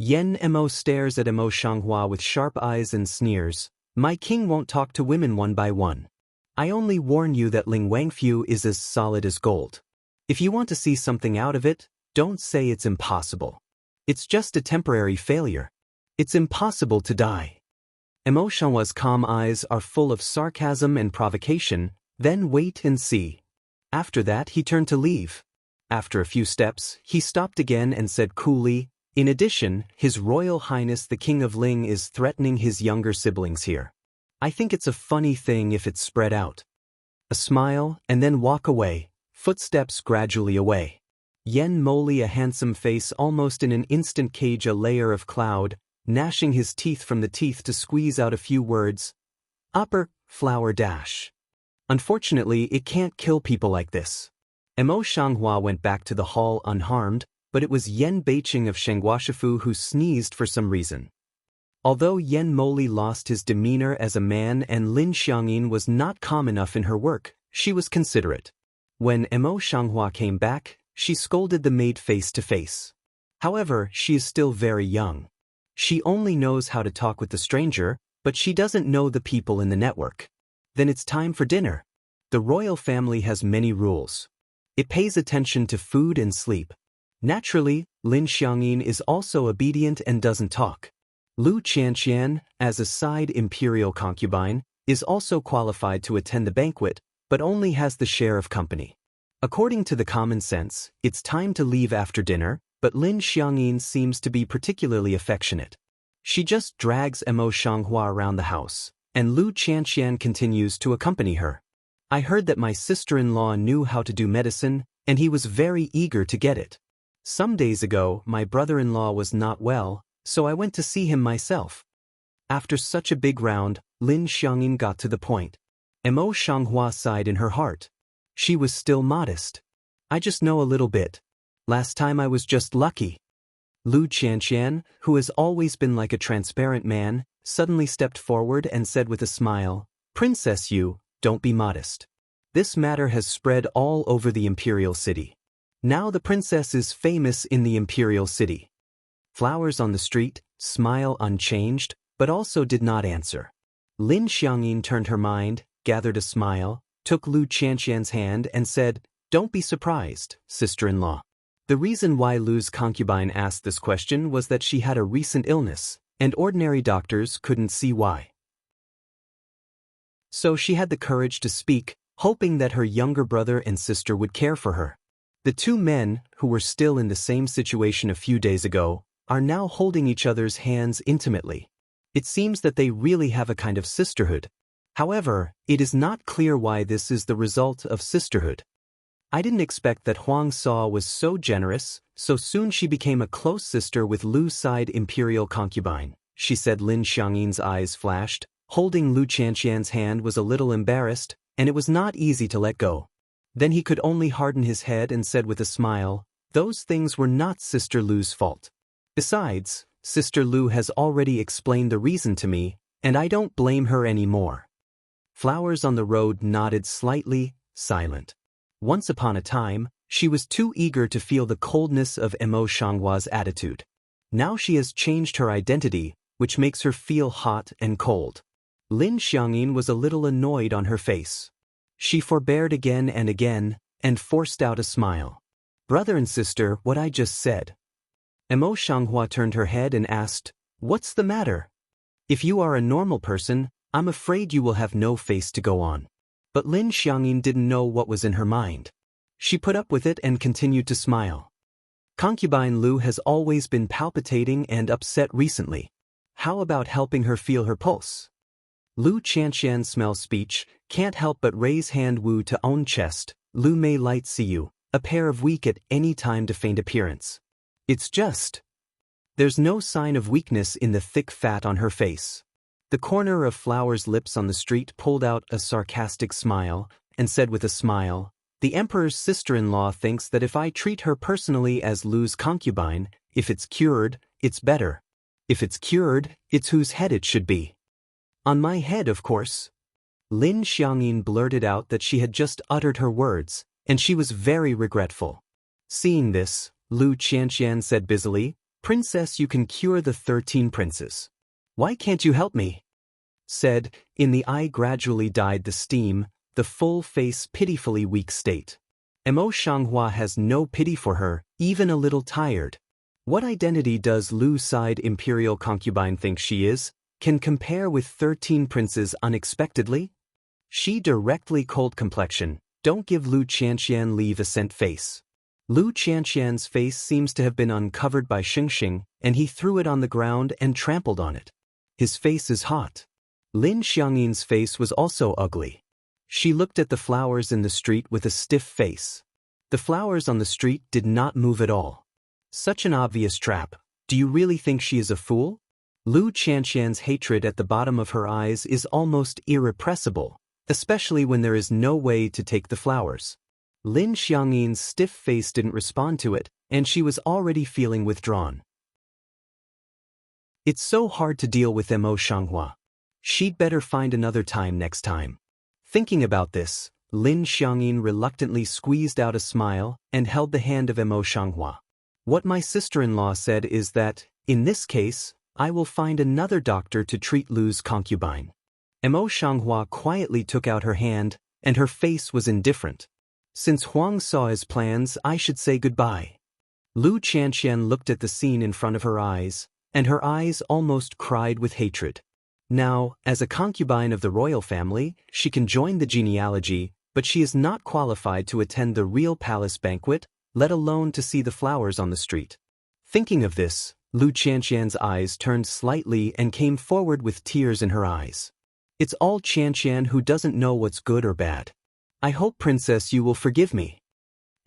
Yen Mo stares at Mo Shanghua with sharp eyes and sneers. My king won't talk to women one by one. I only warn you that Ling Wangfu is as solid as gold. If you want to see something out of it, don't say it's impossible. It's just a temporary failure. It's impossible to die. Mo Shanghua's calm eyes are full of sarcasm and provocation. Then wait and see. After that he turned to leave. After a few steps, he stopped again and said coolly, in addition, His Royal Highness the King of Ling is threatening his younger siblings here. I think it's a funny thing if it's spread out. A smile, and then walk away, footsteps gradually away. Yen Moli, a handsome face almost in an instant, cage a layer of cloud, gnashing his teeth from the teeth to squeeze out a few words. Upper, flower dash. Unfortunately, it can't kill people like this. Mo Shanghua went back to the hall unharmed, but it was Yen Beiqing of Shenghuashifu who sneezed for some reason. Although Yen Moli lost his demeanor as a man and Lin Xiangyin was not calm enough in her work, she was considerate. When Mo Shanghua came back, she scolded the maid face to face. However, she is still very young. She only knows how to talk with the stranger, but she doesn't know the people in the network. Then it's time for dinner. The royal family has many rules. It pays attention to food and sleep. Naturally, Lin Xiangyin is also obedient and doesn't talk. Lu Qianqian, as a side imperial concubine, is also qualified to attend the banquet, but only has the share of company. According to the common sense, it's time to leave after dinner, but Lin Xiangyin seems to be particularly affectionate. She just drags Mo Shanghua around the house, and Lu Qianqian continues to accompany her. I heard that my sister-in-law knew how to do medicine, and he was very eager to get it. Some days ago, my brother-in-law was not well, so I went to see him myself. After such a big round, Lin Xiangyin got to the point. Mo Shanghua sighed in her heart. She was still modest. I just know a little bit. Last time I was just lucky. Lu Qianqian, who has always been like a transparent man, suddenly stepped forward and said with a smile, Princess Yu, don't be modest. This matter has spread all over the imperial city. Now the princess is famous in the imperial city. Flowers on the street, smile unchanged, but also did not answer. Lin Xiangyin turned her mind, gathered a smile, took Lu Qianqian's hand and said, Don't be surprised, sister-in-law. The reason why Lu's concubine asked this question was that she had a recent illness, and ordinary doctors couldn't see why. So she had the courage to speak, hoping that her younger brother and sister would care for her. The two men, who were still in the same situation a few days ago, are now holding each other's hands intimately. It seems that they really have a kind of sisterhood. However, it is not clear why this is the result of sisterhood. I didn't expect that Huang Sa was so generous, so soon she became a close sister with Lu's side imperial concubine, she said. Lin Xiangyin's eyes flashed. Holding Lu Qianqian's hand was a little embarrassed, and it was not easy to let go. Then he could only harden his head and said with a smile, Those things were not Sister Lu's fault. Besides, Sister Lu has already explained the reason to me, and I don't blame her anymore. Flowers on the road nodded slightly, silent. Once upon a time, she was too eager to feel the coldness of Mo Shanghua's attitude. Now she has changed her identity, which makes her feel hot and cold. Lin Xiangyin was a little annoyed on her face. She forbeared again and forced out a smile. Brother and sister, what I just said. Mo Shanghua turned her head and asked, What's the matter? If you are a normal person, I'm afraid you will have no face to go on. But Lin Xiangyin didn't know what was in her mind. She put up with it and continued to smile. Concubine Lu has always been palpitating and upset recently. How about helping her feel her pulse? Lu Qianqian smells speech, can't help but raise hand Wu to own chest. Lu may light see you, a pair of weak at any time to faint appearance. It's just. There's no sign of weakness in the thick fat on her face. The corner of Flower's lips on the street pulled out a sarcastic smile, and said with a smile, The emperor's sister-in-law thinks that if I treat her personally as Lu's concubine, if it's cured, it's better. If it's cured, it's whose head it should be. On my head, of course. Lin Xiangyin blurted out that she had just uttered her words, and she was very regretful. Seeing this, Lu Qianqian said busily, Princess, you can cure the 13 princes. Why can't you help me? Said, in the eye gradually died the steam, the full face pitifully weak state. Emo Shanghua has no pity for her, even a little tired. What identity does Lu side imperial concubine think she is? Can compare with 13 princes unexpectedly? She directly cold complexion, don't give Lu Qianqian leave a scent face. Lu Qianqian's face seems to have been uncovered by Xingxing, and he threw it on the ground and trampled on it. His face is hot. Lin Xiangyin's face was also ugly. She looked at the flowers in the street with a stiff face. The flowers on the street did not move at all. Such an obvious trap. Do you really think she is a fool? Lu Qianqian's hatred at the bottom of her eyes is almost irrepressible, especially when there is no way to take the flowers. Lin Xiangyin's stiff face didn't respond to it, and she was already feeling withdrawn. It's so hard to deal with Mo Shanghua. She'd better find another time next time. Thinking about this, Lin Xiangyin reluctantly squeezed out a smile and held the hand of Mo Shanghua. What my sister-in-law said is that, in this case, I will find another doctor to treat Lu's concubine. Mo Shanghua quietly took out her hand, and her face was indifferent. Since Huang saw his plans, I should say goodbye. Lu Qianqian looked at the scene in front of her eyes, and her eyes almost cried with hatred. Now, as a concubine of the royal family, she can join the genealogy, but she is not qualified to attend the real palace banquet, let alone to see the flowers on the street. Thinking of this, Lu Qianqian's eyes turned slightly and came forward with tears in her eyes. It's all Qianqian who doesn't know what's good or bad. I hope, Princess, you will forgive me.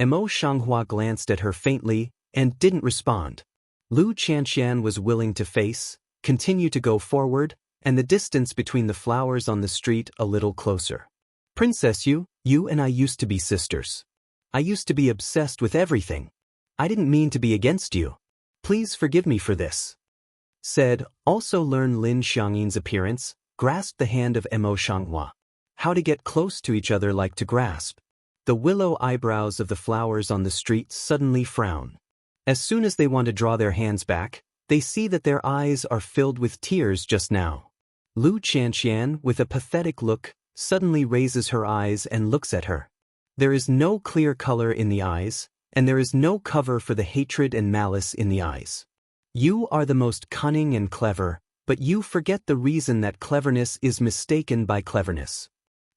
Mo Shanghua glanced at her faintly and didn't respond. Lu Qianqian was willing to face, continue to go forward, and the distance between the flowers on the street a little closer. Princess, you and I used to be sisters. I used to be obsessed with everything. I didn't mean to be against you. Please forgive me for this. Said, also learn Lin Xiangyin's appearance, grasped the hand of Mo Shanghua. How to get close to each other like to grasp. The willow eyebrows of the flowers on the street suddenly frown. As soon as they want to draw their hands back, they see that their eyes are filled with tears just now. Lu Qianqian, with a pathetic look, suddenly raises her eyes and looks at her. There is no clear color in the eyes, and there is no cover for the hatred and malice in the eyes. You are the most cunning and clever, but you forget the reason that cleverness is mistaken by cleverness.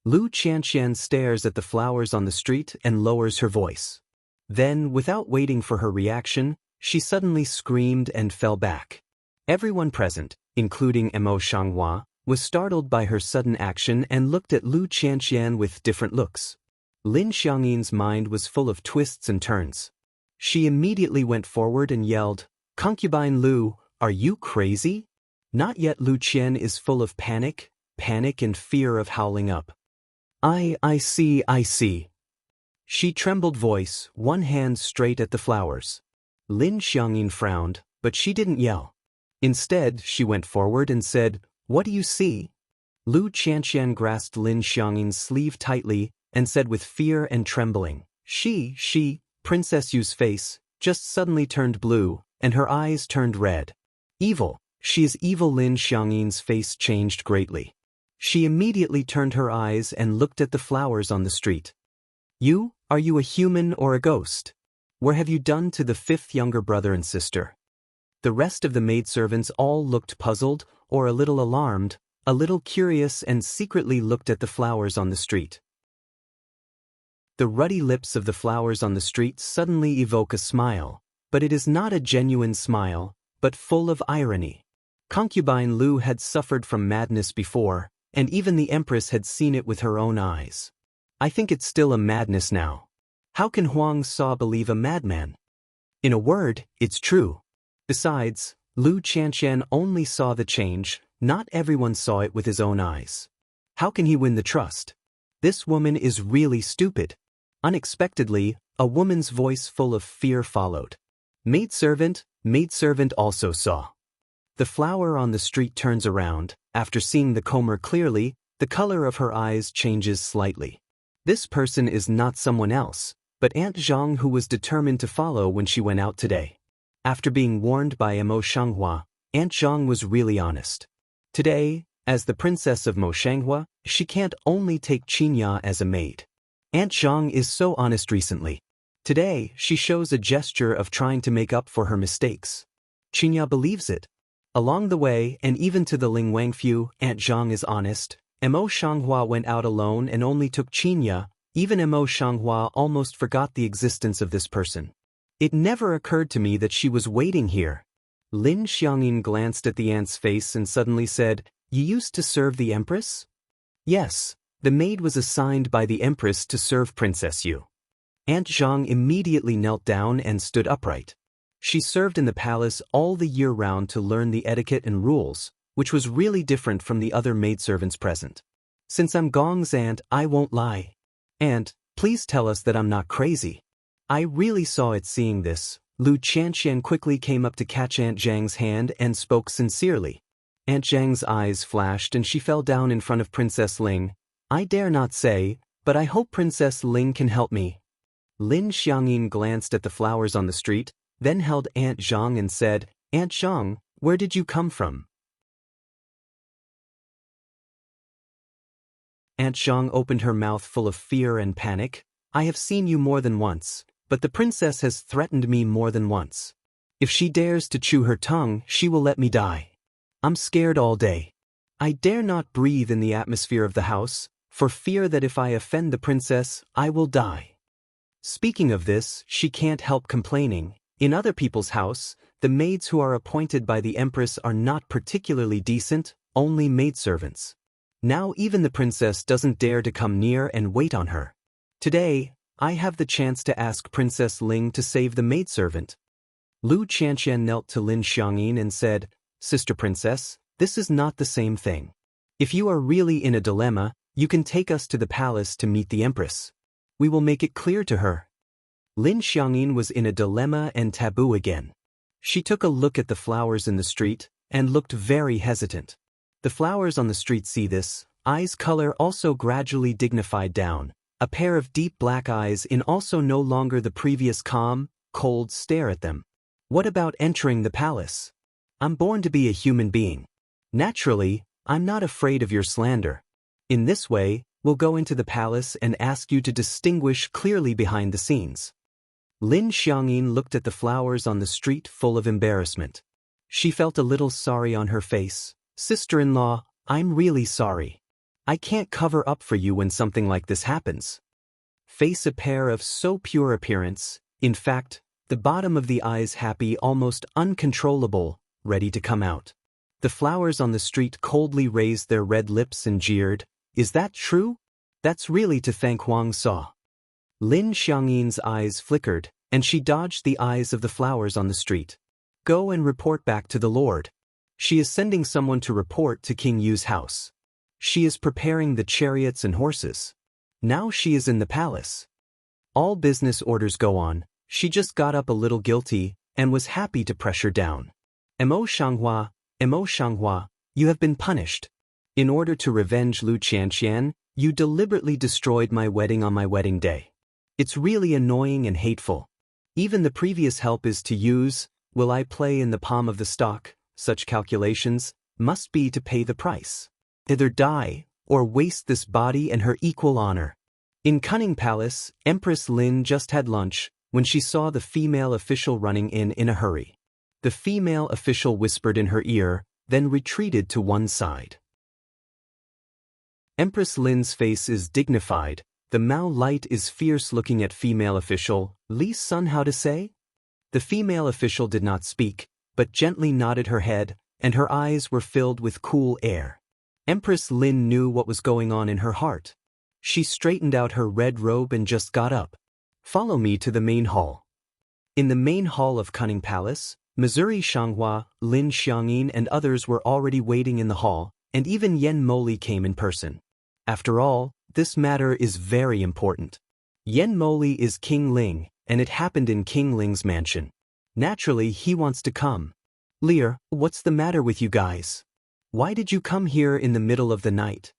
Lu Qianqian stares at the flowers on the street and lowers her voice. Then, without waiting for her reaction, she suddenly screamed and fell back. Everyone present, including Mo Shanghua, was startled by her sudden action and looked at Lu Qianqian with different looks. Lin Xiangyin's mind was full of twists and turns. She immediately went forward and yelled, "Concubine Lu, are you crazy?" Not yet. Lu Qian is full of panic and fear of howling up. I see. She trembled voice, one hand straight at the flowers. Lin Xiangyin frowned, but she didn't yell. Instead, she went forward and said, "What do you see?" Lu Qianqian grasped Lin Xiangyin's sleeve tightly and said with fear and trembling, She, Princess Yu's face, just suddenly turned blue, and her eyes turned red. Evil, she is evil. Lin Xiangyin's face changed greatly. She immediately turned her eyes and looked at the flowers on the street. Are you a human or a ghost? Where have you done to the fifth younger brother and sister? The rest of the maidservants all looked puzzled, or a little alarmed, a little curious, and secretly looked at the flowers on the street. The ruddy lips of the flowers on the street suddenly evoke a smile, but it is not a genuine smile, but full of irony. Concubine Lu had suffered from madness before, and even the Empress had seen it with her own eyes. I think it's still a madness now. How can Huang Sa believe a madman? In a word, it's true. Besides, Lu Qianqian only saw the change, not everyone saw it with his own eyes. How can he win the trust? This woman is really stupid. Unexpectedly, a woman's voice full of fear followed. Maidservant also saw. The flower on the street turns around. After seeing the comber clearly, the color of her eyes changes slightly. This person is not someone else, but Aunt Zhang, who was determined to follow when she went out today. After being warned by Mo Shanghua, Aunt Zhang was really honest. Today, as the princess of Mo Shanghua, she can't only take Qinya as a maid. Aunt Zhang is so honest recently. Today, she shows a gesture of trying to make up for her mistakes. Qinya believes it. Along the way, and even to the Ling Wangfu, Aunt Zhang is honest. Mo Shanghua went out alone and only took Qinya. Even Mo Shanghua almost forgot the existence of this person. It never occurred to me that she was waiting here. Lin Xiangyin glanced at the aunt's face and suddenly said, "You used to serve the empress?" "Yes, the maid was assigned by the empress to serve Princess Yu." Aunt Zhang immediately knelt down and stood upright. She served in the palace all the year round to learn the etiquette and rules, which was really different from the other maidservants present. "Since I'm Gong's aunt, I won't lie. Aunt, please tell us that I'm not crazy." I really saw it seeing this. Lu Qianqian quickly came up to catch Aunt Zhang's hand and spoke sincerely. Aunt Zhang's eyes flashed and she fell down in front of Princess Ling. "I dare not say, but I hope Princess Ling can help me." Lin Xiangyin glanced at the flowers on the street, then held Aunt Zhang and said, "Aunt Zhang, where did you come from?" Aunt Zhang opened her mouth full of fear and panic. "I have seen you more than once, but the princess has threatened me more than once. If she dares to chew her tongue, she will let me die. I'm scared all day. I dare not breathe in the atmosphere of the house, for fear that if I offend the princess, I will die." Speaking of this, she can't help complaining. In other people's house, the maids who are appointed by the empress are not particularly decent, only maidservants. Now even the princess doesn't dare to come near and wait on her. Today, I have the chance to ask Princess Ling to save the maidservant. Lu Qianqian knelt to Lin Xiangyin and said, "Sister Princess, this is not the same thing. If you are really in a dilemma, you can take us to the palace to meet the empress. We will make it clear to her." Lin Xiangyin was in a dilemma and taboo again. She took a look at the flowers in the street and looked very hesitant. The flowers on the street see this, eyes color also gradually dignified down. A pair of deep black eyes in also no longer the previous calm, cold stare at them. What about entering the palace? I'm born to be a human being. Naturally, I'm not afraid of your slander. In this way, we'll go into the palace and ask you to distinguish clearly behind the scenes. Lin Xiangyin looked at the flowers on the street full of embarrassment. She felt a little sorry on her face. "Sister-in-law, I'm really sorry. I can't cover up for you when something like this happens." Face a pair of so pure appearance, in fact, the bottom of the eyes happy, almost uncontrollable, ready to come out. The flowers on the street coldly raised their red lips and jeered, "Is that true? That's really to thank Huang Sa." Lin Xiangyin's eyes flickered, and she dodged the eyes of the flowers on the street. "Go and report back to the Lord. She is sending someone to report to King Yu's house. She is preparing the chariots and horses. Now she is in the palace." All business orders go on. She just got up a little guilty and was happy to pressure down. Mo Shanghua, you have been punished. In order to revenge Lu Qianqian, you deliberately destroyed my wedding on my wedding day. It's really annoying and hateful. Even the previous help is to use, will I play in the palm of the stock, such calculations, must be to pay the price. Either die, or waste this body and her equal honor. In Cunning Palace, Empress Lin just had lunch when she saw the female official running in a hurry. The female official whispered in her ear, then retreated to one side. Empress Lin's face is dignified, the Mao light is fierce looking at female official, "Li Sun how to say?" The female official did not speak, but gently nodded her head, and her eyes were filled with cool air. Empress Lin knew what was going on in her heart. She straightened out her red robe and just got up. "Follow me to the main hall." In the main hall of Cunning Palace, Missouri Shanghua, Lin Xiangyin and others were already waiting in the hall, and even Yen Moli came in person. After all, this matter is very important. Yen Moli is King Ling, and it happened in King Ling's mansion. Naturally, he wants to come. "Lear, what's the matter with you guys? Why did you come here in the middle of the night?"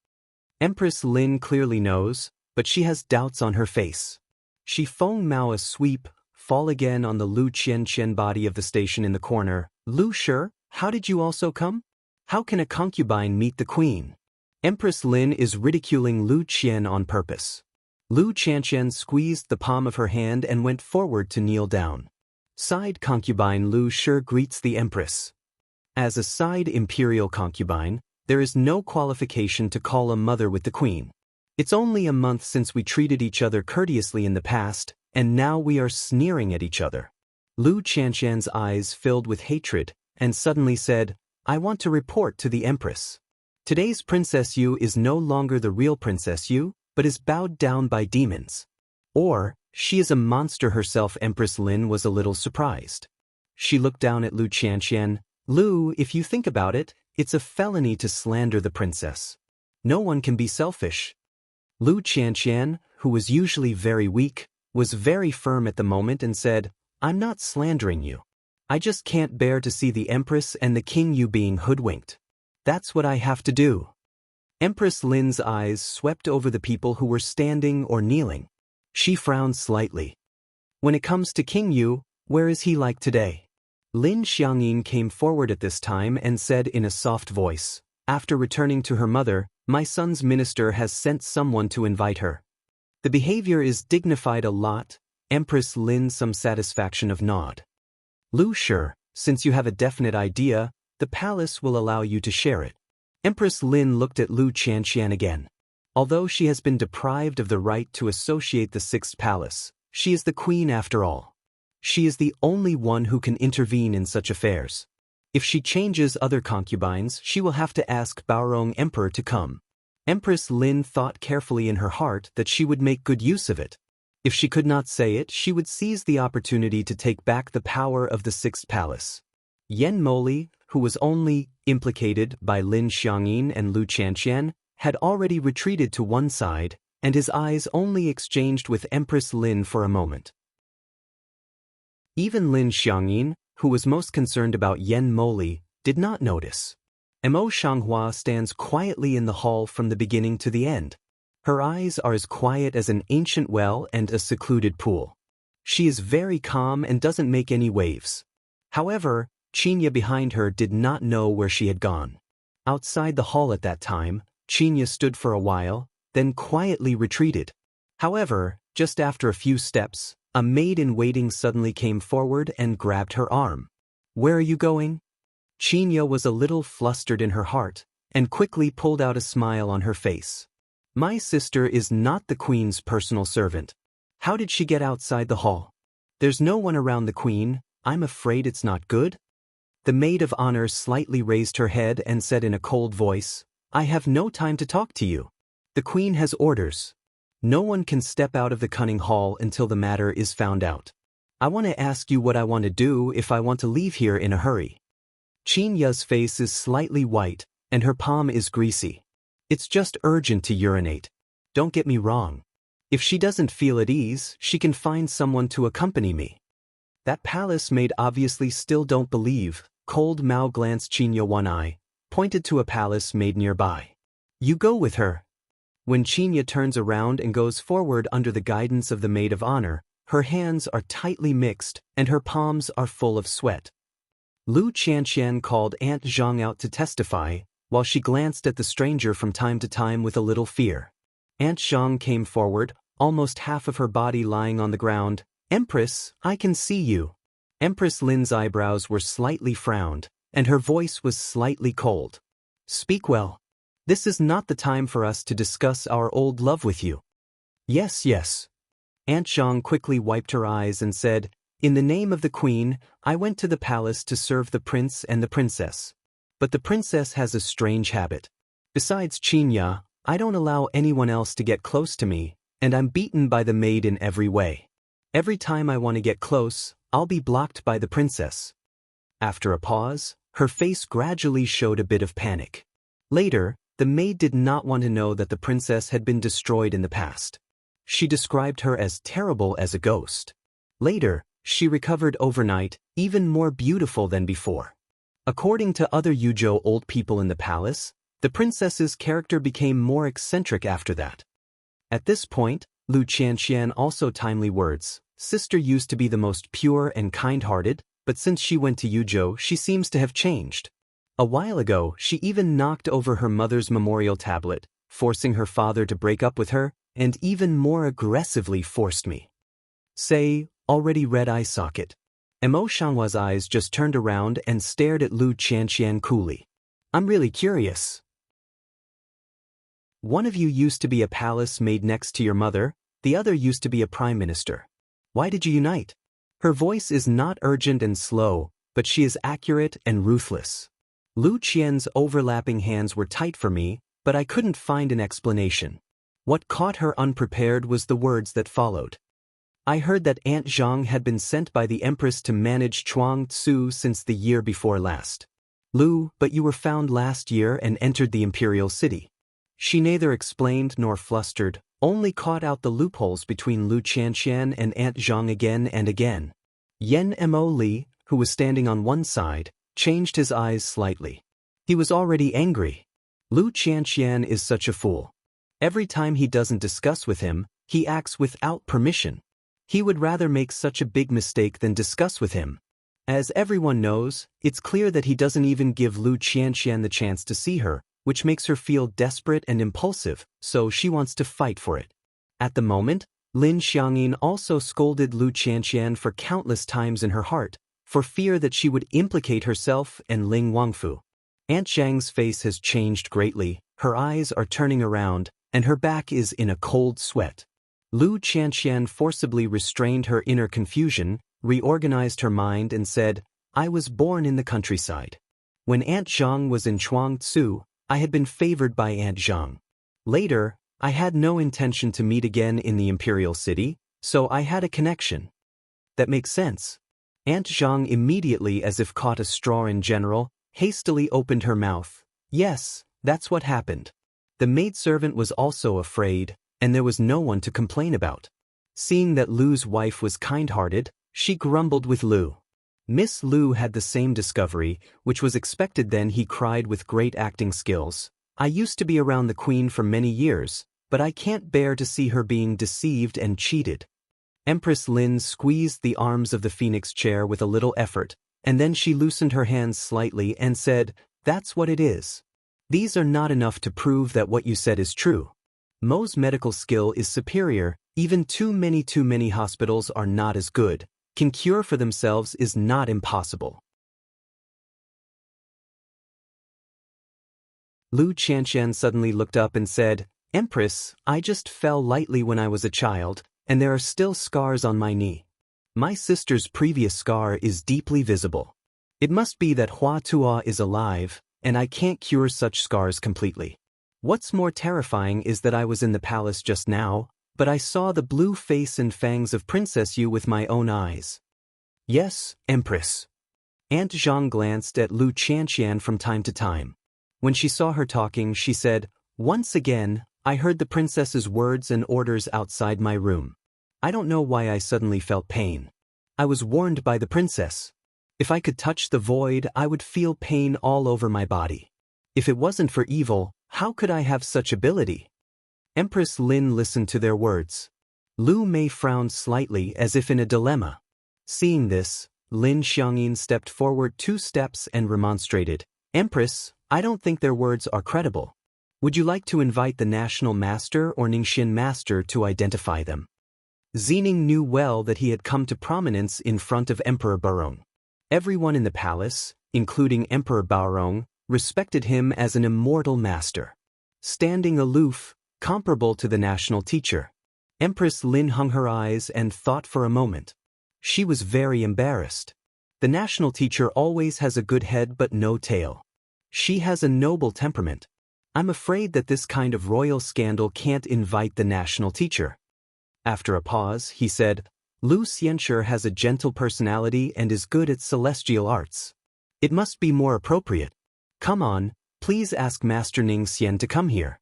Empress Lin clearly knows, but she has doubts on her face. She Feng Mao a sweep, fall again on the Lu Qianqian body of the station in the corner. Lu Shi, how did you also come? How can a concubine meet the queen? Empress Lin is ridiculing Lu Qian on purpose. Lu Qianqian squeezed the palm of her hand and went forward to kneel down. Side concubine Lu Shi greets the empress. As a side imperial concubine, there is no qualification to call a mother with the queen. It's only a month since we treated each other courteously in the past, and now we are sneering at each other. Lu Qianqian's eyes filled with hatred, and suddenly said, I want to report to the empress. Today's Princess Yu is no longer the real Princess Yu, but is bowed down by demons. Or, she is a monster herself. Empress Lin was a little surprised. She looked down at Lu Qianqian. Lu, if you think about it, it's a felony to slander the princess. No one can be selfish. Lu Qianqian, who was usually very weak, was very firm at the moment and said, I'm not slandering you. I just can't bear to see the Empress and the King Yu being hoodwinked. That's what I have to do. Empress Lin's eyes swept over the people who were standing or kneeling. She frowned slightly. When it comes to King Yu, where is he like today? Lin Xiangyin came forward at this time and said in a soft voice, after returning to her mother, my son's minister has sent someone to invite her. The behavior is dignified a lot. Empress Lin some satisfaction of nod. Lu Shi, since you have a definite idea, the palace will allow you to share it. Empress Lin looked at Lu Qianqian again. Although she has been deprived of the right to associate the sixth palace, she is the queen after all. She is the only one who can intervene in such affairs. If she changes other concubines, she will have to ask Baorong Emperor to come. Empress Lin thought carefully in her heart that she would make good use of it. If she could not say it, she would seize the opportunity to take back the power of the sixth palace. Yan Moli, who was only implicated by Lin Xiangyin and Lu Qianqian, had already retreated to one side, and his eyes only exchanged with Empress Lin for a moment. Even Lin Xiangyin, who was most concerned about Yan Moli, did not notice. Mo Shanghua stands quietly in the hall from the beginning to the end. Her eyes are as quiet as an ancient well and a secluded pool. She is very calm and doesn't make any waves. However, Qinya behind her did not know where she had gone. Outside the hall at that time, Qinya stood for a while, then quietly retreated. However, just after a few steps, a maid-in-waiting suddenly came forward and grabbed her arm. Where are you going? Qinya was a little flustered in her heart, and quickly pulled out a smile on her face. My sister is not the queen's personal servant. How did she get outside the hall? There's no one around the queen. I'm afraid it's not good. The maid of honor slightly raised her head and said in a cold voice, I have no time to talk to you. The queen has orders. No one can step out of the cunning hall until the matter is found out. I want to ask you what I want to do if I want to leave here in a hurry. Qinya's face is slightly white, and her palm is greasy. It's just urgent to urinate. Don't get me wrong. If she doesn't feel at ease, she can find someone to accompany me. That palace maid obviously still don't believe. Cold Mao glanced Qinya one eye, pointed to a palace maid nearby. You go with her. When Qinya turns around and goes forward under the guidance of the maid of honor, her hands are tightly mixed and her palms are full of sweat. Lu Qianqian called Aunt Zhang out to testify, while she glanced at the stranger from time to time with a little fear. Aunt Zhang came forward, almost half of her body lying on the ground. Empress, I can see you. Empress Lin's eyebrows were slightly frowned, and her voice was slightly cold. Speak well. This is not the time for us to discuss our old love with you. Yes, yes. Aunt Zhang quickly wiped her eyes and said, in the name of the queen, I went to the palace to serve the prince and the princess. But the princess has a strange habit. Besides Qinya, I don't allow anyone else to get close to me, and I'm beaten by the maid in every way. Every time I want to get close, I'll be blocked by the princess. After a pause, her face gradually showed a bit of panic. Later, the maid did not want to know that the princess had been destroyed in the past. She described her as terrible as a ghost. Later, she recovered overnight, even more beautiful than before. According to other Yuzhou old people in the palace, the princess's character became more eccentric after that. At this point, Lu Qianqian also timely words, Sister used to be the most pure and kind-hearted, but since she went to Yuzhou, she seems to have changed. A while ago, she even knocked over her mother's memorial tablet, forcing her father to break up with her, and even more aggressively forced me. Say, already red eye socket. Mo Xianghua's eyes just turned around and stared at Lu Qianqian coolly. I'm really curious. One of you used to be a palace maid next to your mother, the other used to be a prime minister. Why did you unite? Her voice is not urgent and slow, but she is accurate and ruthless. Lu Qian's overlapping hands were tight for me, but I couldn't find an explanation. What caught her unprepared was the words that followed. I heard that Aunt Zhang had been sent by the Empress to manage Chuang Tzu since the year before last. Lu, but you were found last year and entered the imperial city. She neither explained nor flustered, only caught out the loopholes between Lu Qianqian and Aunt Zhang again and again. Yen Mo Li, who was standing on one side, changed his eyes slightly. He was already angry. Lu Qianqian is such a fool. Every time he doesn't discuss with him, he acts without permission. He would rather make such a big mistake than discuss with him. As everyone knows, it's clear that he doesn't even give Lu Qianqian the chance to see her, which makes her feel desperate and impulsive, so she wants to fight for it. At the moment, Lin Xiangyin also scolded Lu Qianqian for countless times in her heart, for fear that she would implicate herself and Ling Wangfu. Aunt Zhang's face has changed greatly, her eyes are turning around, and her back is in a cold sweat. Lu Qianqian forcibly restrained her inner confusion, reorganized her mind and said, I was born in the countryside. When Aunt Zhang was in Chuang Tzu, I had been favored by Aunt Zhang. Later, I had no intention to meet again in the imperial city, so I had a connection. That makes sense. Aunt Zhang immediately, as if caught a straw in general, hastily opened her mouth. Yes, that's what happened. The maidservant was also afraid, and there was no one to complain about. Seeing that Lu's wife was kind-hearted, she grumbled with Lu. Miss Lu had the same discovery, which was expected. Then he cried with great acting skills. I used to be around the queen for many years, but I can't bear to see her being deceived and cheated. Empress Lin squeezed the arms of the phoenix chair with a little effort, and then she loosened her hands slightly and said, That's what it is. These are not enough to prove that what you said is true. Mo's medical skill is superior, even too many hospitals are not as good. Can cure for themselves is not impossible. Lu Qianqian suddenly looked up and said, Empress, I just fell lightly when I was a child, and there are still scars on my knee. My sister's previous scar is deeply visible. It must be that Hua Tuo is alive, and I can't cure such scars completely. What's more terrifying is that I was in the palace just now, but I saw the blue face and fangs of Princess Yu with my own eyes. Yes, Empress. Aunt Zhang glanced at Lu Qianqian from time to time. When she saw her talking, she said, Once again, I heard the princess's words and orders outside my room. I don't know why I suddenly felt pain. I was warned by the princess. If I could touch the void, I would feel pain all over my body. If it wasn't for evil, how could I have such ability? Empress Lin listened to their words. Lu Mei frowned slightly as if in a dilemma. Seeing this, Lin Xiangyin stepped forward 2 steps and remonstrated. Empress, I don't think their words are credible. Would you like to invite the national master or Ningxin master to identify them? Zining knew well that he had come to prominence in front of Emperor Barong. Everyone in the palace, including Emperor Barong, respected him as an immortal master. Standing aloof, comparable to the national teacher. Empress Lin hung her eyes and thought for a moment. She was very embarrassed. The national teacher always has a good head but no tail. She has a noble temperament. I'm afraid that this kind of royal scandal can't invite the national teacher. After a pause, he said, Lu Xianshi has a gentle personality and is good at celestial arts. It must be more appropriate. Come on, please ask Master Ning Xian to come here.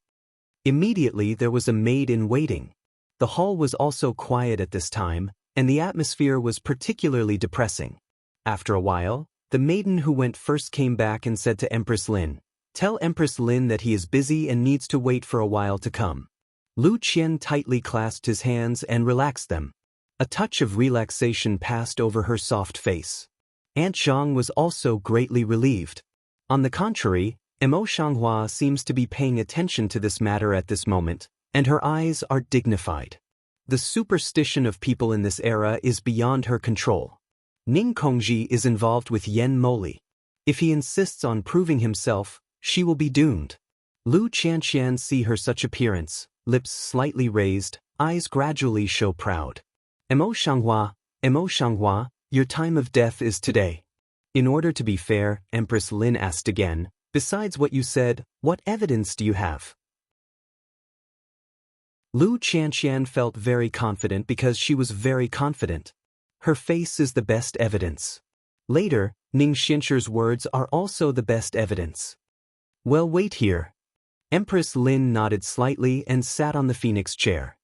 Immediately there was a maid in waiting. The hall was also quiet at this time, and the atmosphere was particularly depressing. After a while, the maiden who went first came back and said to Empress Lin, Tell Empress Lin that he is busy and needs to wait for a while to come. Lu Qian tightly clasped his hands and relaxed them. A touch of relaxation passed over her soft face. Aunt Zhang was also greatly relieved. On the contrary, Emo Shanghua seems to be paying attention to this matter at this moment, and her eyes are dignified. The superstition of people in this era is beyond her control. Ning Kongji is involved with Yen Moli. If he insists on proving himself, she will be doomed. Lu Qianqian see her such appearance, lips slightly raised, eyes gradually show proud. Emo Shanghua, your time of death is today. In order to be fair, Empress Lin asked again, besides what you said, what evidence do you have? Lu Qianqian felt very confident because she was very confident. Her face is the best evidence. Later, Ning Xinsher's words are also the best evidence. Well, wait here. Empress Lin nodded slightly and sat on the phoenix chair.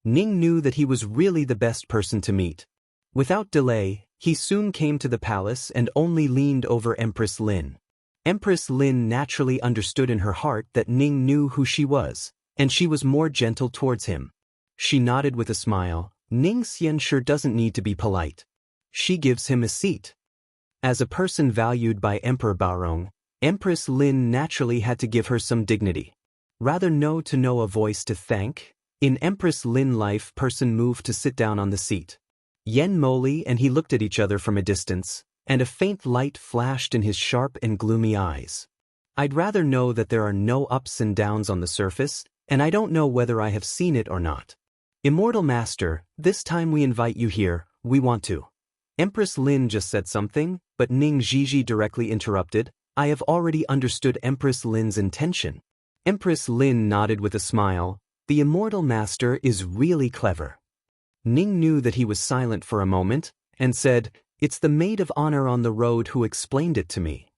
Ning knew that he was really the best person to meet. Without delay, he soon came to the palace and only leaned over Empress Lin. Empress Lin naturally understood in her heart that Ning knew who she was, and she was more gentle towards him. She nodded with a smile. Ning Xinsher doesn't need to be polite. She gives him a seat. As a person valued by Emperor Baorong, Empress Lin naturally had to give her some dignity. Rather know a voice to thank. In Empress Lin life, person moved to sit down on the seat. Yen Moli and he looked at each other from a distance, and a faint light flashed in his sharp and gloomy eyes. I'd rather know that there are no ups and downs on the surface, and I don't know whether I have seen it or not. Immortal Master, this time we invite you here, we want to. Empress Lin just said something, but Ning Zhiji directly interrupted. I have already understood Empress Lin's intention. Empress Lin nodded with a smile. The Immortal Master is really clever. Ning knew that he was silent for a moment, and said, it's the maid of honor on the road who explained it to me.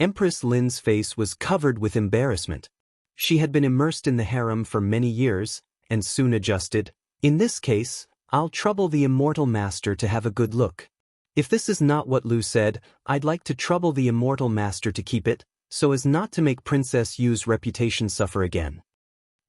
Empress Lin's face was covered with embarrassment. She had been immersed in the harem for many years, and soon adjusted. In this case, I'll trouble the Immortal Master to have a good look. If this is not what Lu said, I'd like to trouble the Immortal Master to keep it, so as not to make Princess Yu's reputation suffer again.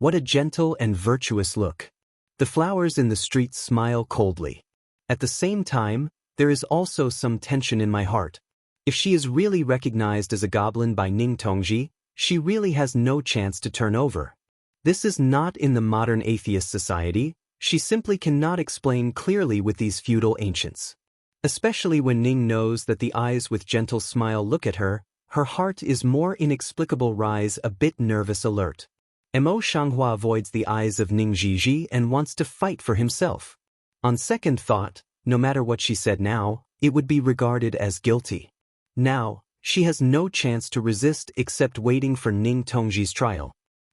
What a gentle and virtuous look. The flowers in the street smile coldly. At the same time, there is also some tension in my heart. If she is really recognized as a goblin by Ning Tongji, she really has no chance to turn over. This is not in the modern atheist society. She simply cannot explain clearly with these feudal ancients. Especially when Ning knows that the eyes with gentle smile look at her, her heart is more inexplicable rise a bit nervous alert. Emo Shanghua avoids the eyes of Ning Zhiji and wants to fight for himself. On second thought, no matter what she said now, it would be regarded as guilty. Now, she has no chance to resist except waiting for Ning Tongji's trial.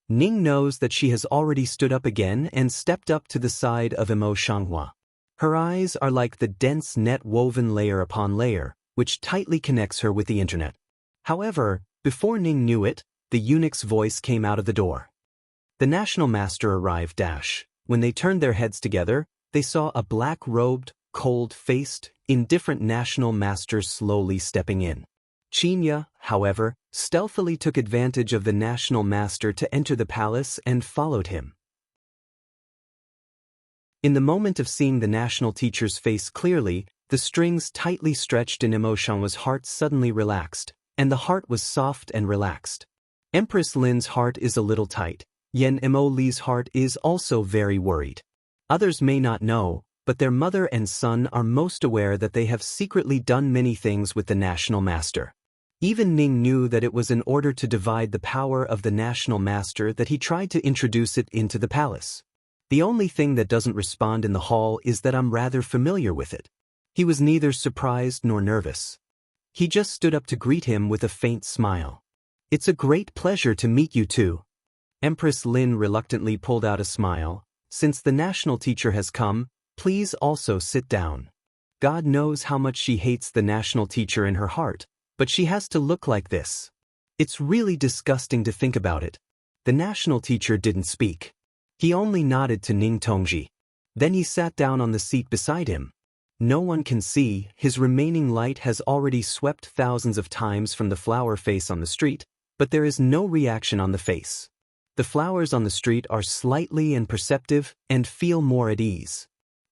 Ning knows that she has already stood up again and stepped up to the side of Emo Shanghua. Her eyes are like the dense net woven layer upon layer, which tightly connects her with the internet. However, before Ning knew it, the eunuch's voice came out of the door. The National Master arrived. When they turned their heads together, they saw a black-robed, cold-faced, indifferent National Master slowly stepping in. Qinya, however, stealthily took advantage of the National Master to enter the palace and followed him. In the moment of seeing the National Teacher's face clearly, the strings tightly stretched in Emo Shanghua's heart suddenly relaxed, and the heart was soft and relaxed. Empress Lin's heart is a little tight. Yen Emo Li's heart is also very worried. Others may not know, but their mother and son are most aware that they have secretly done many things with the National Master. Even Ning knew that it was in order to divide the power of the National Master that he tried to introduce it into the palace. The only thing that doesn't respond in the hall is that I'm rather familiar with it. He was neither surprised nor nervous. He just stood up to greet him with a faint smile. It's a great pleasure to meet you too. Empress Lin reluctantly pulled out a smile. Since the National Teacher has come, please also sit down. God knows how much she hates the National Teacher in her heart, but she has to look like this. It's really disgusting to think about it. The National Teacher didn't speak. He only nodded to Ning Tongji. Then he sat down on the seat beside him. No one can see, his remaining light has already swept thousands of times from the flower face on the street, but there is no reaction on the face. The flowers on the street are slightly and perceptive and feel more at ease.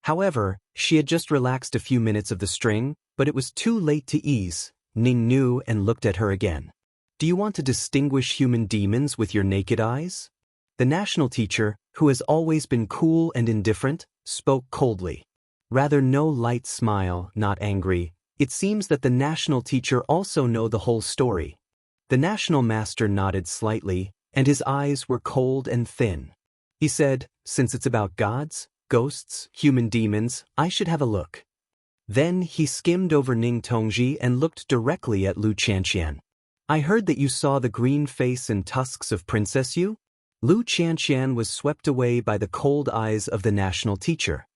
However, she had just relaxed a few minutes of the string, but it was too late to ease. Ning knew and looked at her again. Do you want to distinguish human demons with your naked eyes? The national teacher, who has always been cool and indifferent, spoke coldly. Rather no light smile, not angry. It seems that the national teacher also know the whole story. The national master nodded slightly, and his eyes were cold and thin. He said, since it's about gods, ghosts, human demons, I should have a look. Then he skimmed over Ning Tongji and looked directly at Lu Qianqian. I heard that you saw the green face and tusks of Princess Yu? Lu Qianqian was swept away by the cold eyes of the national teacher.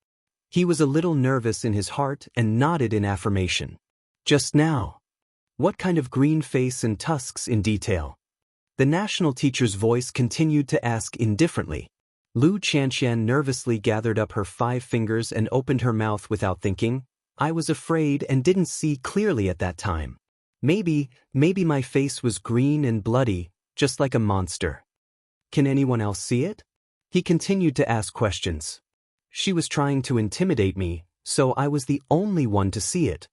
He was a little nervous in his heart and nodded in affirmation. Just now. What kind of green face and tusks in detail? The national teacher's voice continued to ask indifferently. Lu Qianqian nervously gathered up her 5 fingers and opened her mouth without thinking. I was afraid and didn't see clearly at that time. Maybe my face was green and bloody, just like a monster. Can anyone else see it? He continued to ask questions. She was trying to intimidate me, so I was the only one to see it.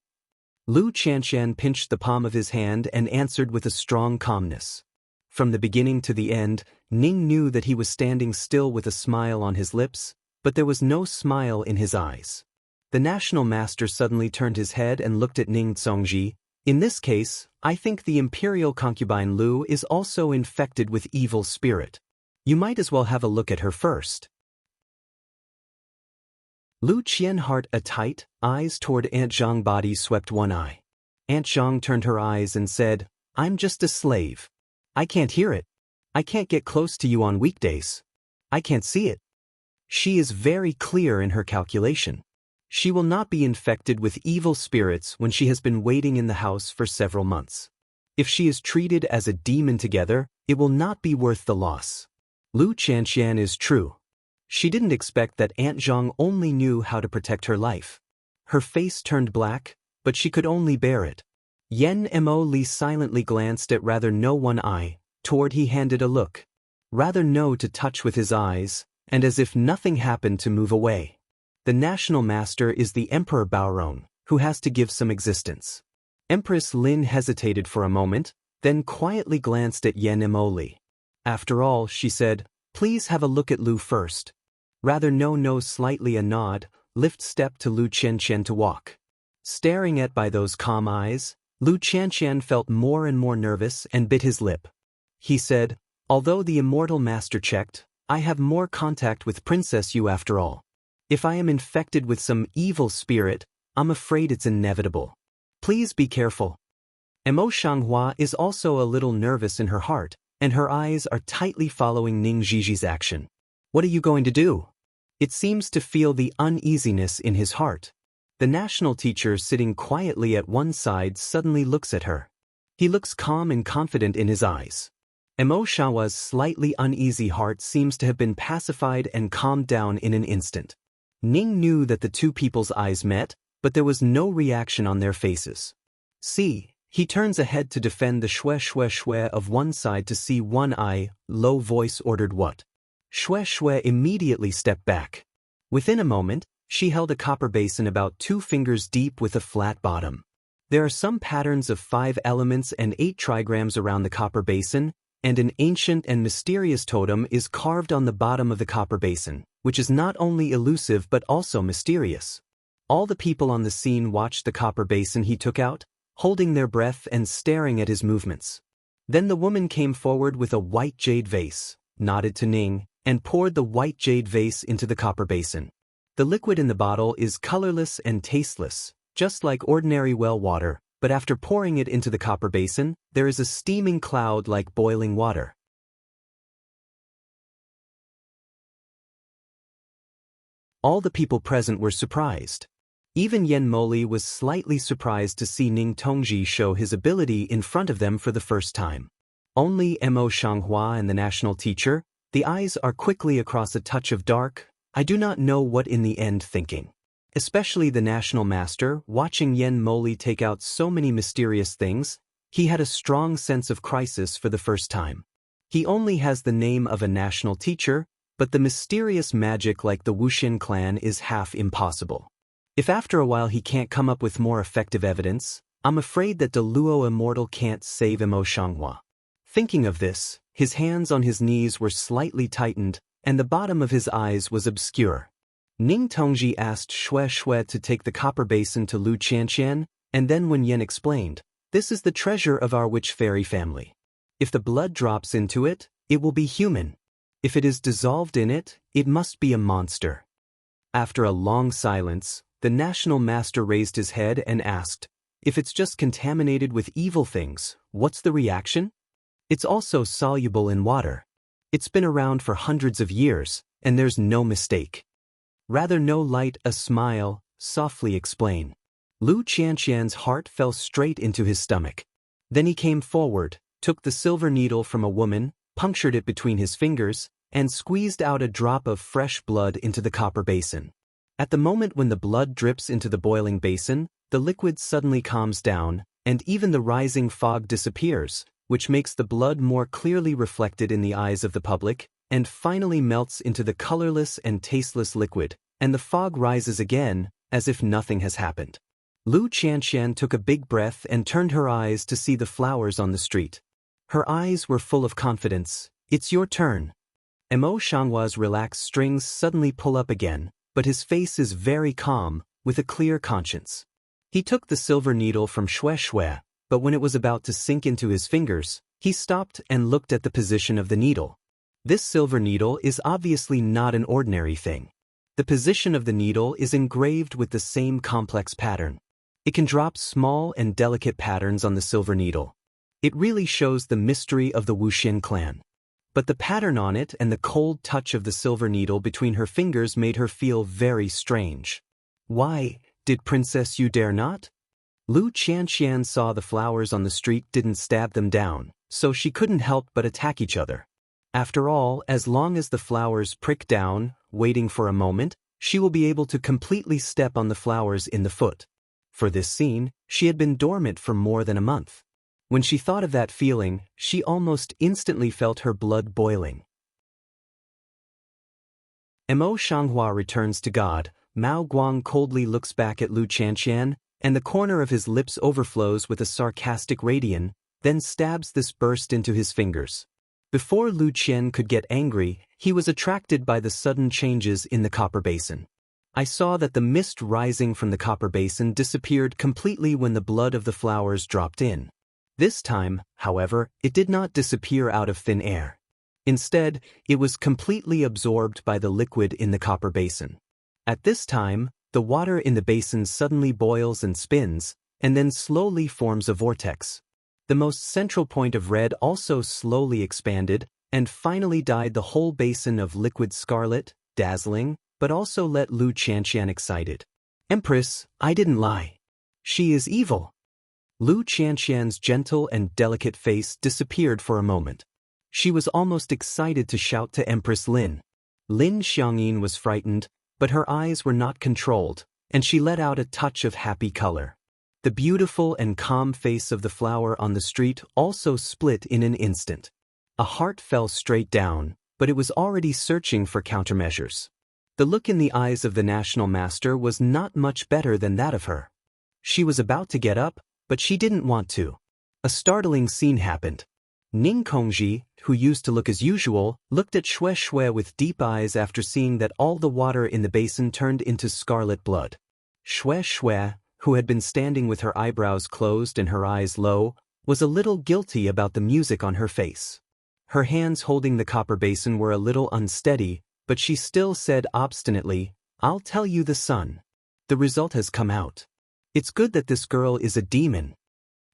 Lu Qianqian pinched the palm of his hand and answered with a strong calmness. From the beginning to the end, Ning knew that he was standing still with a smile on his lips, but there was no smile in his eyes. The national master suddenly turned his head and looked at Ning Tongji. In this case, I think the imperial concubine Lu is also infected with evil spirit. You might as well have a look at her first. Lu Qian heart a tight, eyes toward Aunt Zhang body swept one eye. Aunt Zhang turned her eyes and said, I'm just a slave. I can't hear it. I can't get close to you on weekdays. I can't see it. She is very clear in her calculation. She will not be infected with evil spirits when she has been waiting in the house for several months. If she is treated as a demon together, it will not be worth the loss. Lu Qianqian is true. She didn't expect that Aunt Zhang only knew how to protect her life. Her face turned black, but she could only bear it. Yen Mo Li silently glanced at rather no one eye, toward he handed a look. Rather no to touch with his eyes, and as if nothing happened to move away. The national master is the Emperor Baorong, who has to give some existence. Empress Lin hesitated for a moment, then quietly glanced at Yen Mo Li. After all, she said, please have a look at Lu first. Rather no slightly a nod, lift step to Lu Qianqian to walk. Staring at by those calm eyes, Lu Qianqian felt more and more nervous and bit his lip. He said, although the immortal master checked, I have more contact with Princess Yu after all. If I am infected with some evil spirit, I'm afraid it's inevitable. Please be careful. Mo Shanghua is also a little nervous in her heart, and her eyes are tightly following Ning Jiji's action. What are you going to do? It seems to feel the uneasiness in his heart. The national teacher sitting quietly at one side suddenly looks at her. He looks calm and confident in his eyes. Mo Shawa's slightly uneasy heart seems to have been pacified and calmed down in an instant. Ning knew that the two people's eyes met, but there was no reaction on their faces. See, he turns ahead to defend the shue of one side to see one eye, low voice ordered what? Shue immediately stepped back. Within a moment, she held a copper basin about 2 fingers deep with a flat bottom. There are some patterns of 5 elements and 8 trigrams around the copper basin, and an ancient and mysterious totem is carved on the bottom of the copper basin, which is not only elusive but also mysterious. All the people on the scene watched the copper basin he took out, holding their breath and staring at his movements. Then the woman came forward with a white jade vase, nodded to Ning, and poured the white jade vase into the copper basin. The liquid in the bottle is colorless and tasteless, just like ordinary well water, but after pouring it into the copper basin, there is a steaming cloud like boiling water. All the people present were surprised. Even Yen Moli was slightly surprised to see Ning Tongji show his ability in front of them for the first time. Only Mo Shanghua and the national teacher, the eyes are quickly across a touch of dark, I do not know what in the end thinking. Especially the national master, watching Yen Moli take out so many mysterious things, he had a strong sense of crisis for the first time. He only has the name of a national teacher, but the mysterious magic like the Wuxin clan is half impossible. If after a while he can't come up with more effective evidence, I'm afraid that the Luo immortal can't save Emo Shanghua. Thinking of this, his hands on his knees were slightly tightened, and the bottom of his eyes was obscure. Ning Tongji asked Xue Xue to take the copper basin to Lu Qianqian, and then Wen Yen explained, "This is the treasure of our witch fairy family. If the blood drops into it, it will be human. If it is dissolved in it, it must be a monster." After a long silence, the national master raised his head and asked, "If it's just contaminated with evil things, what's the reaction?" "It's also soluble in water. It's been around for hundreds of years, and there's no mistake." "Rather no light, a smile, softly explain." Lu Qianqian's heart fell straight into his stomach. Then he came forward, took the silver needle from a woman, punctured it between his fingers, and squeezed out a drop of fresh blood into the copper basin. At the moment when the blood drips into the boiling basin, the liquid suddenly calms down, and even the rising fog disappears, which makes the blood more clearly reflected in the eyes of the public, and finally melts into the colorless and tasteless liquid, and the fog rises again, as if nothing has happened. Lu Qianqian took a big breath and turned her eyes to see the flowers on the street. Her eyes were full of confidence. "It's your turn." Emo Shanghua's relaxed strings suddenly pull up again, but his face is very calm, with a clear conscience. He took the silver needle from Xue Xue, but when it was about to sink into his fingers, he stopped and looked at the position of the needle. This silver needle is obviously not an ordinary thing. The position of the needle is engraved with the same complex pattern. It can drop small and delicate patterns on the silver needle. It really shows the mystery of the Wuxin clan. But the pattern on it and the cold touch of the silver needle between her fingers made her feel very strange. "Why, did Princess Yu dare not?" Lu Qianqian saw the flowers on the street didn't stab them down, so she couldn't help but attack each other. After all, as long as the flowers prick down, waiting for a moment, she will be able to completely step on the flowers in the foot. For this scene, she had been dormant for more than a month. When she thought of that feeling, she almost instantly felt her blood boiling. Emo Shanghua returns to God. Mao Guang coldly looks back at Lu Qianqian, and the corner of his lips overflows with a sarcastic radiance, then stabs this burst into his fingers. Before Lu Qian could get angry, he was attracted by the sudden changes in the copper basin. I saw that the mist rising from the copper basin disappeared completely when the blood of the flowers dropped in. This time, however, it did not disappear out of thin air. Instead, it was completely absorbed by the liquid in the copper basin. At this time, the water in the basin suddenly boils and spins, and then slowly forms a vortex. The most central point of red also slowly expanded, and finally dyed the whole basin of liquid scarlet, dazzling, but also let Lu Qianqian excited. "Empress, I didn't lie. She is evil." Lu Qianqian's gentle and delicate face disappeared for a moment. She was almost excited to shout to Empress Lin. Lin Xiangyin was frightened, but her eyes were not controlled, and she let out a touch of happy color. The beautiful and calm face of the flower on the street also split in an instant. A heart fell straight down, but it was already searching for countermeasures. The look in the eyes of the national master was not much better than that of her. She was about to get up, but she didn't want to. A startling scene happened. Ning Kongji, who used to look as usual, looked at Xue Xue with deep eyes after seeing that all the water in the basin turned into scarlet blood. Xue Xue, who had been standing with her eyebrows closed and her eyes low, was a little guilty about the music on her face. Her hands holding the copper basin were a little unsteady, but she still said obstinately, "I'll tell you the sun. The result has come out. It's good that this girl is a demon."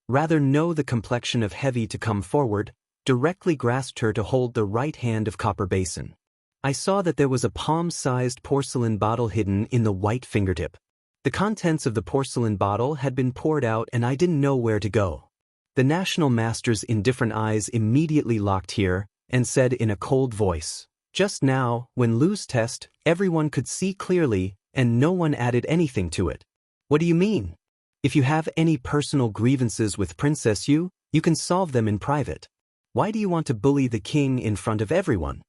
Rather know the complexion of Heavy to come forward, directly grasped her to hold the right hand of copper basin. I saw that there was a palm-sized porcelain bottle hidden in the white fingertip. The contents of the porcelain bottle had been poured out and I didn't know where to go. The national master's indifferent eyes immediately locked here and said in a cold voice, "Just now, when Lu's test, everyone could see clearly and no one added anything to it. What do you mean? If you have any personal grievances with Princess Yu, you can solve them in private. Why do you want to bully the king in front of everyone?"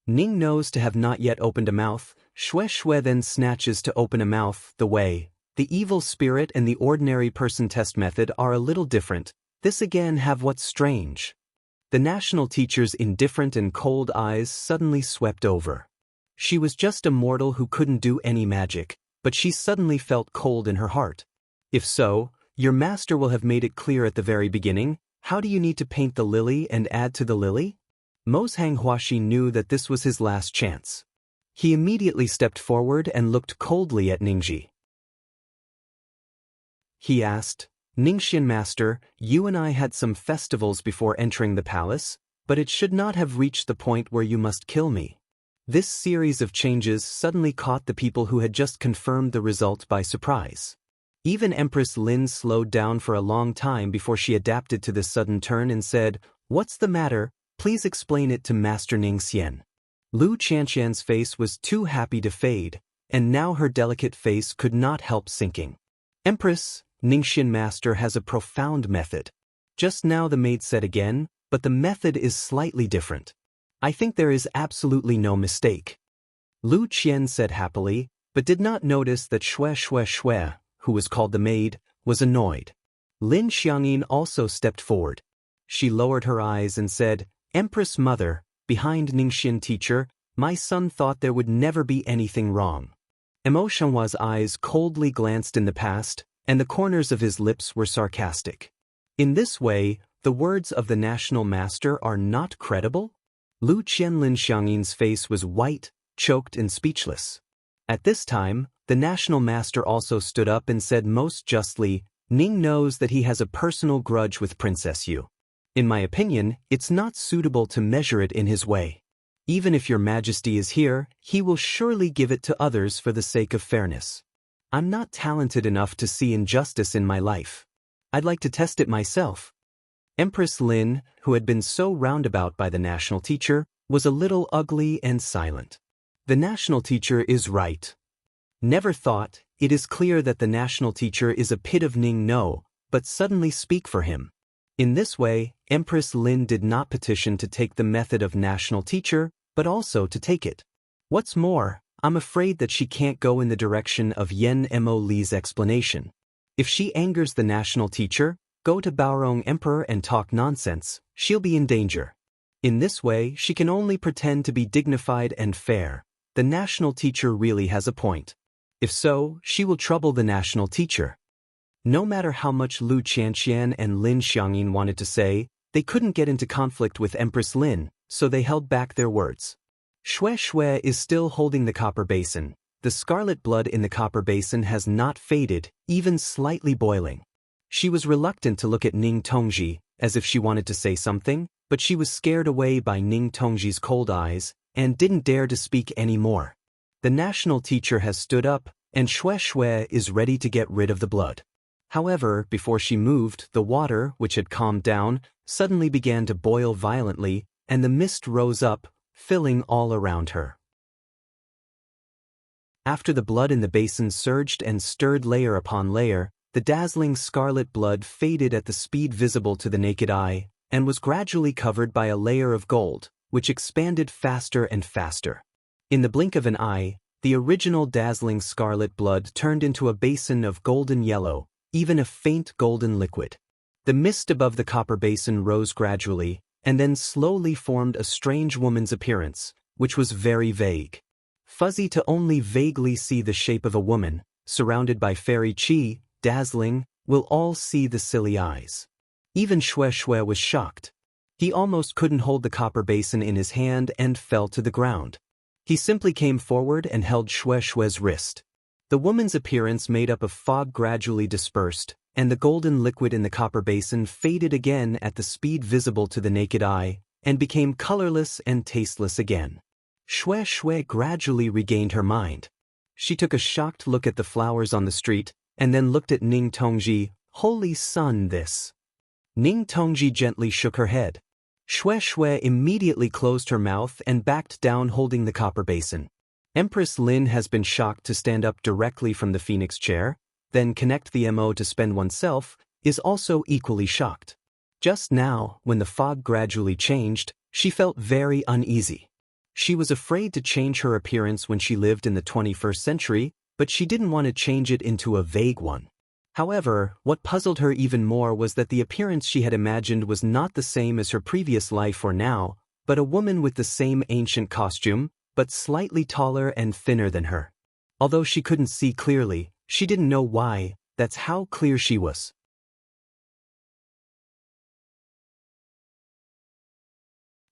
Ning knows to have not yet opened a mouth. Shue Shue then snatches to open a mouth. The way, the evil spirit and the ordinary person test method are a little different. This again have what's strange. The national teacher's indifferent and cold eyes suddenly swept over. She was just a mortal who couldn't do any magic, but she suddenly felt cold in her heart. If so, your master will have made it clear at the very beginning. How do you need to paint the lily and add to the lily? Mozhang Huaxi knew that this was his last chance. He immediately stepped forward and looked coldly at Ningxi. He asked, Ningxian master, you and I had some festivals before entering the palace, but it should not have reached the point where you must kill me. This series of changes suddenly caught the people who had just confirmed the result by surprise. Even Empress Lin slowed down for a long time before she adapted to this sudden turn and said, What's the matter? Please explain it to Master Ningxian. Lu Qianqian's face was too happy to fade, and now her delicate face could not help sinking. Empress, Ningxian master has a profound method. Just now the maid said again, but the method is slightly different. I think there is absolutely no mistake. Lu Qian said happily, but did not notice that Shue Shue Shue, who was called the maid, was annoyed. Lin Xiangyin also stepped forward. She lowered her eyes and said, Empress Mother, behind Ningxian teacher, my son thought there would never be anything wrong. Mo Shenghua's eyes coldly glanced in the past, and the corners of his lips were sarcastic. In this way, the words of the national master are not credible? Lu Qianlin Xiangyin's face was white, choked and speechless. At this time, the national master also stood up and said most justly, Ning knows that he has a personal grudge with Princess Yu. In my opinion, it's not suitable to measure it in his way. Even if your majesty is here, he will surely give it to others for the sake of fairness. I'm not talented enough to see injustice in my life. I'd like to test it myself. Empress Lin, who had been so roundabout by the national teacher, was a little ugly and silent. The national teacher is right. Never thought, it is clear that the national teacher is a pit of Ning no, but suddenly speak for him. In this way, Empress Lin did not petition to take the method of national teacher, but also to take it. What's more, I'm afraid that she can't go in the direction of Yen Mo Li's explanation. If she angers the national teacher, go to Baorong Emperor and talk nonsense, she'll be in danger. In this way, she can only pretend to be dignified and fair. The national teacher really has a point. If so, she will trouble the national teacher. No matter how much Lu Qianqian and Lin Xiangyin wanted to say, they couldn't get into conflict with Empress Lin, so they held back their words. Shue Shue is still holding the copper basin. The scarlet blood in the copper basin has not faded, even slightly boiling. She was reluctant to look at Ning Tongji, as if she wanted to say something, but she was scared away by Ning Tongji's cold eyes, and didn't dare to speak any more. The national teacher has stood up, and Shue Shue is ready to get rid of the blood. However, before she moved, the water, which had calmed down, suddenly began to boil violently, and the mist rose up, filling all around her. After the blood in the basin surged and stirred layer upon layer, the dazzling scarlet blood faded at the speed visible to the naked eye, and was gradually covered by a layer of gold, which expanded faster and faster. In the blink of an eye, the original dazzling scarlet blood turned into a basin of golden yellow, even a faint golden liquid. The mist above the copper basin rose gradually, and then slowly formed a strange woman's appearance, which was very vague. Fuzzy to only vaguely see the shape of a woman, surrounded by fairy qi, dazzling, will all see the silly eyes. Even Shue Shue was shocked. He almost couldn't hold the copper basin in his hand and fell to the ground. He simply came forward and held Shue Shue's wrist. The woman's appearance made up of fog gradually dispersed, and the golden liquid in the copper basin faded again at the speed visible to the naked eye, and became colorless and tasteless again. Shue Shue gradually regained her mind. She took a shocked look at the flowers on the street, and then looked at Ning Tongji. Holy sun, this. Ning Tongji gently shook her head. Shue Shue immediately closed her mouth and backed down holding the copper basin. Empress Lin has been shocked to stand up directly from the phoenix chair, then connect the MO to spend oneself, is also equally shocked. Just now, when the fog gradually changed, she felt very uneasy. She was afraid to change her appearance when she lived in the 21st century, but she didn't want to change it into a vague one. However, what puzzled her even more was that the appearance she had imagined was not the same as her previous life or now, but a woman with the same ancient costume, but slightly taller and thinner than her. Although she couldn't see clearly, she didn't know why, that's how clear she was.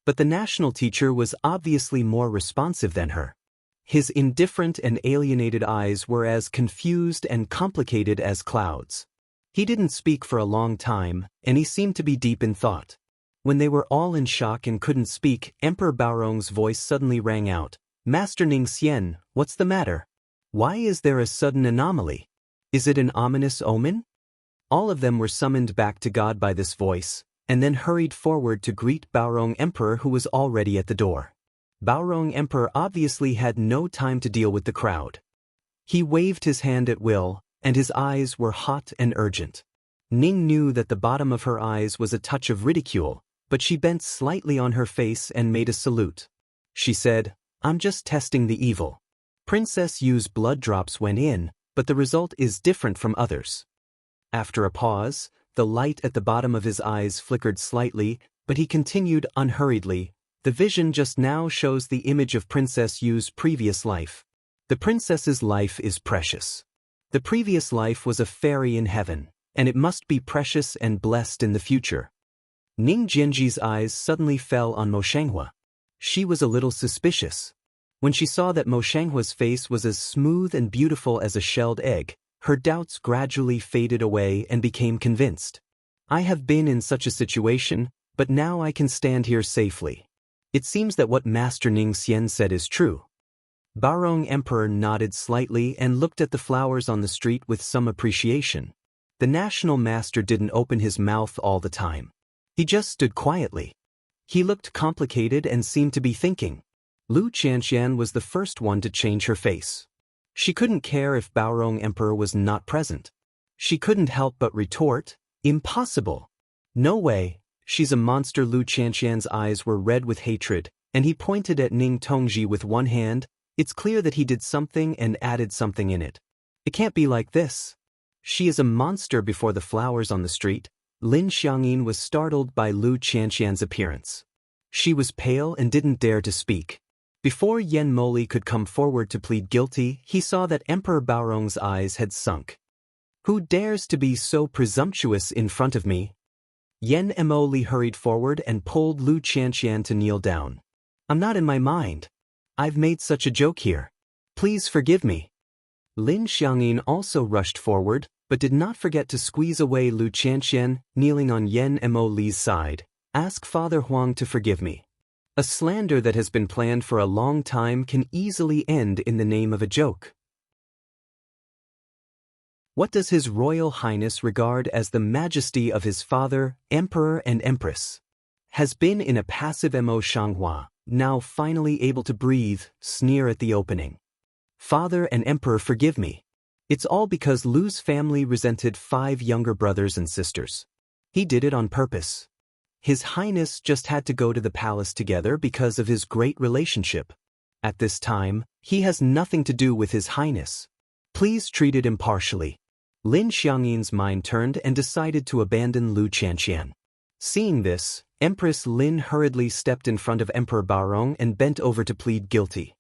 But the national teacher was obviously more responsive than her. His indifferent and alienated eyes were as confused and complicated as clouds. He didn't speak for a long time, and he seemed to be deep in thought. When they were all in shock and couldn't speak, Emperor Baorong's voice suddenly rang out. "Master Ning Xian, what's the matter? Why is there a sudden anomaly? Is it an ominous omen?" All of them were summoned back to God by this voice, and then hurried forward to greet Baorong Emperor, who was already at the door. Baorong Emperor obviously had no time to deal with the crowd. He waved his hand at will, and his eyes were hot and urgent. Ning knew that the bottom of her eyes was a touch of ridicule, but she bent slightly on her face and made a salute. She said, "I'm just testing the evil. Princess Yu's blood drops went in, but the result is different from others." After a pause, the light at the bottom of his eyes flickered slightly, but he continued unhurriedly. "The vision just now shows the image of Princess Yu's previous life. The princess's life is precious. The previous life was a fairy in heaven, and it must be precious and blessed in the future." Ning Jianji's eyes suddenly fell on Mo Shanghua. She was a little suspicious. When she saw that Mo Shanghua's face was as smooth and beautiful as a shelled egg, her doubts gradually faded away and became convinced. "I have been in such a situation, but now I can stand here safely. It seems that what Master Ning Xian said is true." Baorong Emperor nodded slightly and looked at the flowers on the street with some appreciation. The national master didn't open his mouth all the time. He just stood quietly. He looked complicated and seemed to be thinking. Lu Qianxian was the first one to change her face. She couldn't care if Baorong Emperor was not present. She couldn't help but retort, "Impossible. No way. She's a monster." Lu Qianxian's eyes were red with hatred, and he pointed at Ning Tongji with one hand. "It's clear that he did something and added something in it. It can't be like this. She is a monster." Before the flowers on the street, Lin Xiangyin was startled by Lu Qianxian's appearance. She was pale and didn't dare to speak. Before Yen Moli could come forward to plead guilty, he saw that Emperor Baorong's eyes had sunk. "Who dares to be so presumptuous in front of me?" Yen Moli hurried forward and pulled Lu Qianxian to kneel down. "I'm not in my mind. I've made such a joke here. Please forgive me." Lin Xiangyin also rushed forward, but did not forget to squeeze away Lu Qianxian, kneeling on Yen Moli's side. "Ask Father Huang to forgive me. A slander that has been planned for a long time can easily end in the name of a joke. What does His Royal Highness regard as the majesty of his father, Emperor and Empress? Has been in a passive Mo Shanghua, now finally able to breathe, sneer at the opening. Father and Emperor, forgive me. It's all because Lu's family resented 5 younger brothers and sisters. He did it on purpose. His Highness just had to go to the palace together because of his great relationship. At this time, he has nothing to do with His Highness. Please treat it impartially." Lin Xiangyin's mind turned and decided to abandon Lu Qianxian. Seeing this, Empress Lin hurriedly stepped in front of Emperor Baorong and bent over to plead guilty.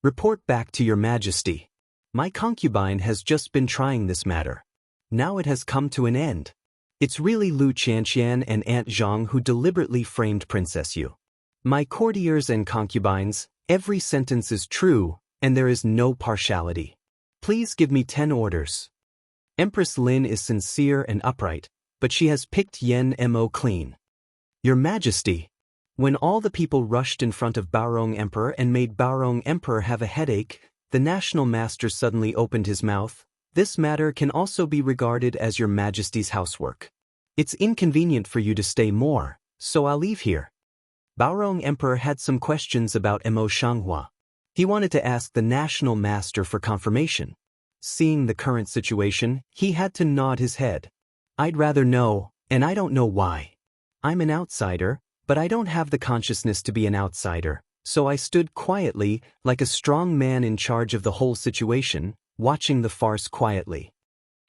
"Report back to Your Majesty. My concubine has just been trying this matter. Now it has come to an end. It's really Lu Qianxian and Aunt Zhang who deliberately framed Princess Yu. My courtiers and concubines, every sentence is true, and there is no partiality. Please give me 10 orders." Empress Lin is sincere and upright, but she has picked Yen Mo clean. "Your Majesty." When all the people rushed in front of Baorong Emperor and made Baorong Emperor have a headache, the national master suddenly opened his mouth. "This matter can also be regarded as Your Majesty's housework. It's inconvenient for you to stay more, so I'll leave here." Baorong Emperor had some questions about Mo Shanghua. He wanted to ask the national master for confirmation. Seeing the current situation, he had to nod his head. "I'd rather know, and I don't know why. I'm an outsider, but I don't have the consciousness to be an outsider. So I stood quietly, like a strong man in charge of the whole situation, watching the farce quietly.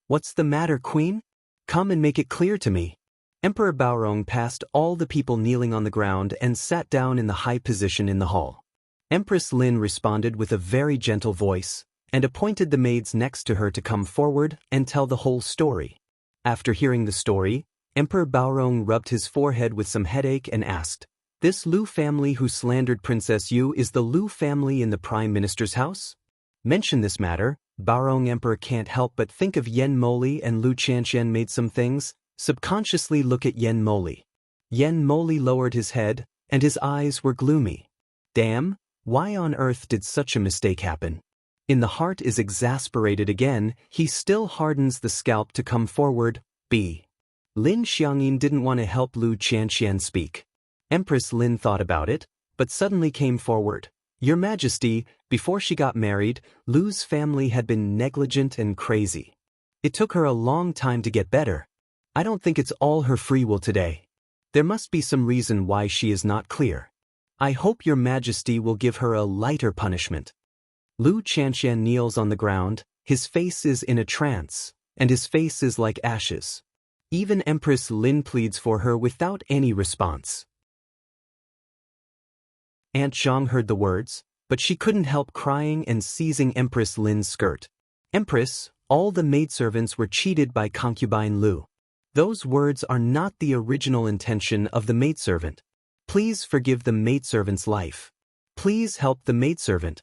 What's the matter, Queen? Come and make it clear to me. Emperor Baorong passed all the people kneeling on the ground and sat down in the high position in the hall. Empress Lin responded with a very gentle voice, and appointed the maids next to her to come forward and tell the whole story. After hearing the story, Emperor Baorong rubbed his forehead with some headache and asked, "This Lu family who slandered Princess Yu is the Lu family in the Prime Minister's house?" Mention this matter, Baorong Emperor can't help but think of Yen Moli, and Lu Qianqian made some things, subconsciously look at Yen Moli. Yen Moli lowered his head, and his eyes were gloomy. Damn, why on earth did such a mistake happen? In the heart is exasperated again, he still hardens the scalp to come forward. B. Lin Xiangyin didn't want to help Lu Qianqian speak. Empress Lin thought about it, but suddenly came forward. Your Majesty, before she got married, Lu's family had been negligent and crazy. It took her a long time to get better. I don't think it's all her free will today. There must be some reason why she is not clear. I hope Your Majesty will give her a lighter punishment. Lu Qianqian kneels on the ground, his face is in a trance, and his face is like ashes. Even Empress Lin pleads for her without any response. Aunt Zhang heard the words, but she couldn't help crying and seizing Empress Lin's skirt. Empress, all the maidservants were cheated by concubine Lu. Those words are not the original intention of the maidservant. Please forgive the maidservant's life. Please help the maidservant.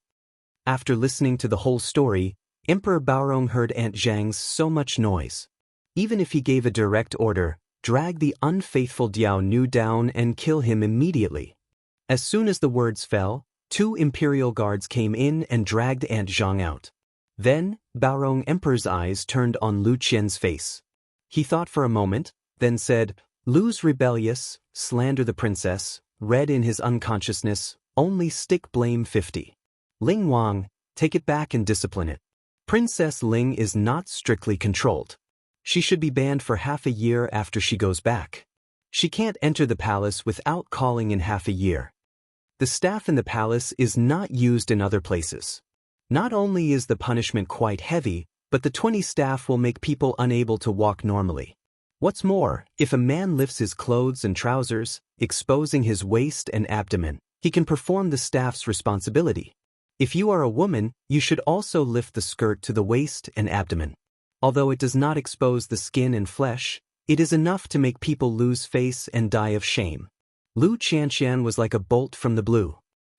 After listening to the whole story, Emperor Baorong heard Aunt Zhang's so much noise. Even if he gave a direct order, drag the unfaithful Diao Nu down and kill him immediately. As soon as the words fell, 2 imperial guards came in and dragged Aunt Zhang out. Then, Baorong Emperor's eyes turned on Lu Qian's face. He thought for a moment, then said, Lu's rebellious, slander the princess, read in his unconsciousness, only stick blame 50. Ling Wang, take it back and discipline it. Princess Ling is not strictly controlled. She should be banned for half a year after she goes back. She can't enter the palace without calling in half a year. The staff in the palace is not used in other places. Not only is the punishment quite heavy, but the 20 staff will make people unable to walk normally. What's more, if a man lifts his clothes and trousers, exposing his waist and abdomen, he can perform the staff's responsibility. If you are a woman, you should also lift the skirt to the waist and abdomen. Although it does not expose the skin and flesh, it is enough to make people lose face and die of shame. Lu Qianqian was like a bolt from the blue.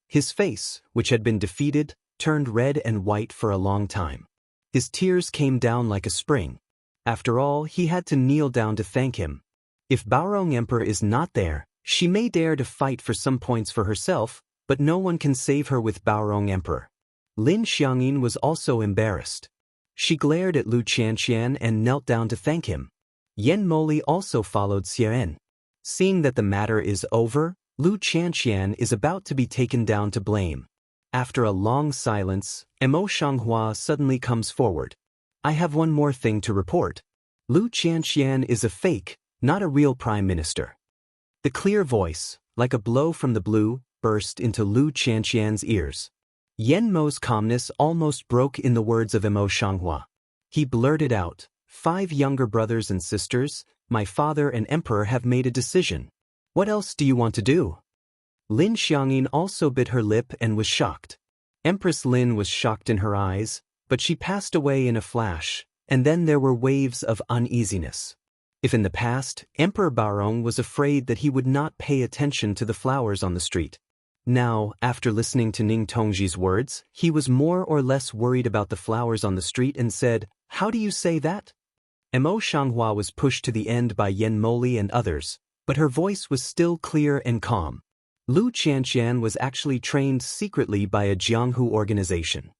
His face, which had been defeated, turned red and white for a long time. His tears came down like a spring. After all, he had to kneel down to thank him. If Baorong Emperor is not there, she may dare to fight for some points for herself, but no one can save her with Baorong Emperor. Lin Xiangyin was also embarrassed. She glared at Lu Qianqian and knelt down to thank him. Yen Moli also followed Xian. Seeing that the matter is over, Lu Qianqian is about to be taken down to blame. After a long silence, Mo Shanghua suddenly comes forward. I have one more thing to report. Lu Qianqian is a fake, not a real prime minister. The clear voice, like a blow from the blue, burst into Lu Qianqian's ears. Yen Mo's calmness almost broke in the words of Mo Shanghua. He blurted out, 5 younger brothers and sisters, my father and emperor have made a decision. What else do you want to do? Lin Xiangyin also bit her lip and was shocked. Empress Lin was shocked in her eyes, but she passed away in a flash, and then there were waves of uneasiness. If in the past, Emperor Baorong was afraid that he would not pay attention to the flowers on the street. Now, after listening to Ning Tongji's words, he was more or less worried about the flowers on the street and said, How do you say that? Mo Shanghua was pushed to the end by Yen Moli and others, but her voice was still clear and calm. Lu Qianqian was actually trained secretly by a Jianghu organization.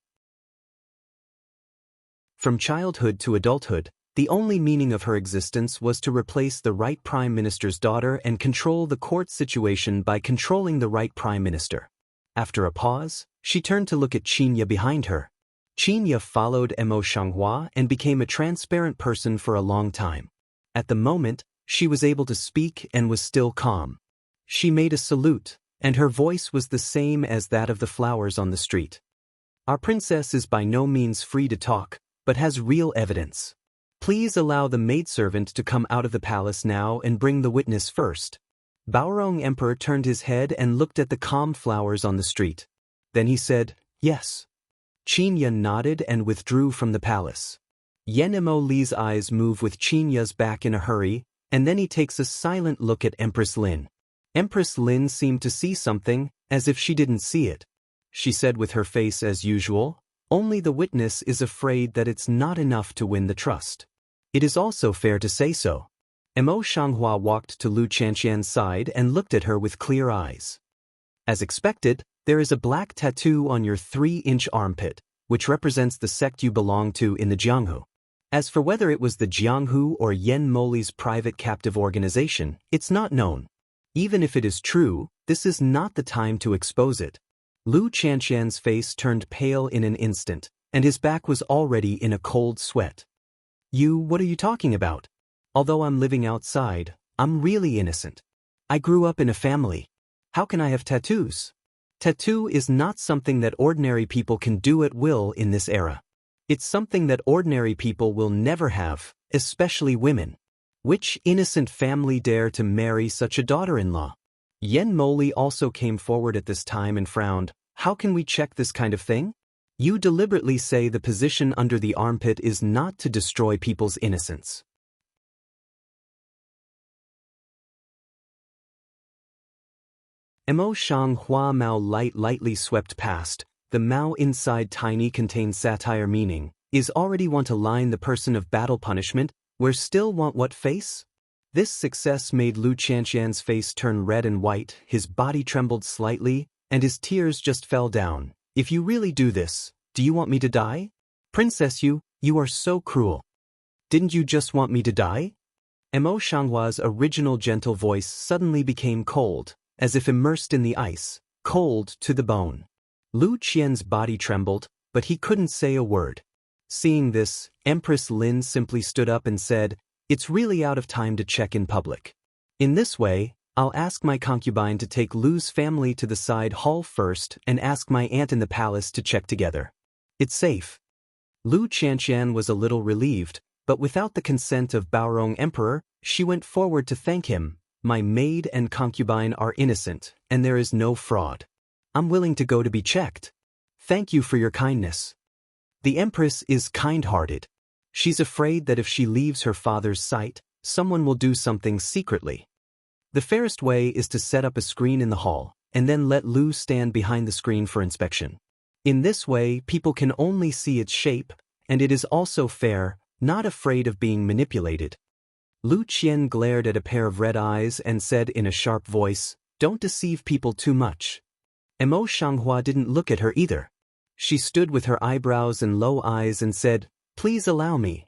From childhood to adulthood, the only meaning of her existence was to replace the right prime minister's daughter and control the court situation by controlling the right prime minister. After a pause, she turned to look at Qinya behind her. Qinya followed Mo Shanghua and became a transparent person for a long time. At the moment, she was able to speak and was still calm. She made a salute, and her voice was the same as that of the flowers on the street. Our princess is by no means free to talk, but has real evidence. Please allow the maidservant to come out of the palace now and bring the witness first. Baorong Emperor turned his head and looked at the calm flowers on the street. Then he said, "Yes." Qin Yan nodded and withdrew from the palace. Yen Mo Li's eyes move with Qin Ya's back in a hurry, and then he takes a silent look at Empress Lin. Empress Lin seemed to see something, as if she didn't see it. She said with her face as usual, "Only the witness is afraid that it's not enough to win the trust. It is also fair to say so." Mo Shanghua walked to Lu Qianqian's side and looked at her with clear eyes. "As expected, there is a black tattoo on your 3-inch armpit, which represents the sect you belong to in the Jianghu. As for whether it was the Jianghu or Yen Moli's private captive organization, it's not known. Even if it is true, this is not the time to expose it." Lu Qianqian's face turned pale in an instant, and his back was already in a cold sweat. What are you talking about? Although I'm living outside, I'm really innocent. I grew up in a family. How can I have tattoos? Tattoo is not something that ordinary people can do at will in this era. It's something that ordinary people will never have, especially women. Which innocent family dare to marry such a daughter-in-law? Yen Moli also came forward at this time and frowned. "How can we check this kind of thing? You deliberately say the position under the armpit is not to destroy people's innocence." Mo Shanghua Mao lightly swept past. The Mao inside tiny contains satire meaning. Is already want to line the person of battle punishment, where still want what face? This success made Lu Qianqian's face turn red and white, his body trembled slightly, and his tears just fell down. "If you really do this, do you want me to die? Princess you are so cruel. Didn't you just want me to die?" Mo Shanghua's original gentle voice suddenly became cold, as if immersed in the ice, cold to the bone. Lu Qian's body trembled, but he couldn't say a word. Seeing this, Empress Lin simply stood up and said, "It's really out of time to check in public. In this way, I'll ask my concubine to take Lu's family to the side hall first and ask my aunt in the palace to check together. It's safe." Lu Qianqian was a little relieved, but without the consent of Baorong Emperor, she went forward to thank him. "My maid and concubine are innocent, and there is no fraud. I'm willing to go to be checked. Thank you for your kindness." The Empress is kind-hearted. She's afraid that if she leaves her father's sight, someone will do something secretly. The fairest way is to set up a screen in the hall, and then let Lu stand behind the screen for inspection. In this way, people can only see its shape, and it is also fair, not afraid of being manipulated. Lu Qian glared at a pair of red eyes and said in a sharp voice, "Don't deceive people too much." Mo Shanghua didn't look at her either. She stood with her eyebrows and low eyes and said, "Please allow me."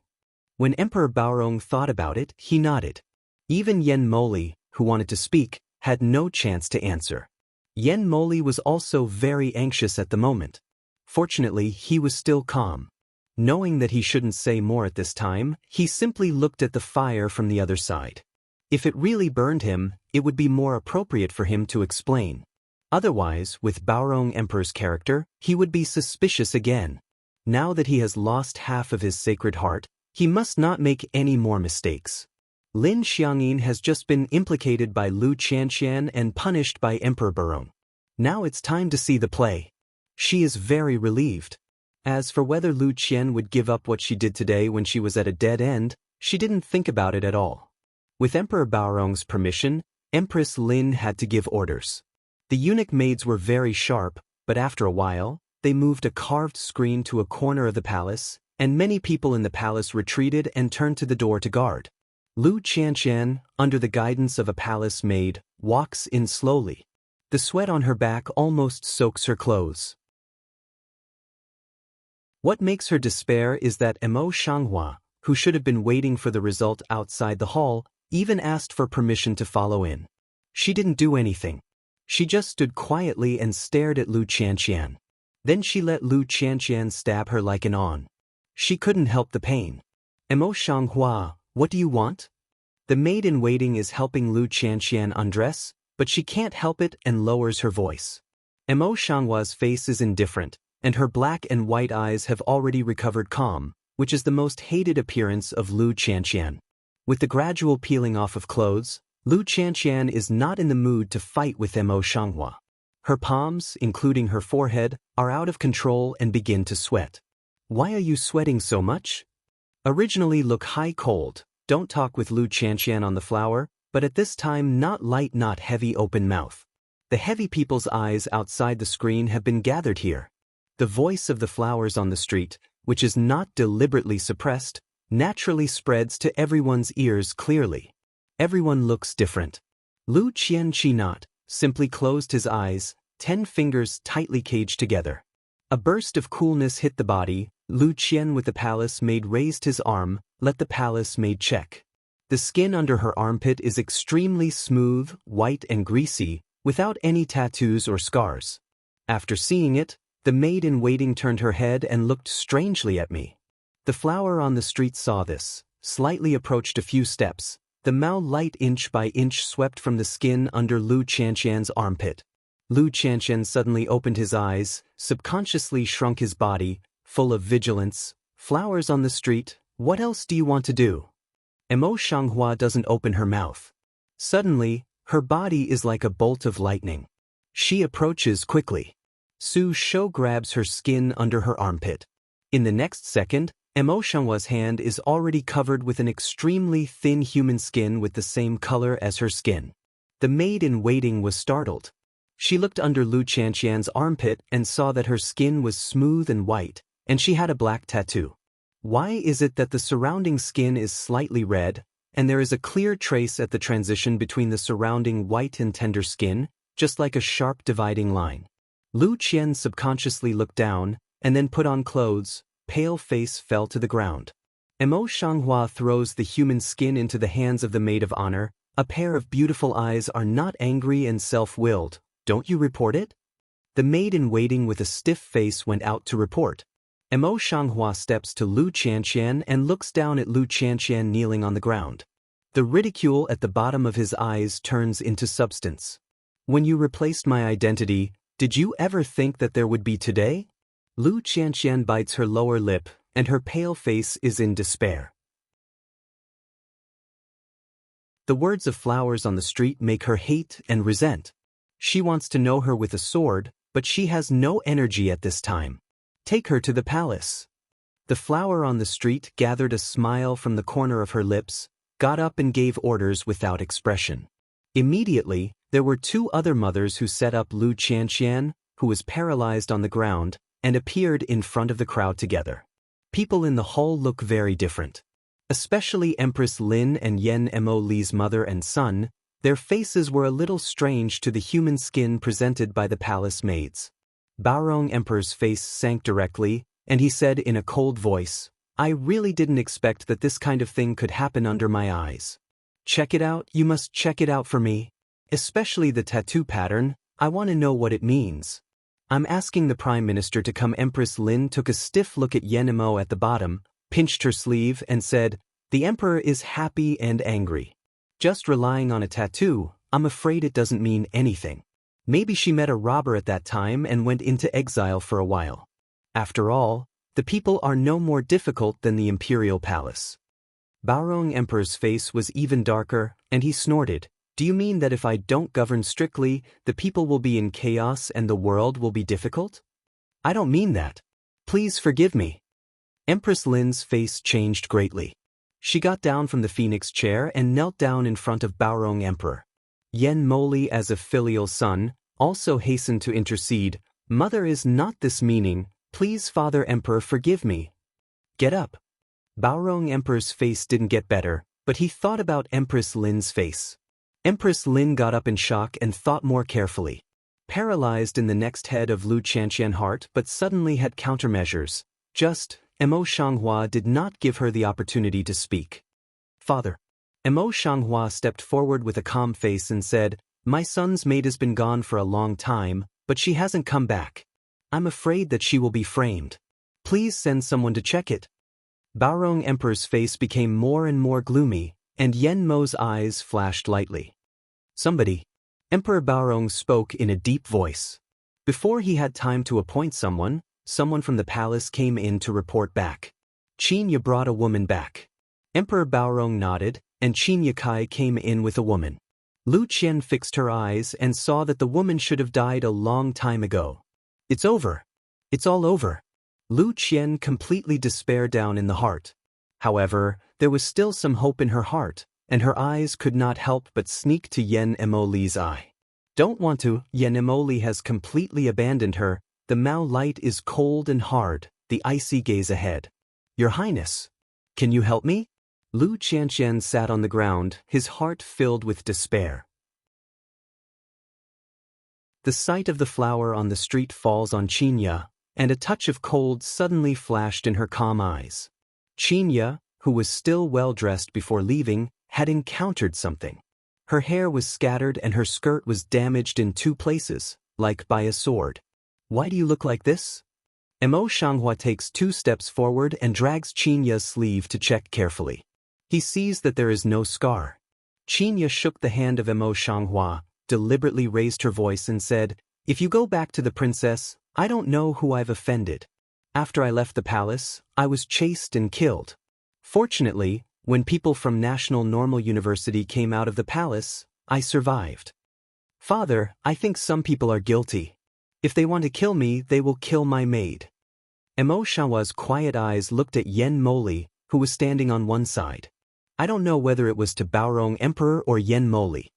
When Emperor Baorong thought about it, he nodded. Even Yen Moli, who wanted to speak, had no chance to answer. Yen Moli was also very anxious at the moment. Fortunately, he was still calm. Knowing that he shouldn't say more at this time, he simply looked at the fire from the other side. If it really burned him, it would be more appropriate for him to explain. Otherwise, with Baorong Emperor's character, he would be suspicious again. Now that he has lost half of his sacred heart, he must not make any more mistakes. Lin Xiangyin has just been implicated by Lu Qianqian and punished by Emperor Baorong. Now it's time to see the play. She is very relieved. As for whether Lu Qian would give up what she did today when she was at a dead end, she didn't think about it at all. With Emperor Baorong's permission, Empress Lin had to give orders. The eunuch maids were very sharp, but after a while, they moved a carved screen to a corner of the palace, and many people in the palace retreated and turned to the door to guard. Lu Qianqian, under the guidance of a palace maid, walks in slowly. The sweat on her back almost soaks her clothes. What makes her despair is that Mo Shanghua, who should have been waiting for the result outside the hall, even asked for permission to follow in. She didn't do anything. She just stood quietly and stared at Lu Qianqian. Then she let Lu Qianqian stab her like an awn. She couldn't help the pain. Mo Shanghua, what do you want? The maid-in-waiting is helping Lu Qianqian undress, but she can't help it and lowers her voice. Mo Shanghua's face is indifferent, and her black and white eyes have already recovered calm, which is the most hated appearance of Lu Qianqian. With the gradual peeling off of clothes, Lu Qianqian is not in the mood to fight with Mo Shanghua. Her palms, including her forehead, are out of control and begin to sweat. Why are you sweating so much? Originally look high cold, don't talk with Lu Qianqian on the flower, but at this time not light not heavy open mouth. The heavy people's eyes outside the screen have been gathered here. The voice of the flowers on the street, which is not deliberately suppressed, naturally spreads to everyone's ears clearly. Everyone looks different. Lu Qianqi not simply closed his eyes, 10 fingers tightly caged together. A burst of coolness hit the body. Lu Qian with the palace maid raised his arm, let the palace maid check. The skin under her armpit is extremely smooth, white and greasy, without any tattoos or scars. After seeing it, the maid-in-waiting turned her head and looked strangely at me. The flower on the street saw this, slightly approached a few steps. The Mao light inch by inch swept from the skin under Lu Qianqian's armpit. Lu Qianqian suddenly opened his eyes, subconsciously shrunk his body, full of vigilance. Flowers on the street, what else do you want to do? Mo Shanghua doesn't open her mouth. Suddenly, her body is like a bolt of lightning. She approaches quickly. Su Shou grabs her skin under her armpit. In the next second, Mo Shanghua's hand is already covered with an extremely thin human skin with the same color as her skin. The maid-in-waiting was startled. She looked under Lu Qianqian's armpit and saw that her skin was smooth and white, and she had a black tattoo. Why is it that the surrounding skin is slightly red, and there is a clear trace at the transition between the surrounding white and tender skin, just like a sharp dividing line? Lu Qian subconsciously looked down, and then put on clothes. Pale face fell to the ground. Mo Shanghua throws the human skin into the hands of the maid of honor. A pair of beautiful eyes are not angry and self-willed. Don't you report it? The maid-in-waiting with a stiff face went out to report. Mo Shanghua steps to Lu Qianqian and looks down at Lu Qianqian kneeling on the ground. The ridicule at the bottom of his eyes turns into substance. When you replaced my identity, did you ever think that there would be today? Lu Qianqian bites her lower lip, and her pale face is in despair. The words of flowers on the street make her hate and resent. She wants to know her with a sword, but she has no energy at this time. Take her to the palace. The flower on the street gathered a smile from the corner of her lips, got up and gave orders without expression. Immediately, there were 2 other mothers who set up Lu Qianqian, who was paralyzed on the ground, and appeared in front of the crowd together. People in the hall look very different. Especially Empress Lin and Yen Mo Li's mother and son, their faces were a little strange to the human skin presented by the palace maids. Baorong Emperor's face sank directly, and he said in a cold voice, I really didn't expect that this kind of thing could happen under my eyes. Check it out, you must check it out for me. Especially the tattoo pattern, I want to know what it means. I'm asking the Prime Minister to come. Empress Lin took a stiff look at Yen Mo at the bottom, pinched her sleeve and said, the Emperor is happy and angry. Just relying on a tattoo, I'm afraid it doesn't mean anything. Maybe she met a robber at that time and went into exile for a while. After all, the people are no more difficult than the imperial palace. Baorong Emperor's face was even darker, and he snorted, do you mean that if I don't govern strictly, the people will be in chaos and the world will be difficult? I don't mean that. Please forgive me. Empress Lin's face changed greatly. She got down from the phoenix chair and knelt down in front of Baorong Emperor. Yen Moli, as a filial son, also hastened to intercede. Mother, is not this meaning? Please, Father Emperor, forgive me. Get up. Baorong Emperor's face didn't get better, but he thought about Empress Lin's face. Empress Lin got up in shock and thought more carefully. Paralyzed in the next head of Lu Qianqian heart, but suddenly had countermeasures. Just, Mo Shanghua did not give her the opportunity to speak. Father. Mo Shanghua stepped forward with a calm face and said, my son's maid has been gone for a long time, but she hasn't come back. I'm afraid that she will be framed. Please send someone to check it. Baorong Emperor's face became more and more gloomy, and Yen Mo's eyes flashed lightly. Somebody. Emperor Baorong spoke in a deep voice. Before he had time to appoint someone from the palace came in to report back. Qin brought a woman back. Emperor Baorong nodded, and Qin Kai came in with a woman. Lu Qian fixed her eyes and saw that the woman should have died a long time ago. It's over. It's all over. Lu Qian completely despair down in the heart. However, there was still some hope in her heart, and her eyes could not help but sneak to Yen Emoli's eye. Don't want to, Yen Emoli has completely abandoned her, the Mao light is cold and hard, the icy gaze ahead. Your Highness, can you help me? Lu Qianqian sat on the ground, his heart filled with despair. The sight of the flower on the street falls on Qinya, and a touch of cold suddenly flashed in her calm eyes. Qinya, who was still well-dressed before leaving, had encountered something. Her hair was scattered and her skirt was damaged in 2 places, like by a sword. Why do you look like this? Mo Shanghua takes 2 steps forward and drags Qinya's sleeve to check carefully. He sees that there is no scar. Qinya shook the hand of Mo Shanghua, deliberately raised her voice and said, "If you go back to the princess, I don't know who I've offended. After I left the palace, I was chased and killed. Fortunately, when people from National Normal University came out of the palace, I survived. Father, I think some people are guilty. If they want to kill me, they will kill my maid." Mo Shanhua's quiet eyes looked at Yen Moli, who was standing on one side. I don't know whether it was to Baorong Emperor or Yen Moli.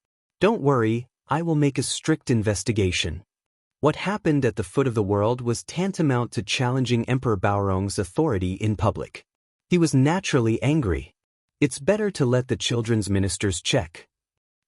Don't worry, I will make a strict investigation. What happened at the foot of the world was tantamount to challenging Emperor Baorong's authority in public. He was naturally angry. It's better to let the children's ministers check.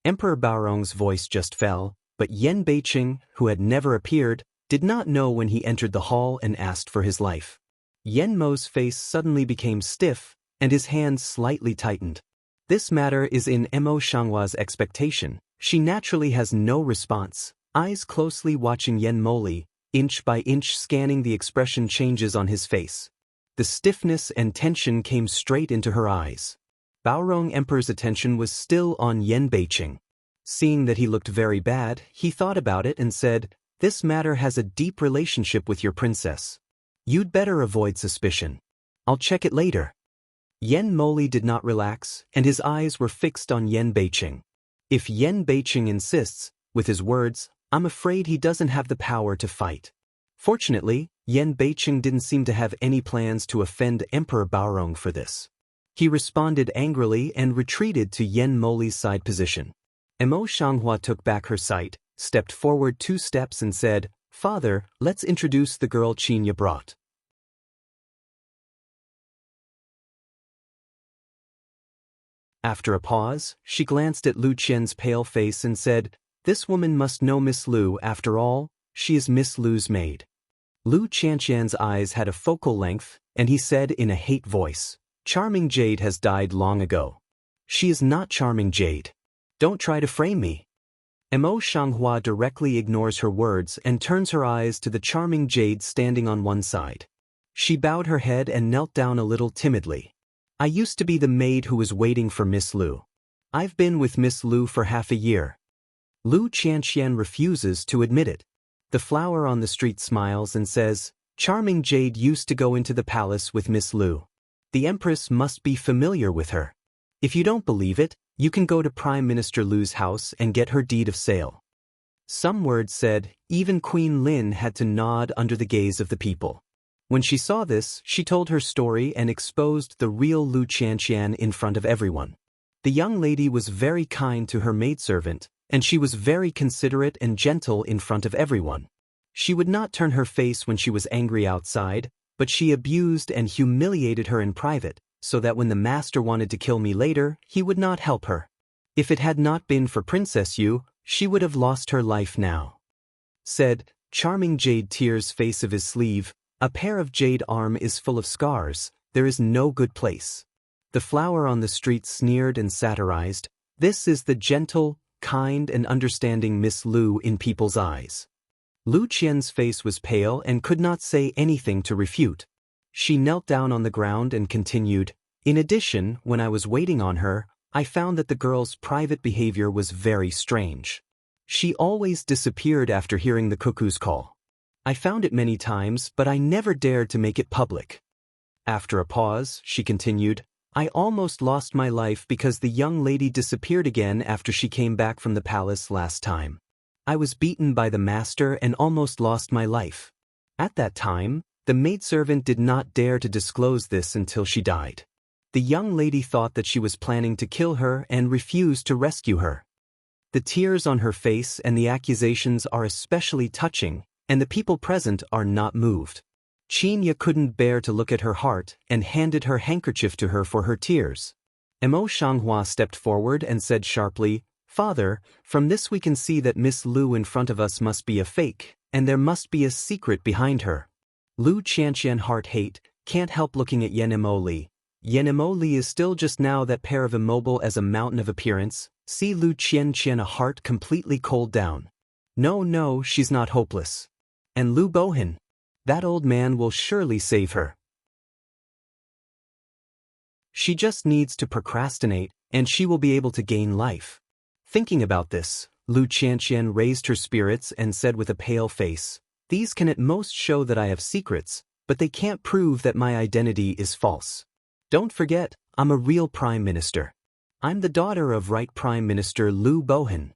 Emperor Baorong's voice just fell, but Yen Beiqing, who had never appeared, did not know when he entered the hall and asked for his life. Yen Mo's face suddenly became stiff, and his hands slightly tightened. This matter is in Mo Shanghua's expectation. She naturally has no response, eyes closely watching Yen Moli, inch by inch scanning the expression changes on his face. The stiffness and tension came straight into her eyes. Baorong Emperor's attention was still on Yen Beiqing. Seeing that he looked very bad, he thought about it and said, "This matter has a deep relationship with your princess. You'd better avoid suspicion. I'll check it later." Yen Moli did not relax, and his eyes were fixed on Yen Beiqing. If Yen Beiqing insists, with his words, I'm afraid he doesn't have the power to fight. Fortunately, Yen Beiqing didn't seem to have any plans to offend Emperor Baorong for this. He responded angrily and retreated to Yen Moli's side position. Mo Shanghua took back her sight, stepped forward 2 steps and said, "Father, let's introduce the girl Qinya brought." After a pause, she glanced at Lu Qian's pale face and said, "This woman must know Miss Lu after all, she is Miss Lu's maid." Lu Qianqian's eyes had a focal length, and he said in a hate voice, "Charming Jade has died long ago. She is not Charming Jade. Don't try to frame me." Mo Shanghua directly ignores her words and turns her eyes to the Charming Jade standing on one side. She bowed her head and knelt down a little timidly. "I used to be the maid who was waiting for Miss Lu. I've been with Miss Lu for half a year." Lu Qianqian refuses to admit it. The flower on the street smiles and says, "Charming Jade used to go into the palace with Miss Lu. The Empress must be familiar with her. If you don't believe it, you can go to Prime Minister Lu's house and get her deed of sale." Some words said, even Queen Lin had to nod under the gaze of the people. When she saw this, she told her story and exposed the real Lu Qianqian in front of everyone. The young lady was very kind to her maidservant, and she was very considerate and gentle in front of everyone. She would not turn her face when she was angry outside, but she abused and humiliated her in private, so that when the master wanted to kill me later, he would not help her. If it had not been for Princess Yu, she would have lost her life now. Said, Charming Jade tears face of his sleeve, "A pair of jade arm is full of scars, there is no good place." The flower on the street sneered and satirized, "This is the gentle, kind and understanding Miss Lu in people's eyes." Lu Qian's face was pale and could not say anything to refute. She knelt down on the ground and continued, "In addition, when I was waiting on her, I found that the girl's private behavior was very strange. She always disappeared after hearing the cuckoo's call. I found it many times, but I never dared to make it public. After a pause, she continued, I almost lost my life because the young lady disappeared again after she came back from the palace last time. I was beaten by the master and almost lost my life. At that time, the maidservant did not dare to disclose this until she died. The young lady thought that she was planning to kill her and refused to rescue her. The tears on her face and the accusations are especially touching, and the people present are not moved. Qinya couldn't bear to look at her heart and handed her handkerchief to her for her tears. Mo Shanghua stepped forward and said sharply, Father, from this we can see that Miss Lu in front of us must be a fake, and there must be a secret behind her. Lu Qianqian heart-hate, can't help looking at Yen Mo Li. Yen Mo Li is still just now that pair of immobile as a mountain of appearance. See Lu Qianqian a heart completely cold down. No, she's not hopeless. And Lu Bohan. That old man will surely save her. She just needs to procrastinate, and she will be able to gain life. Thinking about this, Lu Qianqian raised her spirits and said with a pale face, These can at most show that I have secrets, but they can't prove that my identity is false. Don't forget, I'm a real prime minister. I'm the daughter of Right Prime Minister Lu Bohan.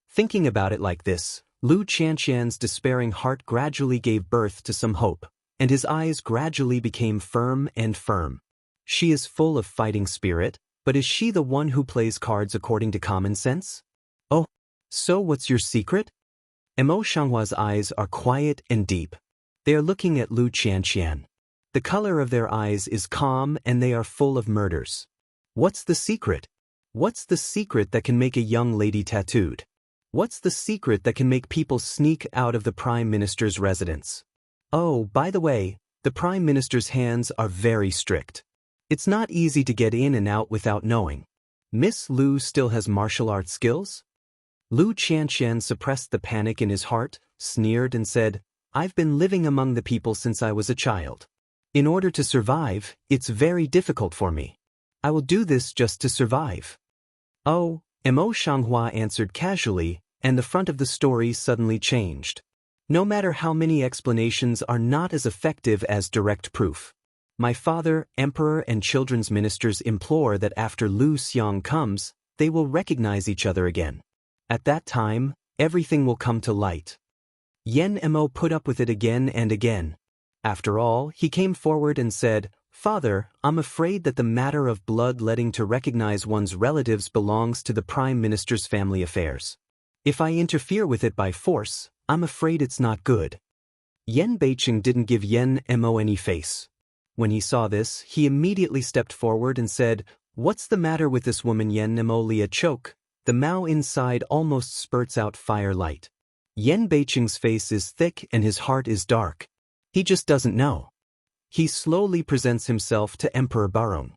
Thinking about it like this, Lu Qianqian's despairing heart gradually gave birth to some hope, and his eyes gradually became firm and firm. She is full of fighting spirit, but is she the one who plays cards according to common sense? Oh, so what's your secret? Mo Shanghua's eyes are quiet and deep. They are looking at Lu Qianqian. The color of their eyes is calm and they are full of murders. What's the secret? What's the secret that can make a young lady tattooed? What's the secret that can make people sneak out of the Prime Minister's residence? Oh, by the way, the Prime Minister's hands are very strict. It's not easy to get in and out without knowing. Miss Lu still has martial arts skills? Lu Qianqian suppressed the panic in his heart, sneered and said, I've been living among the people since I was a child. In order to survive, it's very difficult for me. I will do this just to survive. Oh, Mo Shanghua answered casually, and the front of the story suddenly changed. No matter how many explanations are not as effective as direct proof. My father, emperor and children's ministers implore that after Lu Xiang comes, they will recognize each other again. At that time, everything will come to light. Yen Mo put up with it again and again. After all, he came forward and said, Father, I'm afraid that the matter of blood-letting to recognize one's relatives belongs to the Prime Minister's family affairs. If I interfere with it by force, I'm afraid it's not good. Yen Beiqing didn't give Yen Mo any face. When he saw this, he immediately stepped forward and said, What's the matter with this woman? Yen Mo Li a choke. The mouth inside almost spurts out firelight. Yen Beiqing's face is thick and his heart is dark. He just doesn't know. He slowly presents himself to Emperor Barong.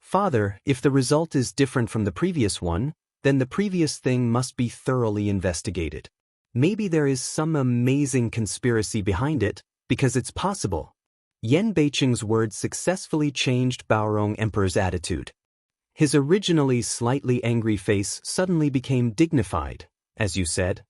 Father, if the result is different from the previous one, then the previous thing must be thoroughly investigated. Maybe there is some amazing conspiracy behind it, because it's possible. Yen Beiqing's words successfully changed Barong Emperor's attitude. His originally slightly angry face suddenly became dignified, as you said.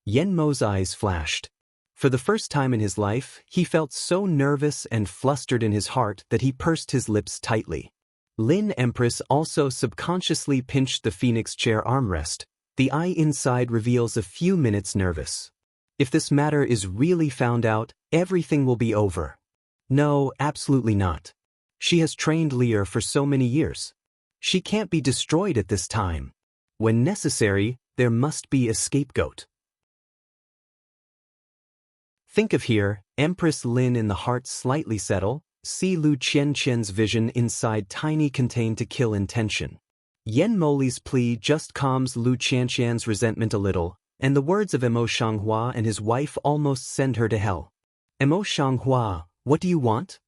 Yen Mo's eyes flashed. For the first time in his life, he felt so nervous and flustered in his heart that he pursed his lips tightly. Lin Empress also subconsciously pinched the phoenix chair armrest. The eye inside reveals a few minutes nervous. If this matter is really found out, everything will be over. No, absolutely not. She has trained Lear for so many years. She can't be destroyed at this time. When necessary, there must be a scapegoat. Think of here, Empress Lin in the heart slightly settle, see Lu Qianqian's vision inside tiny contain to kill intention. Yen Moli's plea just calms Lu Qianqian's resentment a little, and the words of Mo Shanghua and his wife almost send her to hell. Mo Shanghua, what do you want?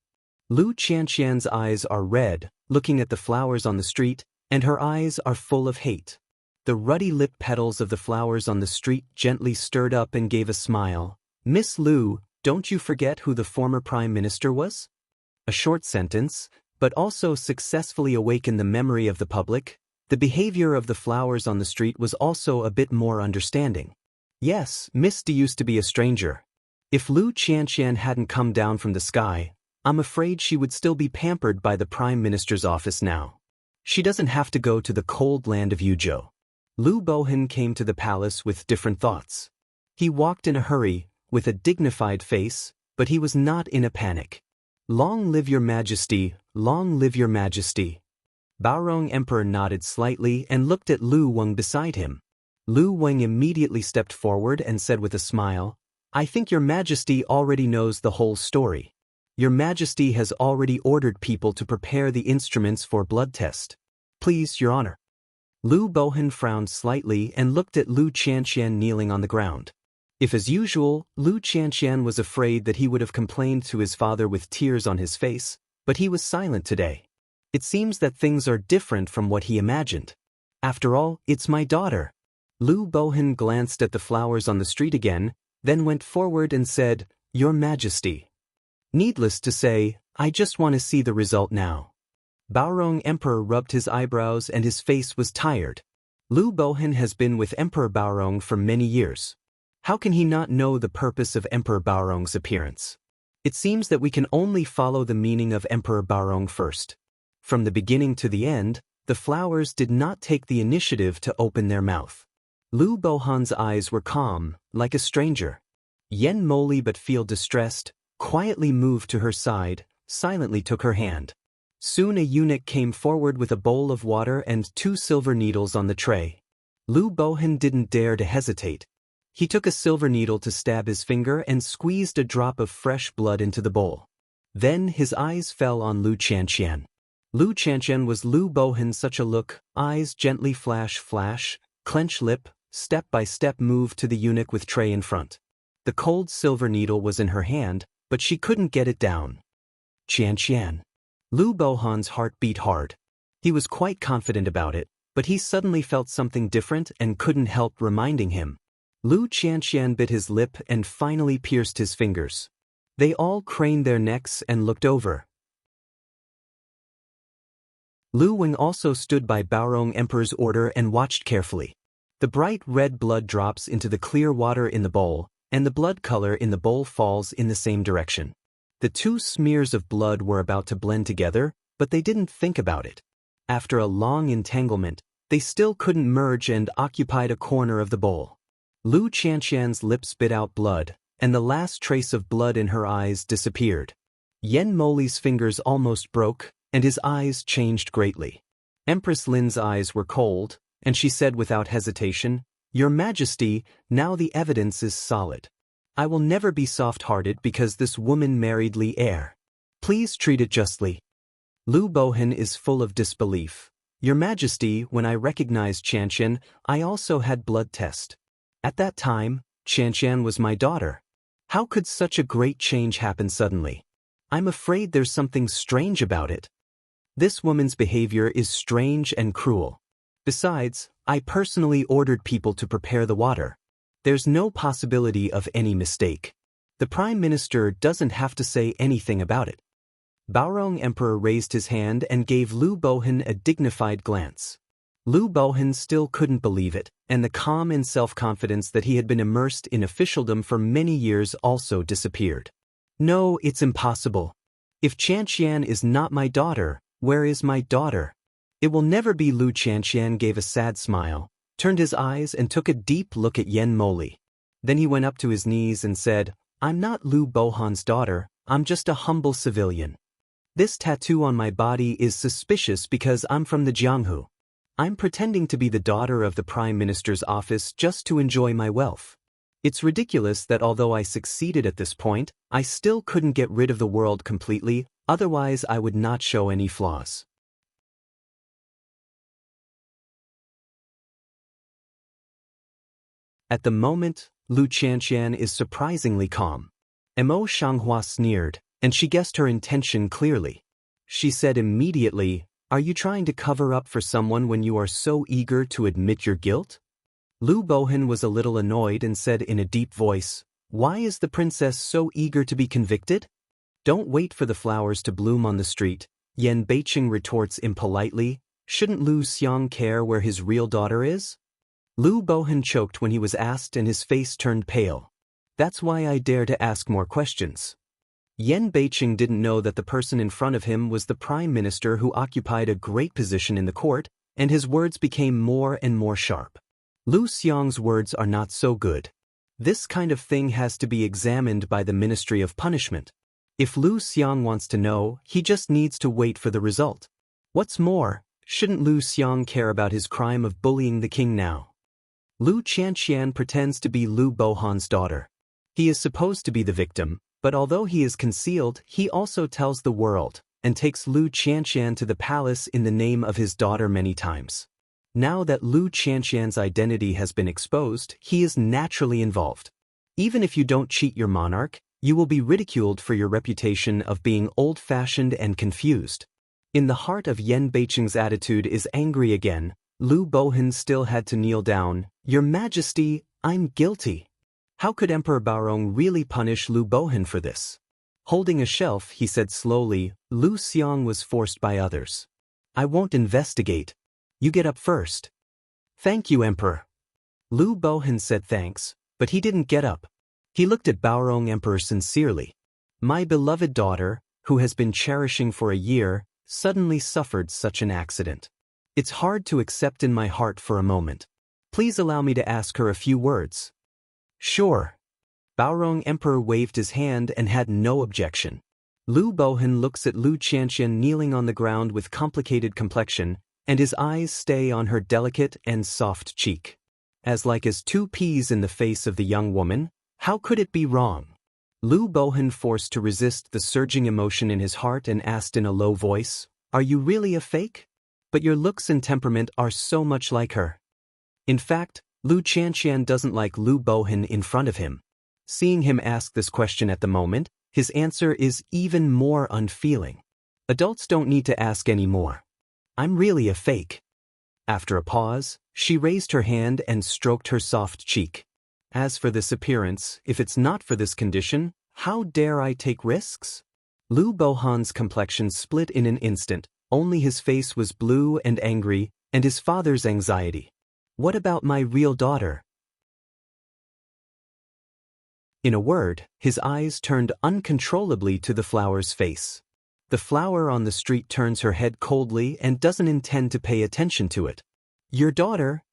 Lu Qianqian's eyes are red, looking at the flowers on the street, and her eyes are full of hate. The ruddy lip petals of the flowers on the street gently stirred up and gave a smile. Miss Lu, don't you forget who the former Prime Minister was? A short sentence, but also successfully awakened the memory of the public. The behavior of the flowers on the street was also a bit more understanding. Yes, Misty used to be a stranger. If Lu Qianqian hadn't come down from the sky, I'm afraid she would still be pampered by the Prime Minister's office now. She doesn't have to go to the cold land of Yuzhou. Lu Bohan came to the palace with different thoughts. He walked in a hurry, with a dignified face, but he was not in a panic. Long live your majesty, long live your majesty. Baorong Emperor nodded slightly and looked at Lu Weng beside him. Lu Weng immediately stepped forward and said with a smile, I think your majesty already knows the whole story. Your majesty has already ordered people to prepare the instruments for blood test. Please, your honor. Lu Bohan frowned slightly and looked at Lu Qianqian kneeling on the ground. If as usual, Lu Qianqian was afraid that he would have complained to his father with tears on his face, but he was silent today. It seems that things are different from what he imagined. After all, it's my daughter. Lu Bohan glanced at the flowers on the street again, then went forward and said, Your Majesty. Needless to say, I just want to see the result now. Baorong Emperor rubbed his eyebrows and his face was tired. Lu Bohan has been with Emperor Baorong for many years. How can he not know the purpose of Emperor Baorong's appearance? It seems that we can only follow the meaning of Emperor Baorong first. From the beginning to the end, the flowers did not take the initiative to open their mouth. Lu Bohan's eyes were calm, like a stranger. Yen Moli, but feel distressed, quietly moved to her side, silently took her hand. Soon a eunuch came forward with a bowl of water and 2 silver needles on the tray. Lu Bohan didn't dare to hesitate. He took a silver needle to stab his finger and squeezed a drop of fresh blood into the bowl. Then his eyes fell on Lu Qianqian. Lu Qianqian was Lu Bohan, such a look, eyes gently flash, clench lip, step by step move to the eunuch with tray in front. The cold silver needle was in her hand, but she couldn't get it down. Qianqian. Lu Bohan's heart beat hard. He was quite confident about it, but he suddenly felt something different and couldn't help reminding him. Lu Qianqian bit his lip and finally pierced his fingers. They all craned their necks and looked over. Lu Weng also stood by Baorong Emperor's order and watched carefully. The bright red blood drops into the clear water in the bowl, and the blood color in the bowl falls in the same direction. The 2 smears of blood were about to blend together, but they didn't think about it. After a long entanglement, they still couldn't merge and occupied a corner of the bowl. Lu Qianqian's lips spit out blood, and the last trace of blood in her eyes disappeared. Yen Moli's fingers almost broke, and his eyes changed greatly. Empress Lin's eyes were cold, and she said without hesitation, Your Majesty, now the evidence is solid. I will never be soft-hearted because this woman married Li Heir. Please treat it justly. Lu Bohan is full of disbelief. Your Majesty, when I recognized Qianqian, I also had blood test. At that time, Qianqian was my daughter. How could such a great change happen suddenly? I'm afraid there's something strange about it. This woman's behavior is strange and cruel. Besides, I personally ordered people to prepare the water. There's no possibility of any mistake. The Prime Minister doesn't have to say anything about it. Baorong Emperor raised his hand and gave Lu Bohan a dignified glance. Lu Bohan still couldn't believe it, and the calm and self-confidence that he had been immersed in officialdom for many years also disappeared. No, it's impossible. If Qianqian is not my daughter, where is my daughter? It will never be. Lu Qianqian gave a sad smile, turned his eyes and took a deep look at Yen Moli. Then he went up to his knees and said, I'm not Lu Bohan's daughter, I'm just a humble civilian. This tattoo on my body is suspicious because I'm from the Jianghu. I'm pretending to be the daughter of the Prime Minister's office just to enjoy my wealth. It's ridiculous that although I succeeded at this point, I still couldn't get rid of the world completely, otherwise I would not show any flaws. At the moment, Lu Qianqian is surprisingly calm. Mo Shanghua sneered, and she guessed her intention clearly. She said immediately, Are you trying to cover up for someone when you are so eager to admit your guilt? Lu Bohan was a little annoyed and said in a deep voice, Why is the princess so eager to be convicted? Don't wait for the flowers to bloom on the street, Yen Beiqing retorts impolitely. Shouldn't Lu Xiang care where his real daughter is? Lu Bohan choked when he was asked and his face turned pale. That's why I dare to ask more questions. Yen Beiqing didn't know that the person in front of him was the prime minister who occupied a great position in the court, and his words became more and more sharp. Lu Xiang's words are not so good. This kind of thing has to be examined by the Ministry of Punishment. If Lu Xiang wants to know, he just needs to wait for the result. What's more, shouldn't Lu Xiang care about his crime of bullying the king now? Lu Qianqian pretends to be Lu Bohan's daughter. He is supposed to be the victim, but although he is concealed, he also tells the world, and takes Lu Qianqian to the palace in the name of his daughter many times. Now that Lu Qianqian's identity has been exposed, he is naturally involved. Even if you don't cheat your monarch, you will be ridiculed for your reputation of being old-fashioned and confused. In the heart of Yen Beiqing's attitude is angry again. Lu Bohan still had to kneel down. Your Majesty, I'm guilty. How could Emperor Baorong really punish Lu Bohan for this? Holding a shelf, he said slowly, Lu Xiang was forced by others. I won't investigate. You get up first. Thank you, Emperor. Lu Bohan said thanks, but he didn't get up. He looked at Baorong Emperor sincerely. My beloved daughter, who has been cherishing for a year, suddenly suffered such an accident. It's hard to accept in my heart for a moment. Please allow me to ask her a few words. Sure. Baorong Emperor waved his hand and had no objection. Lu Bohan looks at Lu Qianqian kneeling on the ground with complicated complexion, and his eyes stay on her delicate and soft cheek. As like as two peas in the face of the young woman, how could it be wrong? Lu Bohan forced to resist the surging emotion in his heart and asked in a low voice, Are you really a fake? But your looks and temperament are so much like her. In fact, Lu Qianqian doesn't like Lu Bohan in front of him. Seeing him ask this question at the moment, his answer is even more unfeeling. Adults don't need to ask any more. I'm really a fake. After a pause, she raised her hand and stroked her soft cheek. As for this appearance, if it's not for this condition, how dare I take risks? Lu Bohan's complexion split in an instant. Only his face was blue and angry, and his father's anxiety. What about my real daughter? In a word, his eyes turned uncontrollably to the flower's face. The flower on the street turns her head coldly and doesn't intend to pay attention to it. Your daughter?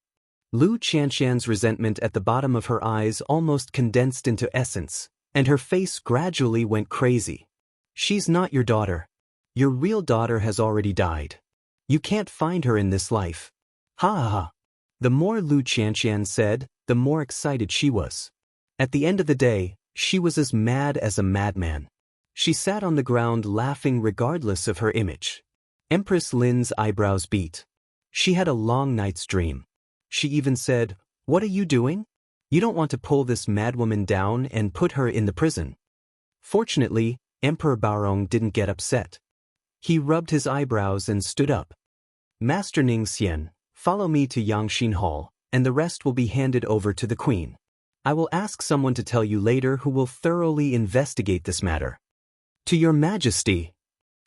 Lu Qianqian's resentment at the bottom of her eyes almost condensed into essence, and her face gradually went crazy. She's not your daughter. Your real daughter has already died. You can't find her in this life. Ha ha ha. The more Lu Qianqian said, the more excited she was. At the end of the day, she was as mad as a madman. She sat on the ground laughing regardless of her image. Empress Lin's eyebrows beat. She had a long night's dream. She even said, What are you doing? You don't want to pull this madwoman down and put her in the prison. Fortunately, Emperor Baorong didn't get upset. He rubbed his eyebrows and stood up. Master Ning Xian, follow me to Yangxin Hall, and the rest will be handed over to the Queen. I will ask someone to tell you later who will thoroughly investigate this matter. To your Majesty.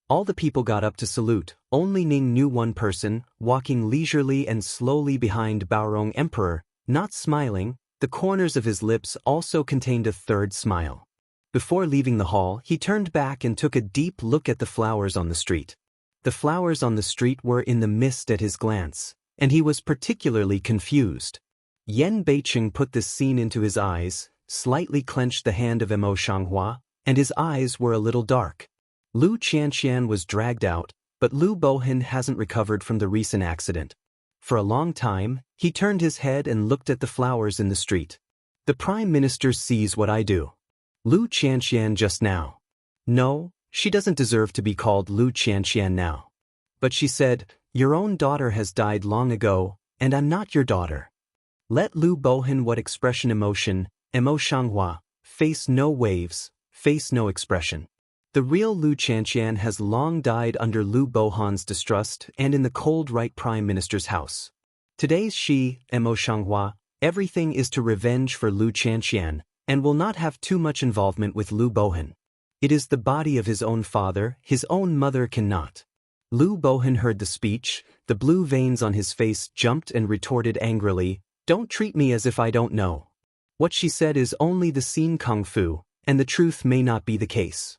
All the people got up to salute. Only Ning knew one person, walking leisurely and slowly behind Baorong Emperor, not smiling. The corners of his lips also contained a third smile. Before leaving the hall, he turned back and took a deep look at the flowers on the street. The flowers on the street were in the mist at his glance, and he was particularly confused. Yen Beiqing put this scene into his eyes, slightly clenched the hand of Mo Shanghua, and his eyes were a little dark. Lu Qianqian was dragged out, but Lu Bohan hasn't recovered from the recent accident. For a long time, he turned his head and looked at the flowers in the street. The Prime Minister sees what I do. Lu Qianqian just now. No, she doesn't deserve to be called Lu Qianqian now. But she said, Your own daughter has died long ago, and I'm not your daughter. Let Lu Bohan what expression emotion, Mo Shanghua, face no waves, face no expression. The real Lu Qianqian has long died under Lu Bohan's distrust and in the cold right Prime Minister's house. Today's she, Mo Shanghua, everything is to revenge for Lu Qianqian, and will not have too much involvement with Lu Bohan. It is the body of his own father, his own mother cannot. Lu Bohan heard the speech, the blue veins on his face jumped and retorted angrily, Don't treat me as if I don't know. What she said is only the scene kung fu, and the truth may not be the case.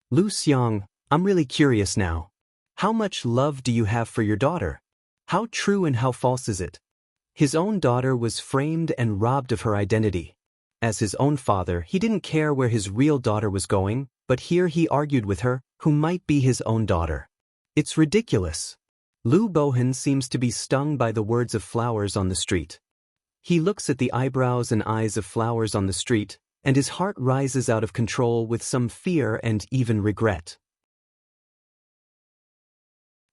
Lu Xiang, I'm really curious now. How much love do you have for your daughter? How true and how false is it? His own daughter was framed and robbed of her identity. As his own father, he didn't care where his real daughter was going, but here he argued with her, who might be his own daughter. It's ridiculous. Lu Bohan seems to be stung by the words of flowers on the street. He looks at the eyebrows and eyes of flowers on the street, and his heart rises out of control with some fear and even regret.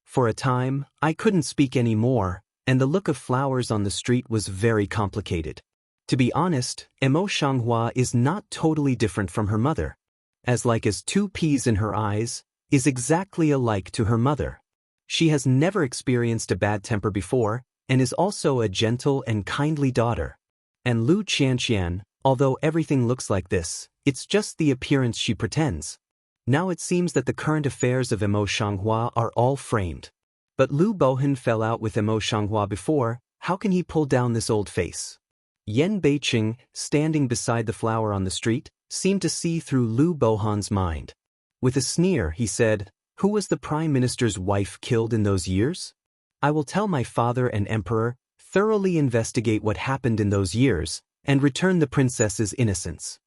For a time, I couldn't speak any more, and the look of flowers on the street was very complicated. To be honest, Emo Shanghua is not totally different from her mother. As like as two peas in her eyes, is exactly alike to her mother. She has never experienced a bad temper before, and is also a gentle and kindly daughter. And Lu Qianqian, although everything looks like this, it's just the appearance she pretends. Now it seems that the current affairs of Emo Shanghua are all framed. But Lu Bohan fell out with Emo Shanghua before, how can he pull down this old face? Yan Beiqing, standing beside the flower on the street, seemed to see through Lu Bohan's mind. With a sneer, he said, "Who was the Prime Minister's wife killed in those years? I will tell my father and emperor, thoroughly investigate what happened in those years, and return the princess's innocence."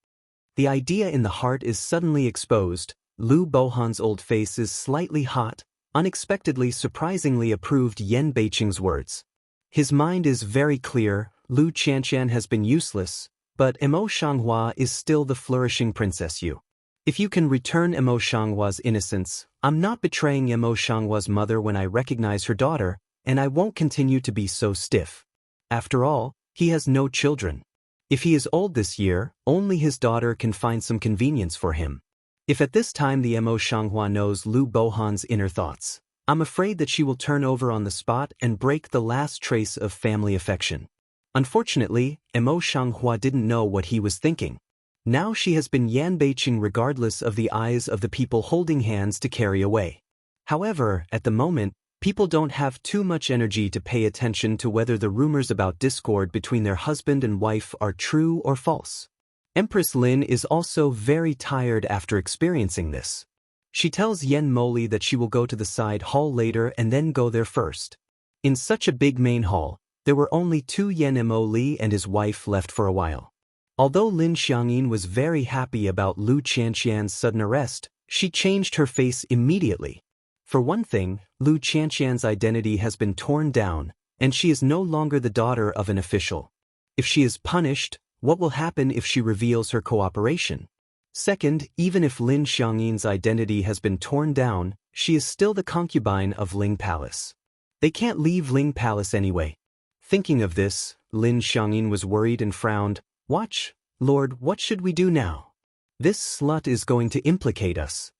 The idea in the heart is suddenly exposed. Lu Bohan's old face is slightly hot, unexpectedly surprisingly approved Yan Beiqing's words. His mind is very clear. Lu Qianqian has been useless, but Emo Shanghua is still the flourishing Princess Yu. If you can return Emo Shanghua's innocence, I'm not betraying Emo Shanghua's mother when I recognize her daughter, and I won't continue to be so stiff. After all, he has no children. If he is old this year, only his daughter can find some convenience for him. If at this time the Emo Shanghua knows Lu Bohan's inner thoughts, I'm afraid that she will turn over on the spot and break the last trace of family affection. Unfortunately, Emo Shanghua didn't know what he was thinking. Now she has been Yan Beiqing regardless of the eyes of the people holding hands to carry away. However, at the moment, people don't have too much energy to pay attention to whether the rumors about discord between their husband and wife are true or false. Empress Lin is also very tired after experiencing this. She tells Yen Moli that she will go to the side hall later and then go there first. In such a big main hall, there were only two Yen Mo Li and his wife left for a while. Although Lin Xiangyin was very happy about Lu Qianqian's sudden arrest, she changed her face immediately. For one thing, Lu Qianqian's identity has been torn down, and she is no longer the daughter of an official. If she is punished, what will happen if she reveals her cooperation? Second, even if Lin Xiangyin's identity has been torn down, she is still the concubine of Ling Palace. They can't leave Ling Palace anyway. Thinking of this, Lin Xiangyin was worried and frowned. "Watch, Lord, what should we do now? This slut is going to implicate us."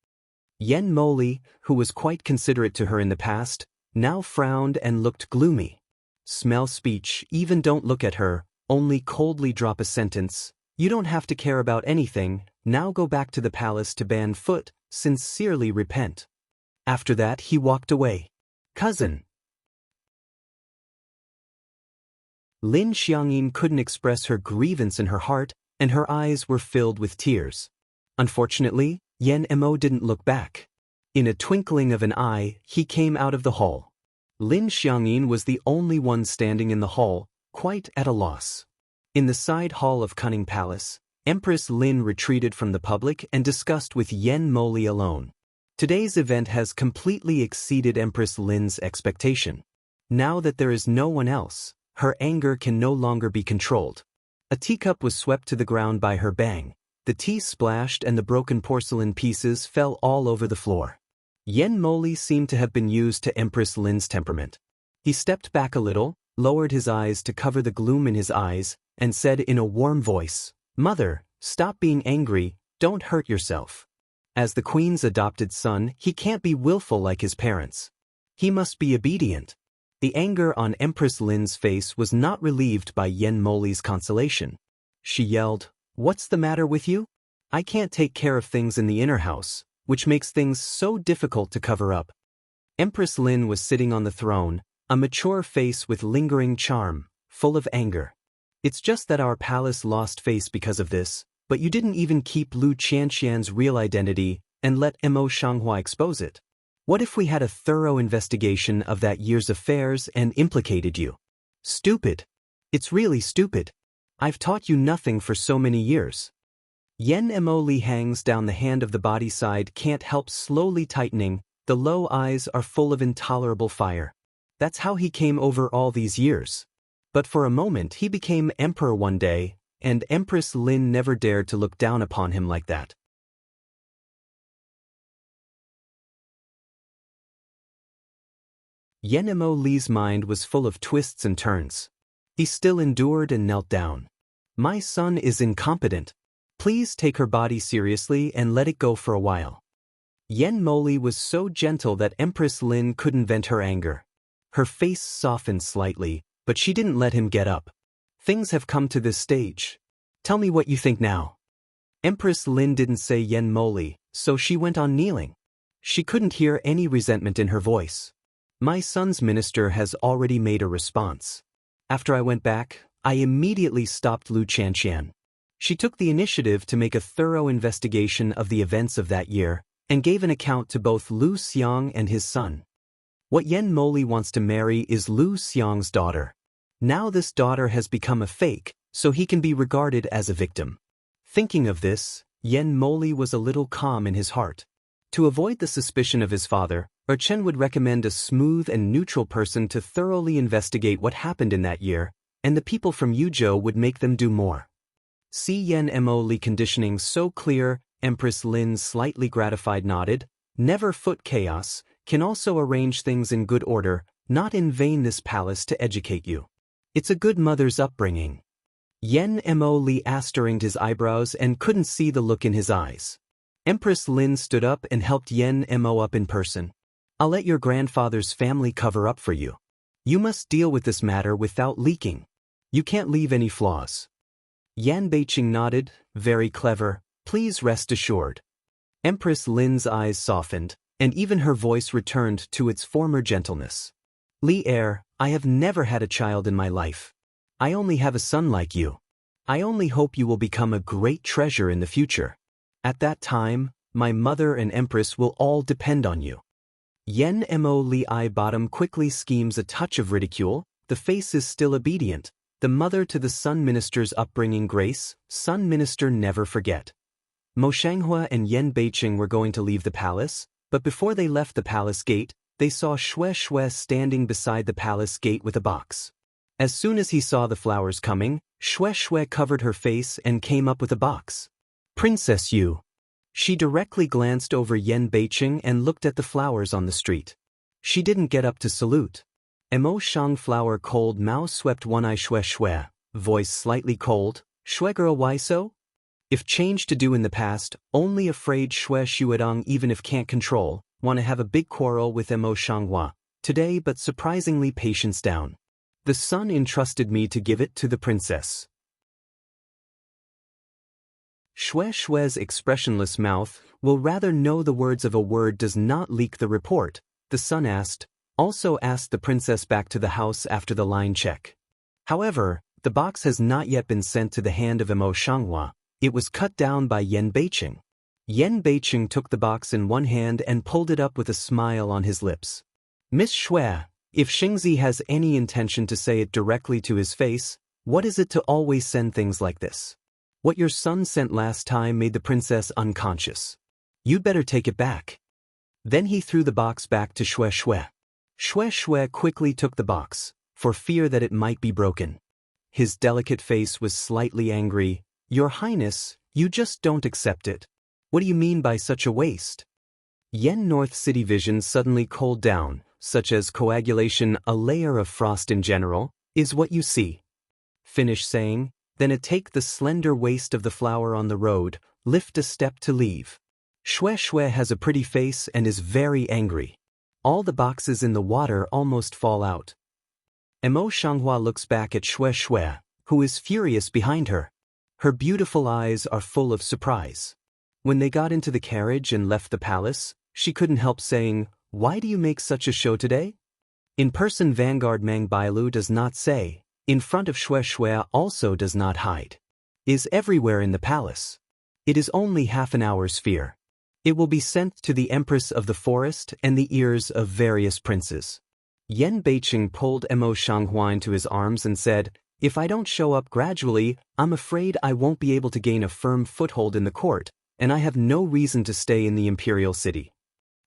Yen Moli, who was quite considerate to her in the past, now frowned and looked gloomy. "Smell speech, even don't look at her, only coldly drop a sentence. You don't have to care about anything, now go back to the palace to ban foot, sincerely repent." After that he walked away. "Cousin." Lin Xiangyin couldn't express her grievance in her heart, and her eyes were filled with tears. Unfortunately, Yen Mo didn't look back. In a twinkling of an eye, he came out of the hall. Lin Xiangyin was the only one standing in the hall, quite at a loss. In the side hall of Cunning Palace, Empress Lin retreated from the public and discussed with Yen Moli alone. Today's event has completely exceeded Empress Lin's expectation. Now that there is no one else, her anger can no longer be controlled. A teacup was swept to the ground by her bang. The tea splashed and the broken porcelain pieces fell all over the floor. Yen Moli seemed to have been used to Empress Lin's temperament. He stepped back a little, lowered his eyes to cover the gloom in his eyes, and said in a warm voice, "Mother, stop being angry, don't hurt yourself. As the queen's adopted son, he can't be willful like his parents. He must be obedient." The anger on Empress Lin's face was not relieved by Yen Moli's consolation. She yelled, "What's the matter with you? I can't take care of things in the inner house, which makes things so difficult to cover up." Empress Lin was sitting on the throne, a mature face with lingering charm, full of anger. It's just that our palace lost face because of this, but you didn't even keep Lu Qianxian's real identity and let Mo Shanghua expose it. What if we had a thorough investigation of that year's affairs and implicated you? Stupid. It's really stupid. I've taught you nothing for so many years. Yen Mo Li hangs down the hand of the body side can't help slowly tightening, the low eyes are full of intolerable fire. That's how he came over all these years. But for a moment he became emperor one day, and Empress Lin never dared to look down upon him like that. Yen Mo Li's mind was full of twists and turns. He still endured and knelt down. My son is incompetent. Please take her body seriously and let it go for a while. Yen Mo Li was so gentle that Empress Lin couldn't vent her anger. Her face softened slightly, but she didn't let him get up. Things have come to this stage. Tell me what you think now. Empress Lin didn't say Yen Mo Li, so she went on kneeling. She couldn't hear any resentment in her voice. My son's minister has already made a response. After I went back, I immediately stopped Lu Qianxian. She took the initiative to make a thorough investigation of the events of that year, and gave an account to both Lu Xiang and his son. What Yen Mo Li wants to marry is Lu Xiang's daughter. Now this daughter has become a fake, so he can be regarded as a victim. Thinking of this, Yen Mo Li was a little calm in his heart. To avoid the suspicion of his father, Chen would recommend a smooth and neutral person to thoroughly investigate what happened in that year, and the people from Yuzhou would make them do more. See Yen Mo Li conditioning so clear, Empress Lin slightly gratified nodded. Never foot chaos, can also arrange things in good order, not in vain this palace to educate you. It's a good mother's upbringing. Yen Mo Li asterisked his eyebrows and couldn't see the look in his eyes. Empress Lin stood up and helped Yen Mo up in person. I'll let your grandfather's family cover up for you. You must deal with this matter without leaking. You can't leave any flaws. Yan Beiqing nodded, very clever, please rest assured. Empress Lin's eyes softened, and even her voice returned to its former gentleness. Li Er, I have never had a child in my life. I only have a son like you. I only hope you will become a great treasure in the future. At that time, my mother and Empress will all depend on you. Yen Mo Li eye bottom quickly schemes a touch of ridicule, the face is still obedient, the mother to the Sun Minister's upbringing grace, Sun Minister never forget. Mo Shanghua and Yan Beiqing were going to leave the palace, but before they left the palace gate, they saw Xue Xue standing beside the palace gate with a box. As soon as he saw the flowers coming, Xue Xue covered her face and came up with a box. Princess Yu. She directly glanced over Yan Beiqing and looked at the flowers on the street. She didn't get up to salute. Mo Shang flower cold Mao swept one eye Xue Xue, voice slightly cold, Xue girl why so? If change to do in the past, only afraid Xue Xuedong even if can't control, want to have a big quarrel with Mo Shanghua, today but surprisingly patience down. The sun entrusted me to give it to the princess. Xue Xue's expressionless mouth will rather know the words of a word does not leak the report, the sun also asked the princess back to the house after the line check. However, the box has not yet been sent to the hand of Mo Shanghua, it was cut down by Yan Beiqing. Yan Beiqing took the box in one hand and pulled it up with a smile on his lips. Miss Xue, if Xingzi has any intention to say it directly to his face, what is it to always send things like this? What your son sent last time made the princess unconscious. You'd better take it back. Then he threw the box back to Xue Xue. Xue Xue quickly took the box, for fear that it might be broken. His delicate face was slightly angry. Your Highness, you just don't accept it. What do you mean by such a waste? Yen North City vision suddenly cooled down, such as coagulation, a layer of frost in general, is what you see. Finish saying, then take the slender waist of the flower on the road, lift a step to leave. Xue Xue has a pretty face and is very angry. All the boxes in the water almost fall out. Mo Shanghua looks back at Xue Xue, who is furious behind her. Her beautiful eyes are full of surprise. When they got into the carriage and left the palace, she couldn't help saying, why do you make such a show today? In person Vanguard Mang Bailu does not say, In front of Xue Xue also does not hide. Is everywhere in the palace. It is only half an hour's fear. It will be sent to the Empress of the Forest and the ears of various princes. Yan Beiqing pulled Emo Shanghua into his arms and said, "If I don't show up gradually, I'm afraid I won't be able to gain a firm foothold in the court, and I have no reason to stay in the imperial city."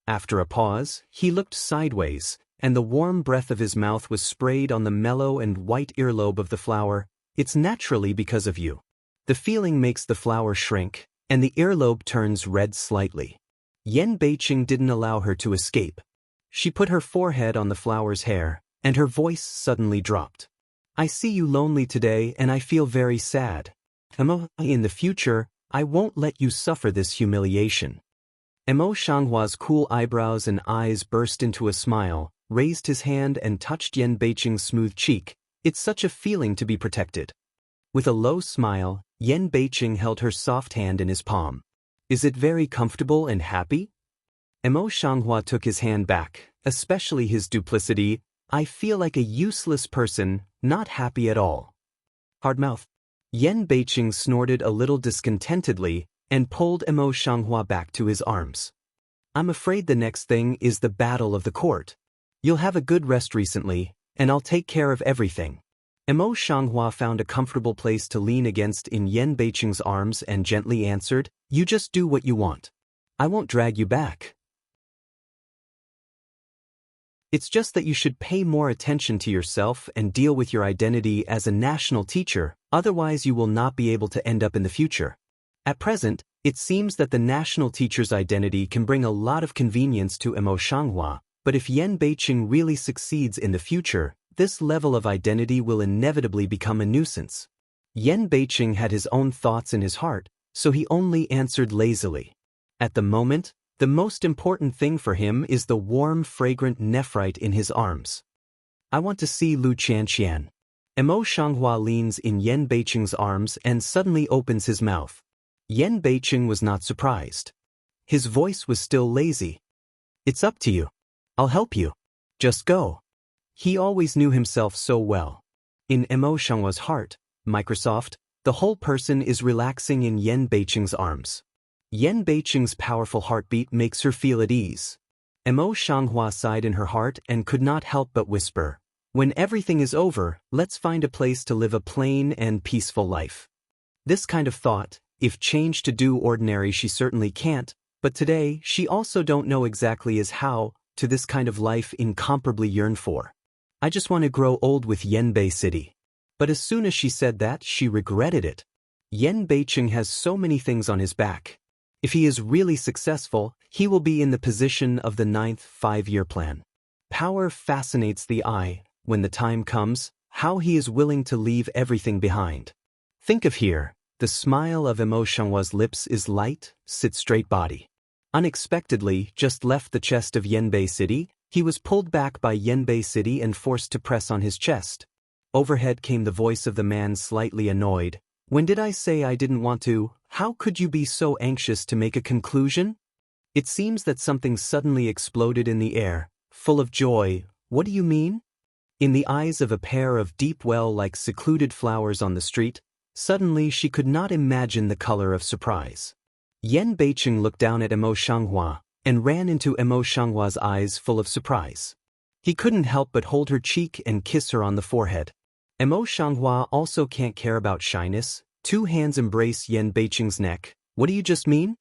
After a pause, he looked sideways, and the warm breath of his mouth was sprayed on the mellow and white earlobe of the flower. "It's naturally because of you. The feeling makes the flower shrink, and the earlobe turns red slightly." Yan Beiqing didn't allow her to escape. She put her forehead on the flower's hair, and her voice suddenly dropped. "I see you lonely today and I feel very sad. In the future, I won't let you suffer this humiliation." Emo Shanghua's cool eyebrows and eyes burst into a smile, raised his hand and touched Yan Beiqing's smooth cheek. "It's such a feeling to be protected." With a low smile, Yan Beiqing held her soft hand in his palm. "Is it very comfortable and happy?" Emo Shanghua took his hand back, especially his duplicity. "I feel like a useless person, not happy at all." Hard mouth. Yan Beiqing snorted a little discontentedly and pulled Emo Shanghua back to his arms. "I'm afraid the next thing is the battle of the court. You'll have a good rest recently, and I'll take care of everything." Emo Shanghua found a comfortable place to lean against in Yan Beiqing's arms and gently answered, "You just do what you want. I won't drag you back. It's just that you should pay more attention to yourself and deal with your identity as a national teacher, otherwise you will not be able to end up in the future. At present, it seems that the national teacher's identity can bring a lot of convenience to Emo Shanghua, but if Yan Beiqing really succeeds in the future, this level of identity will inevitably become a nuisance." Yan Beiqing had his own thoughts in his heart, so he only answered lazily. At the moment, the most important thing for him is the warm, fragrant nephrite in his arms. "I want to see Lu Qianqian." Emo Shanghua leans in Yan Beiqing's arms and suddenly opens his mouth. Yan Beiqing was not surprised. His voice was still lazy. "It's up to you. I'll help you. Just go." He always knew himself so well. In Emo Shanghua's heart, Microsoft, the whole person is relaxing in Yan Beiqing's arms. Yan Beiqing's powerful heartbeat makes her feel at ease. Emo Shanghua sighed in her heart and could not help but whisper, "When everything is over, let's find a place to live a plain and peaceful life." This kind of thought, if changed to do ordinary, she certainly can't, but today she also don't know exactly as how to this kind of life incomparably yearn for. "I just want to grow old with Yanbei City." But as soon as she said that, she regretted it. Yan Beiqing has so many things on his back. If he is really successful, he will be in the position of the 9th five-year plan. Power fascinates the eye. When the time comes, how he is willing to leave everything behind. Think of here, the smile of Emo Shanghua's lips is light, sit straight body. Unexpectedly, just left the chest of Yanbei City, he was pulled back by Yanbei City and forced to press on his chest. Overhead came the voice of the man, slightly annoyed. "When did I say I didn't want to? How could you be so anxious to make a conclusion?" It seems that something suddenly exploded in the air, full of joy. "What do you mean?" In the eyes of a pair of deep well-like secluded flowers on the street, suddenly she could not imagine the color of surprise. Yan Beiqing looked down at Emo Shanghua and ran into Emo Shanghua's eyes full of surprise. He couldn't help but hold her cheek and kiss her on the forehead. Emo Shanghua also can't care about shyness. Two hands embrace Yan Beiqing's neck. "What do you just mean?"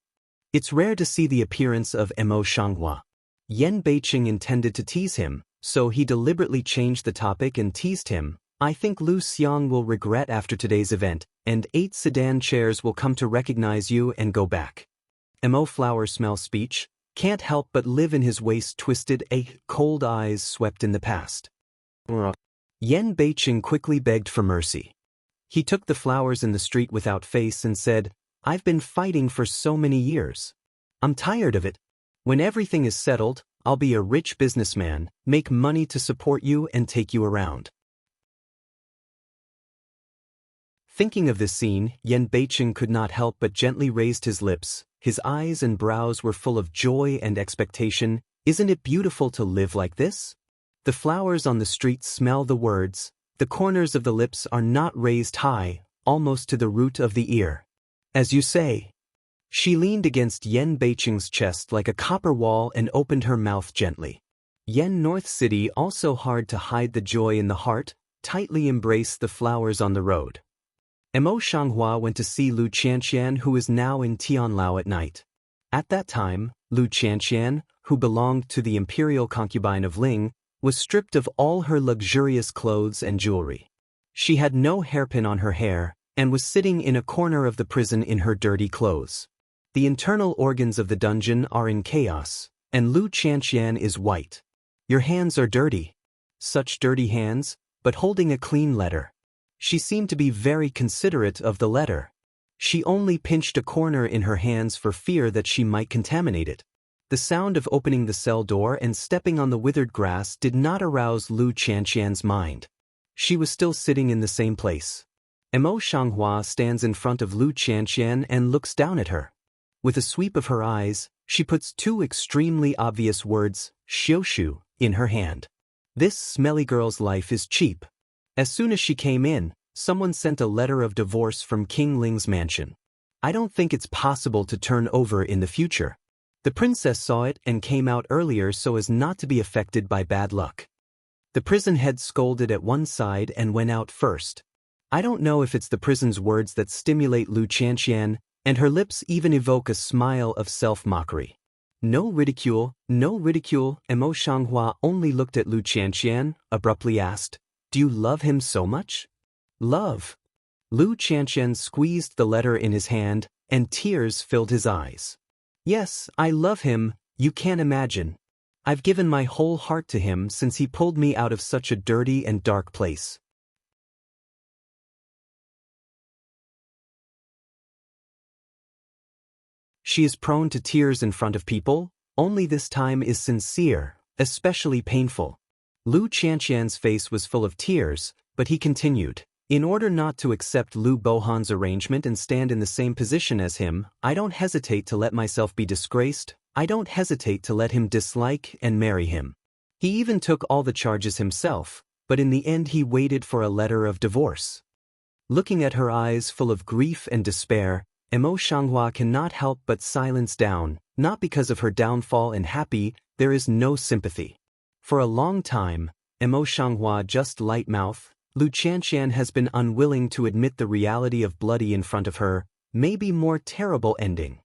It's rare to see the appearance of Emo Shanghua. Yan Beiqing intended to tease him, so he deliberately changed the topic and teased him. "I think Lu Xiang will regret after today's event, and 8 sedan chairs will come to recognize you and go back." Emo Flower smell speech, can't help but live in his waist twisted, cold eyes swept in the past. Yan Beiqing quickly begged for mercy. He took the flowers in the street without face and said, "I've been fighting for so many years. I'm tired of it. When everything is settled, I'll be a rich businessman, make money to support you and take you around." Thinking of this scene, Yan Beiqing could not help but gently raised his lips. His eyes and brows were full of joy and expectation. "Isn't it beautiful to live like this?" The flowers on the street smell the words, The corners of the lips are not raised high, almost to the root of the ear. As you say. She leaned against Yen Beiqing's chest like a copper wall and opened her mouth gently. Yen North City, also hard to hide the joy in the heart, tightly embraced the flowers on the road. Mo Shanghua went to see Lu Qianqian, who is now in Tianlao at night. At that time, Lu Qianqian, who belonged to the imperial concubine of Ling, was stripped of all her luxurious clothes and jewelry. She had no hairpin on her hair, and was sitting in a corner of the prison in her dirty clothes. The internal organs of the dungeon are in chaos, and Lu Qianqian is white. Your hands are dirty. Such dirty hands, but holding a clean letter. She seemed to be very considerate of the letter. She only pinched a corner in her hands for fear that she might contaminate it. The sound of opening the cell door and stepping on the withered grass did not arouse Lu Qianqian's mind. She was still sitting in the same place. Mo Shanghua stands in front of Lu Qianqian and looks down at her. With a sweep of her eyes, she puts two extremely obvious words, xiushu, in her hand. This smelly girl's life is cheap. As soon as she came in, someone sent a letter of divorce from King Ling's mansion. I don't think it's possible to turn over in the future. The princess saw it and came out earlier so as not to be affected by bad luck. The prison head scolded at one side and went out first. I don't know if it's the prison's words that stimulate Lu Qianqian, and her lips even evoke a smile of self-mockery. No ridicule, no ridicule. Mo Shanghua only looked at Lu Qianqian, abruptly asked, "Do you love him so much?" Love. Lu Qianqian squeezed the letter in his hand, and tears filled his eyes. Yes, I love him, you can't imagine. I've given my whole heart to him since he pulled me out of such a dirty and dark place. She is prone to tears in front of people, only this time is sincere, especially painful. Lu Qianqian's face was full of tears, but he continued, "In order not to accept Lu Bohan's arrangement and stand in the same position as him, I don't hesitate to let myself be disgraced, I don't hesitate to let him dislike and marry him." He even took all the charges himself, but in the end he waited for a letter of divorce. Looking at her eyes full of grief and despair, Mo Shanghua cannot help but silence down, not because of her downfall and happy, there is no sympathy. For a long time, Mo Shanghua just light mouth, Lu Qianqian has been unwilling to admit the reality of bloody in front of her, maybe more terrible ending.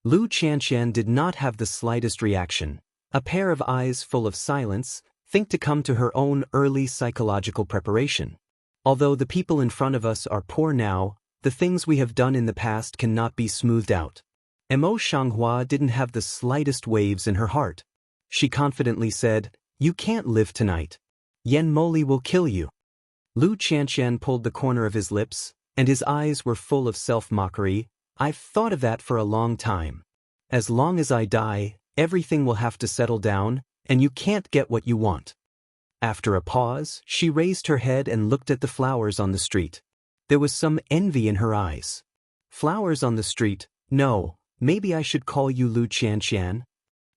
Lu Qianqian did not have the slightest reaction, a pair of eyes full of silence, think to come to her own early psychological preparation. Although the people in front of us are poor now, the things we have done in the past cannot be smoothed out. Mo Shanghua didn't have the slightest waves in her heart. She confidently said, "You can't live tonight. Yen Moli will kill you." Lu Qianqian pulled the corner of his lips, and his eyes were full of self-mockery. "I've thought of that for a long time. As long as I die, everything will have to settle down, and you can't get what you want." After a pause, she raised her head and looked at the flowers on the street. There was some envy in her eyes. "Flowers on the street, no, maybe I should call you Lu Qianqian.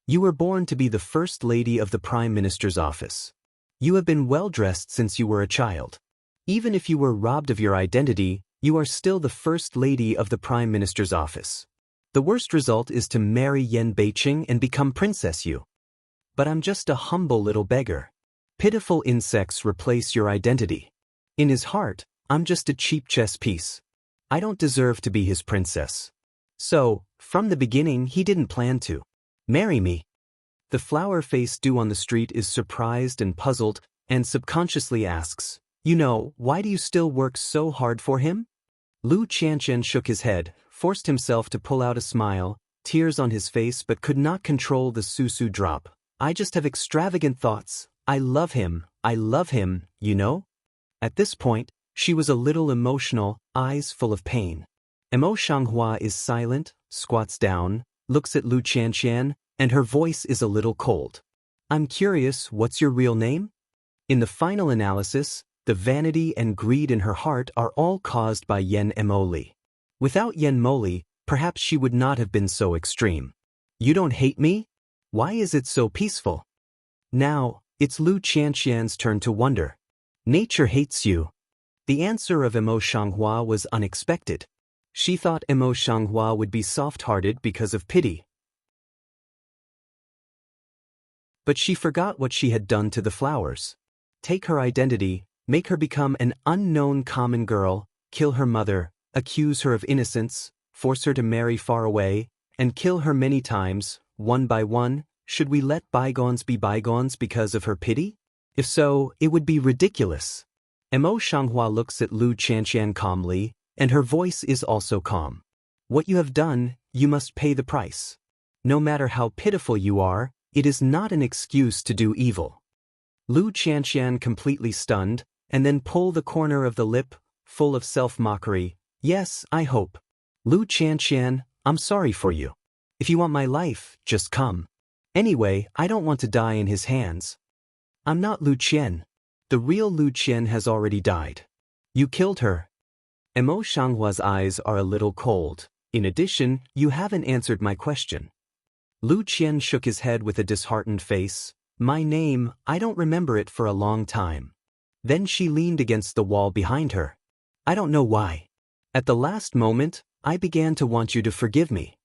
You were born to be the first lady of the Prime Minister's office. You have been well-dressed since you were a child. Even if you were robbed of your identity, you are still the first lady of the Prime Minister's office. The worst result is to marry Yen Beiqing and become Princess Yu. But I'm just a humble little beggar. Pitiful insects replace your identity. In his heart, I'm just a cheap chess piece. I don't deserve to be his princess. So, from the beginning he didn't plan to marry me." The flower-faced Dew on the street is surprised and puzzled, and subconsciously asks, "Why do you still work so hard for him?" Lu Qianqian shook his head, forced himself to pull out a smile, tears on his face but could not control the susu drop. "I just have extravagant thoughts. I love him, At this point, she was a little emotional, eyes full of pain. Mo Shanghua is silent, squats down, looks at Lu Qianqian, and her voice is a little cold. "I'm curious, what's your real name?" In the final analysis, the vanity and greed in her heart are all caused by Yen Moli. Without Yen Moli, perhaps she would not have been so extreme. "You don't hate me? Why is it so peaceful?" Now, it's Lu Qianqian's turn to wonder. Nature hates you. The answer of Emo Shanghua was unexpected. She thought Emo Shanghua would be soft-hearted because of pity. But she forgot what she had done to the flowers. Take her identity, make her become an unknown common girl, kill her mother, accuse her of innocence, force her to marry far away, and kill her many times, one by one. Should we let bygones be bygones because of her pity? If so, it would be ridiculous. Emo Shanghua looks at Lu Qianqian calmly, and her voice is also calm. What you have done, you must pay the price. No matter how pitiful you are, it is not an excuse to do evil. Lu Qianqian completely stunned, and then pull the corner of the lip, full of self-mockery. Yes, I hope. Lu Qianqian, I'm sorry for you. If you want my life, just come. Anyway, I don't want to die in his hands. I'm not Lu Qian. The real Lu Qian has already died. You killed her. Emo Shanghua's eyes are a little cold. In addition, you haven't answered my question. Lu Qian shook his head with a disheartened face. My name, I don't remember it for a long time. Then she leaned against the wall behind her. I don't know why. At the last moment, I began to want you to forgive me.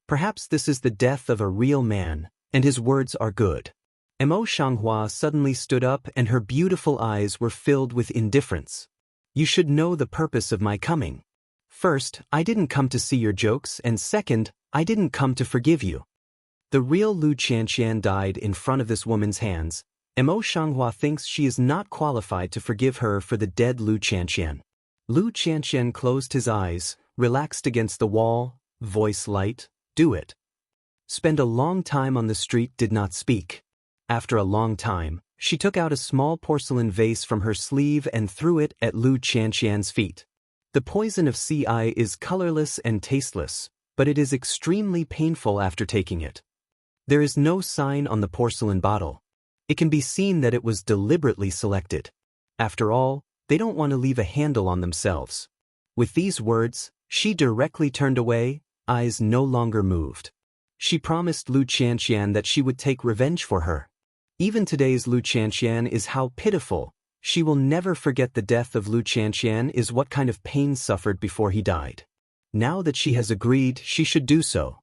Perhaps this is the death of a real man, and his words are good. Emo Shanghua suddenly stood up and her beautiful eyes were filled with indifference. You should know the purpose of my coming. First, I didn't come to see your jokes, and second, I didn't come to forgive you. The real Lu Qianqian died in front of this woman's hands. Emo Shanghua thinks she is not qualified to forgive her for the dead Lu Qianqian. Lu Qianqian closed his eyes, relaxed against the wall, voice light, do it. Spend a long time on the street, did not speak. After a long time, she took out a small porcelain vase from her sleeve and threw it at Lu Qianqian's feet. The poison of Ci is colorless and tasteless, but it is extremely painful after taking it. There is no sign on the porcelain bottle. It can be seen that it was deliberately selected. After all, they don't want to leave a handle on themselves. With these words, she directly turned away, eyes no longer moved. She promised Lu Qianqian that she would take revenge for her. Even today's Lu Qianqian is how pitiful. She will never forget the death of Lu Qianqian is what kind of pain suffered before he died. Now that she has agreed, she should do so.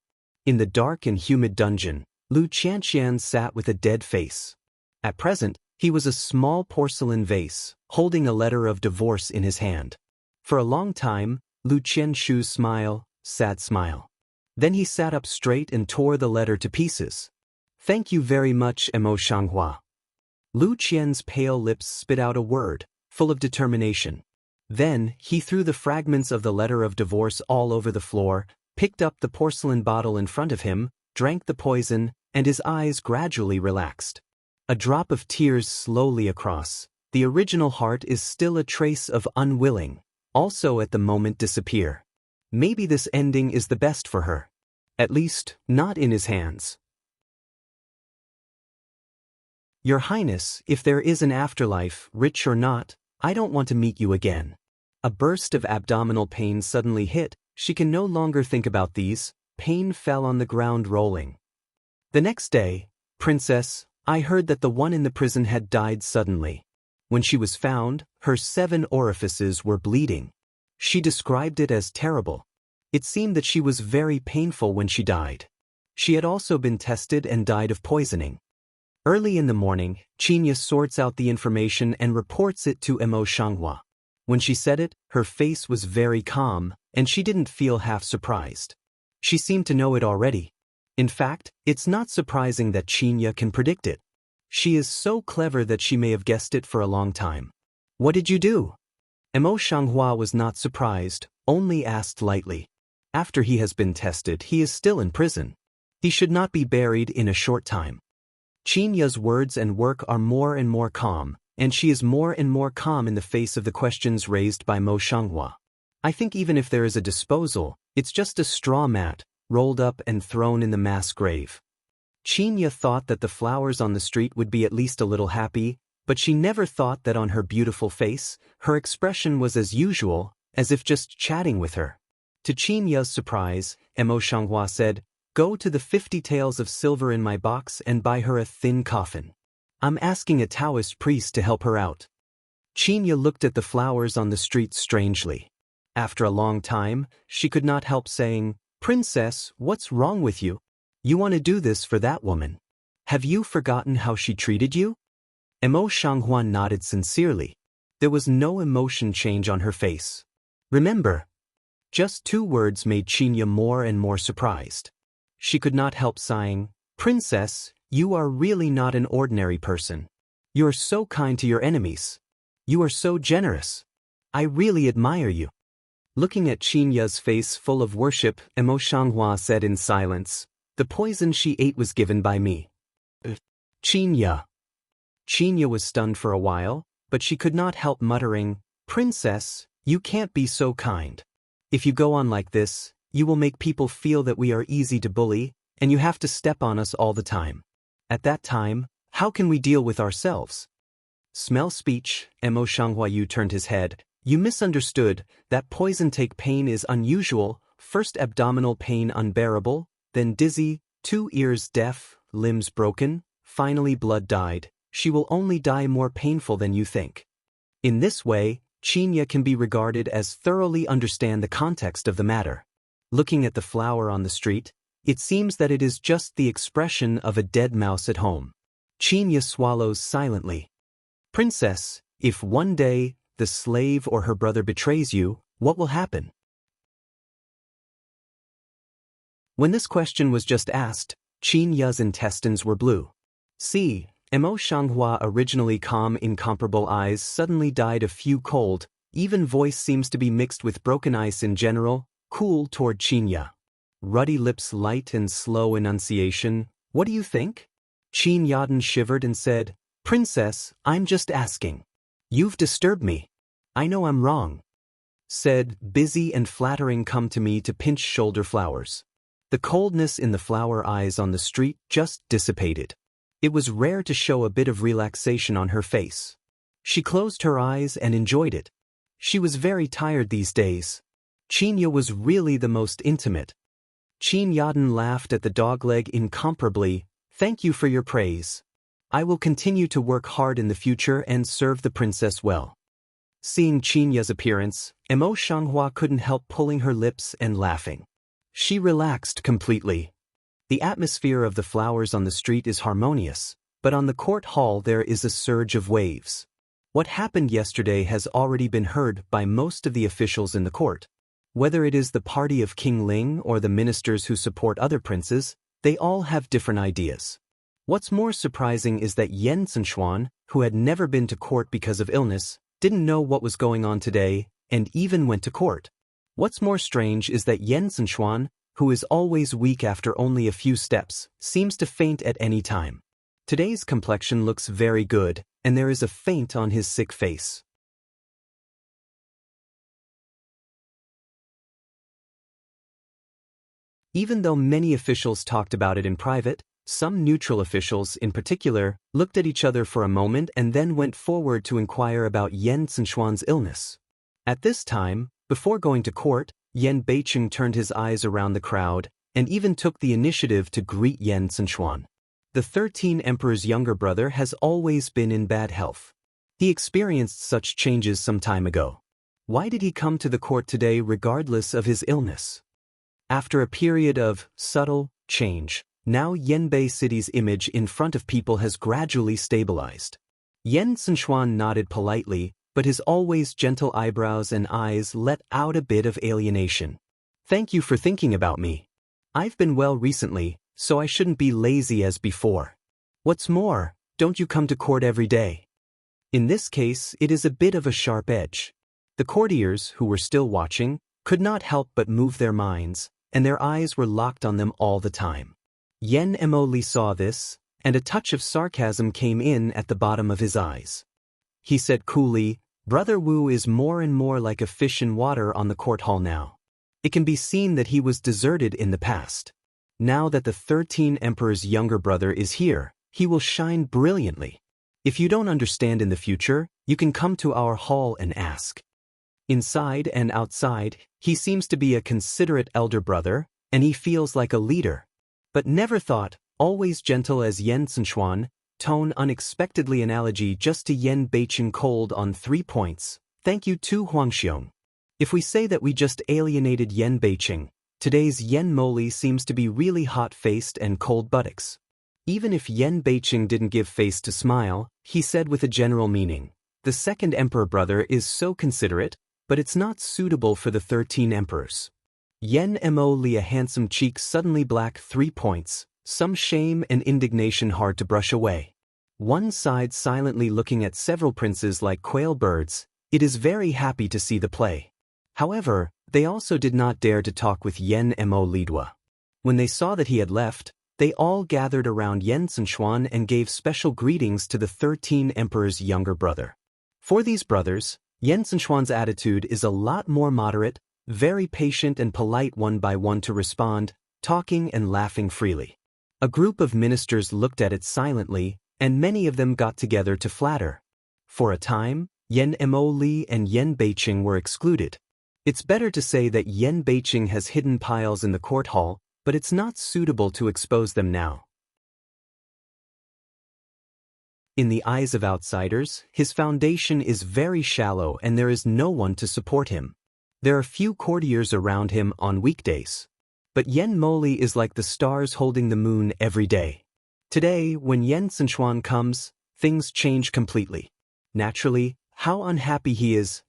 In the dark and humid dungeon, Lu Qianqian sat with a dead face. At present, he was a small porcelain vase, holding a letter of divorce in his hand. For a long time, Lu Qianshu's sad smile. Then he sat up straight and tore the letter to pieces. Thank you very much, Emo Shanghua. Lu Qian's pale lips spit out a word, full of determination. Then, he threw the fragments of the letter of divorce all over the floor, picked up the porcelain bottle in front of him, drank the poison, and his eyes gradually relaxed. A drop of tears slowly across. The original heart is still a trace of unwilling, also at the moment disappear. Maybe this ending is the best for her. At least, not in his hands. Your Highness, if there is an afterlife, rich or not, I don't want to meet you again. A burst of abdominal pain suddenly hit. She can no longer think about these. Pain fell on the ground rolling. The next day, Princess, I heard that the one in the prison had died suddenly. When she was found, her 7 orifices were bleeding. She described it as terrible. It seemed that she was very painful when she died. She had also been tested and died of poisoning. Early in the morning, Qinya sorts out the information and reports it to Emo Shanghua. When she said it, her face was very calm, and she didn't feel half surprised. She seemed to know it already. In fact, it's not surprising that Qinya can predict it. She is so clever that she may have guessed it for a long time. What did you do? Emo Shanghua was not surprised, only asked lightly. After he has been tested, he is still in prison. He should not be buried in a short time. Qinya's words and work are more and more calm, and she is more and more calm in the face of the questions raised by Mo Shanghua. I think even if there is a disposal, it's just a straw mat, rolled up and thrown in the mass grave. Qinya thought that the flowers on the street would be at least a little happy, but she never thought that on her beautiful face, her expression was as usual, as if just chatting with her. To Qinya's surprise, Emo Shanghua said, Go to the 50 taels of silver in my box and buy her a thin coffin. I'm asking a Taoist priest to help her out. Qinya looked at the flowers on the street strangely. After a long time, she could not help saying, "Princess, what's wrong with you? You want to do this for that woman. Have you forgotten how she treated you?" Emo Shanghuan nodded sincerely. There was no emotion change on her face. "Remember." Just 2 words made Qinya more and more surprised. She could not help sighing, "Princess, you are really not an ordinary person. You are so kind to your enemies. You are so generous. I really admire you." Looking at Qinya's face full of worship, Emo Shanghua said in silence, "The poison she ate was given by me." Qinya. Qinya was stunned for a while, but she could not help muttering, "Princess, you can't be so kind. If you go on like this, you will make people feel that we are easy to bully, and you have to step on us all the time. At that time, how can we deal with ourselves?" Smell speech, Emo Shanghuayu turned his head. "You misunderstood. That poison take pain is unusual, first abdominal pain unbearable, then dizzy, 2 ears deaf, limbs broken, finally blood died. She will only die more painful than you think." In this way, Qinya can be regarded as thoroughly understand the context of the matter. Looking at the flower on the street, it seems that it is just the expression of a dead mouse at home. Qinya swallows silently. "Princess, if one day the slave or her brother betrays you, what will happen?" When this question was just asked, Qinya's intestines were blue. See, Emo Shanghua, originally calm, incomparable eyes, suddenly dyed a few cold, even voice seems to be mixed with broken ice in general, cool toward Qinya. Ruddy lips, light and slow enunciation. "What do you think?" Qinyadan shivered and said, "Princess, I'm just asking. You've disturbed me. I know I'm wrong." Said, busy and flattering, come to me to pinch shoulder flowers. The coldness in the flower eyes on the street just dissipated. It was rare to show a bit of relaxation on her face. She closed her eyes and enjoyed it. She was very tired these days. Qinya was really the most intimate. Qinyadan laughed at the dogleg incomparably. "Thank you for your praise. I will continue to work hard in the future and serve the princess well." Seeing Qinya's appearance, Emo Shanghua couldn't help pulling her lips and laughing. She relaxed completely. The atmosphere of the flowers on the street is harmonious, but on the court hall there is a surge of waves. What happened yesterday has already been heard by most of the officials in the court. Whether it is the party of King Ling or the ministers who support other princes, they all have different ideas. What's more surprising is that Yen Zhenxuan, who had never been to court because of illness, didn't know what was going on today, and even went to court. What's more strange is that Yen Zhenxuan, who is always weak after only a few steps, seems to faint at any time. Today's complexion looks very good, and there is a faint on his sick face. Even though many officials talked about it in private, some neutral officials in particular looked at each other for a moment and then went forward to inquire about Yen Zhenxuan's illness. At this time, before going to court, Yen Beicheng turned his eyes around the crowd and even took the initiative to greet Yen Zhenxuan. The 13 Emperor's younger brother has always been in bad health. He experienced such changes some time ago. Why did he come to the court today regardless of his illness? After a period of subtle change, now Yanbei City's image in front of people has gradually stabilized. Yen Zhenxuan nodded politely, but his always gentle eyebrows and eyes let out a bit of alienation. "Thank you for thinking about me. I've been well recently, so I shouldn't be lazy as before. What's more, don't you come to court every day?" In this case, it is a bit of a sharp edge. The courtiers, who were still watching, could not help but move their minds, and their eyes were locked on them all the time. Yen Emoli saw this, and a touch of sarcasm came in at the bottom of his eyes. He said coolly, "Brother Wu is more and more like a fish in water on the court hall now. It can be seen that he was deserted in the past. Now that the 13 Emperor's younger brother is here, he will shine brilliantly. If you don't understand in the future, you can come to our hall and ask." Inside and outside, he seems to be a considerate elder brother, and he feels like a leader. But never thought, always gentle as Yen Zhenxuan, tone unexpectedly analogy just to Yen Beicheng cold on 3 points. Thank you to Huangxiong. If we say that we just alienated Yen Beicheng, today's Yen Moli seems to be really hot-faced and cold buttocks. Even if Yen Beicheng didn't give face to smile, he said with a general meaning, the second emperor brother is so considerate, but it's not suitable for the 13 emperors. Yen Mo Li, a handsome cheek suddenly black 3 points, some shame and indignation hard to brush away. One side silently looking at several princes like quail birds, it is very happy to see the play. However, they also did not dare to talk with Yen Mo Lidua. When they saw that he had left, they all gathered around Yen Zhenxuan and gave special greetings to the 13 emperors' younger brother. For these brothers, Yen Zhenxuan's attitude is a lot more moderate, very patient and polite one by one to respond, talking and laughing freely. A group of ministers looked at it silently, and many of them got together to flatter. For a time, Yen Mo Li and Yen Beicheng were excluded. It's better to say that Yen Beicheng has hidden piles in the court hall, but it's not suitable to expose them now. In the eyes of outsiders, his foundation is very shallow and there is no one to support him. There are few courtiers around him on weekdays. But Yen Moli is like the stars holding the moon every day. Today, when Yen Zhenxuan comes, things change completely. Naturally, how unhappy he is.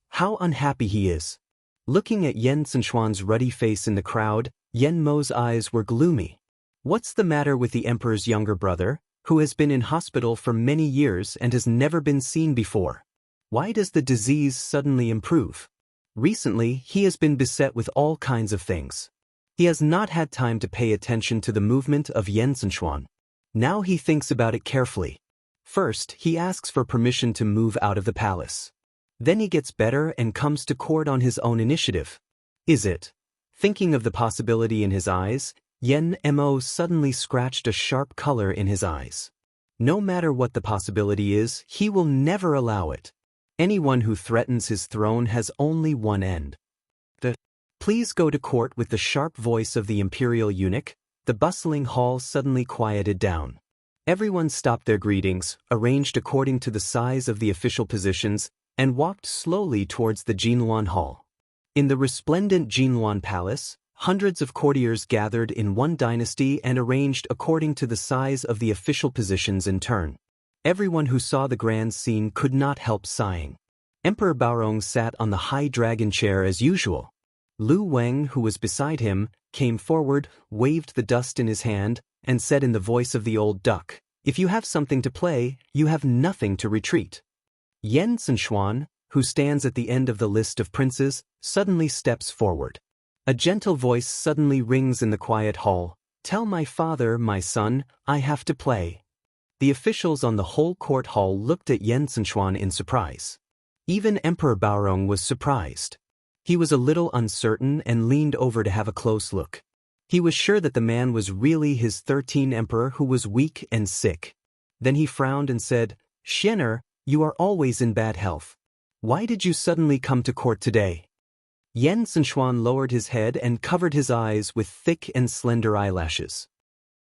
Looking at Yen Zhenxuan's ruddy face in the crowd, Yen Mo's eyes were gloomy. What's the matter with the emperor's younger brother, who has been in hospital for many years and has never been seen before? Why does the disease suddenly improve? Recently, he has been beset with all kinds of things. He has not had time to pay attention to the movement of Yen Zhenxuan. Now he thinks about it carefully. First, he asks for permission to move out of the palace. Then he gets better and comes to court on his own initiative. Is it? Thinking of the possibility in his eyes, Yen Mo suddenly scratched a sharp color in his eyes. No matter what the possibility is, he will never allow it. Anyone who threatens his throne has only one end. Please go to court with the sharp voice of the imperial eunuch. The bustling hall suddenly quieted down. Everyone stopped their greetings, arranged according to the size of the official positions, and walked slowly towards the Jinluan Hall. In the resplendent Jinluan Palace, hundreds of courtiers gathered in one dynasty and arranged according to the size of the official positions in turn. Everyone who saw the grand scene could not help sighing. Emperor Baorong sat on the high dragon chair as usual. Lu Weng, who was beside him, came forward, waved the dust in his hand, and said in the voice of the old duck, "If you have something to play, you have nothing to retreat." Yen Zhenxuan, who stands at the end of the list of princes, suddenly steps forward. A gentle voice suddenly rings in the quiet hall, "Tell my father, my son, I have to play." The officials on the whole court hall looked at Yen Zhenxuan in surprise. Even Emperor Baorong was surprised. He was a little uncertain and leaned over to have a close look. He was sure that the man was really his 13th emperor who was weak and sick. Then he frowned and said, "Xianer, you are always in bad health. Why did you suddenly come to court today?" Yen Zhenxuan lowered his head and covered his eyes with thick and slender eyelashes.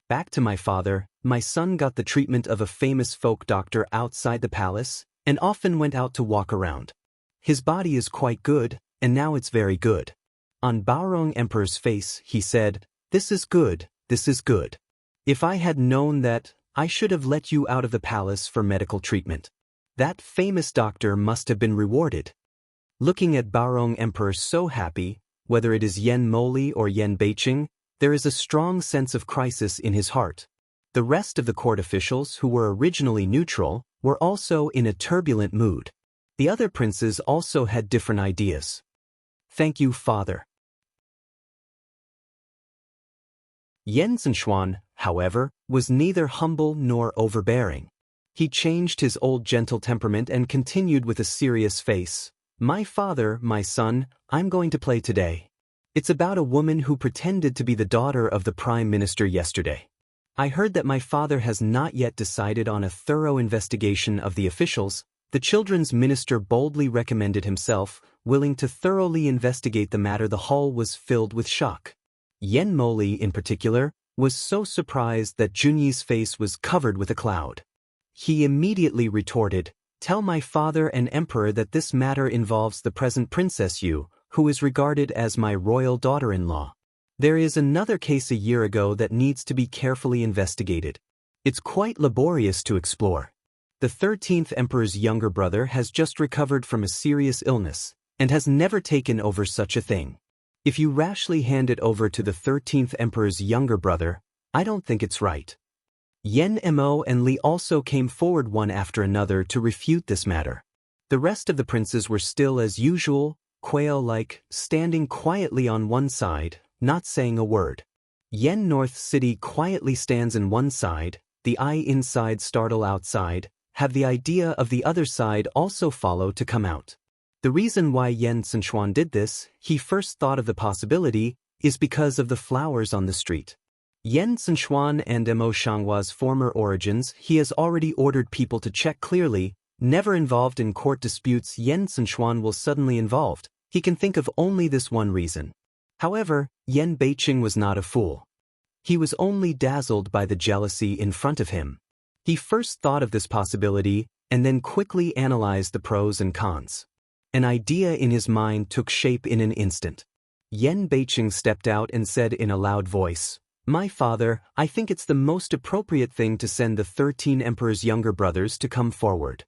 "Back to my father, my son got the treatment of a famous folk doctor outside the palace, and often went out to walk around. His body is quite good, and now it's very good." On Baorong Emperor's face, he said, this is good. If I had known that, I should have let you out of the palace for medical treatment. That famous doctor must have been rewarded." Looking at Baorong Emperor so happy, whether it is Yen Moli or Yen Beicheng, there is a strong sense of crisis in his heart. The rest of the court officials, who were originally neutral, were also in a turbulent mood. The other princes also had different ideas. "Thank you, father." Yen Zhenxuan, however, was neither humble nor overbearing. He changed his old gentle temperament and continued with a serious face, "My father, my son, I'm going to play today. It's about a woman who pretended to be the daughter of the Prime Minister yesterday. I heard that my father has not yet decided on a thorough investigation of the officials. The children's minister boldly recommended himself, willing to thoroughly investigate the matter." The hall was filled with shock. Yen Moli, in particular, was so surprised that Junyi's face was covered with a cloud. He immediately retorted, "Tell my father and emperor that this matter involves the present Princess Yu, who is regarded as my royal daughter-in-law. There is another case a year ago that needs to be carefully investigated. It's quite laborious to explore. The 13th emperor's younger brother has just recovered from a serious illness, and has never taken over such a thing. If you rashly hand it over to the 13th emperor's younger brother, I don't think it's right." Yen Mo and Li also came forward one after another to refute this matter. The rest of the princes were still as usual, quail-like, standing quietly on one side, not saying a word. Yen North City quietly stands in one side, the eye inside startle outside, have the idea of the other side also follow to come out. The reason why Yen Sichuan did this, he first thought of the possibility, is because of the flowers on the street. Yen Sichuan and Mo Shanghua's former origins, he has already ordered people to check clearly. Never involved in court disputes, Yen Sichuan will suddenly involved. He can think of only this one reason. However, Yen Beiqing was not a fool. He was only dazzled by the jealousy in front of him. He first thought of this possibility, and then quickly analyzed the pros and cons. An idea in his mind took shape in an instant. Yen Beiqing stepped out and said in a loud voice, "My father, I think it's the most appropriate thing to send the 13 emperor's younger brothers to come forward."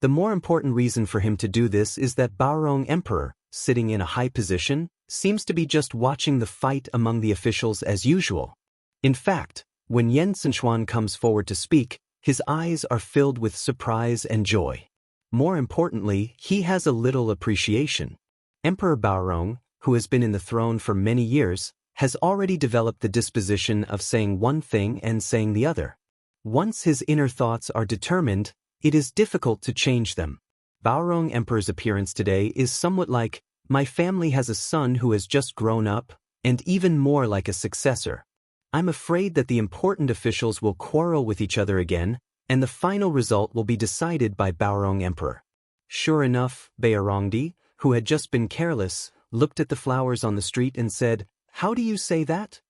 The more important reason for him to do this is that Baorong Emperor, sitting in a high position, seems to be just watching the fight among the officials as usual. In fact, when Yen Sichuan comes forward to speak, his eyes are filled with surprise and joy. More importantly, he has a little appreciation. Emperor Baorong, who has been in the throne for many years, has already developed the disposition of saying one thing and saying the other. Once his inner thoughts are determined, it is difficult to change them. Baorong Emperor's appearance today is somewhat like, "My family has a son who has just grown up," and even more like a successor. I'm afraid that the important officials will quarrel with each other again, and the final result will be decided by Baorong Emperor. Sure enough, Baorongdi, who had just been careless, looked at the flowers on the street and said, "How do you say that?"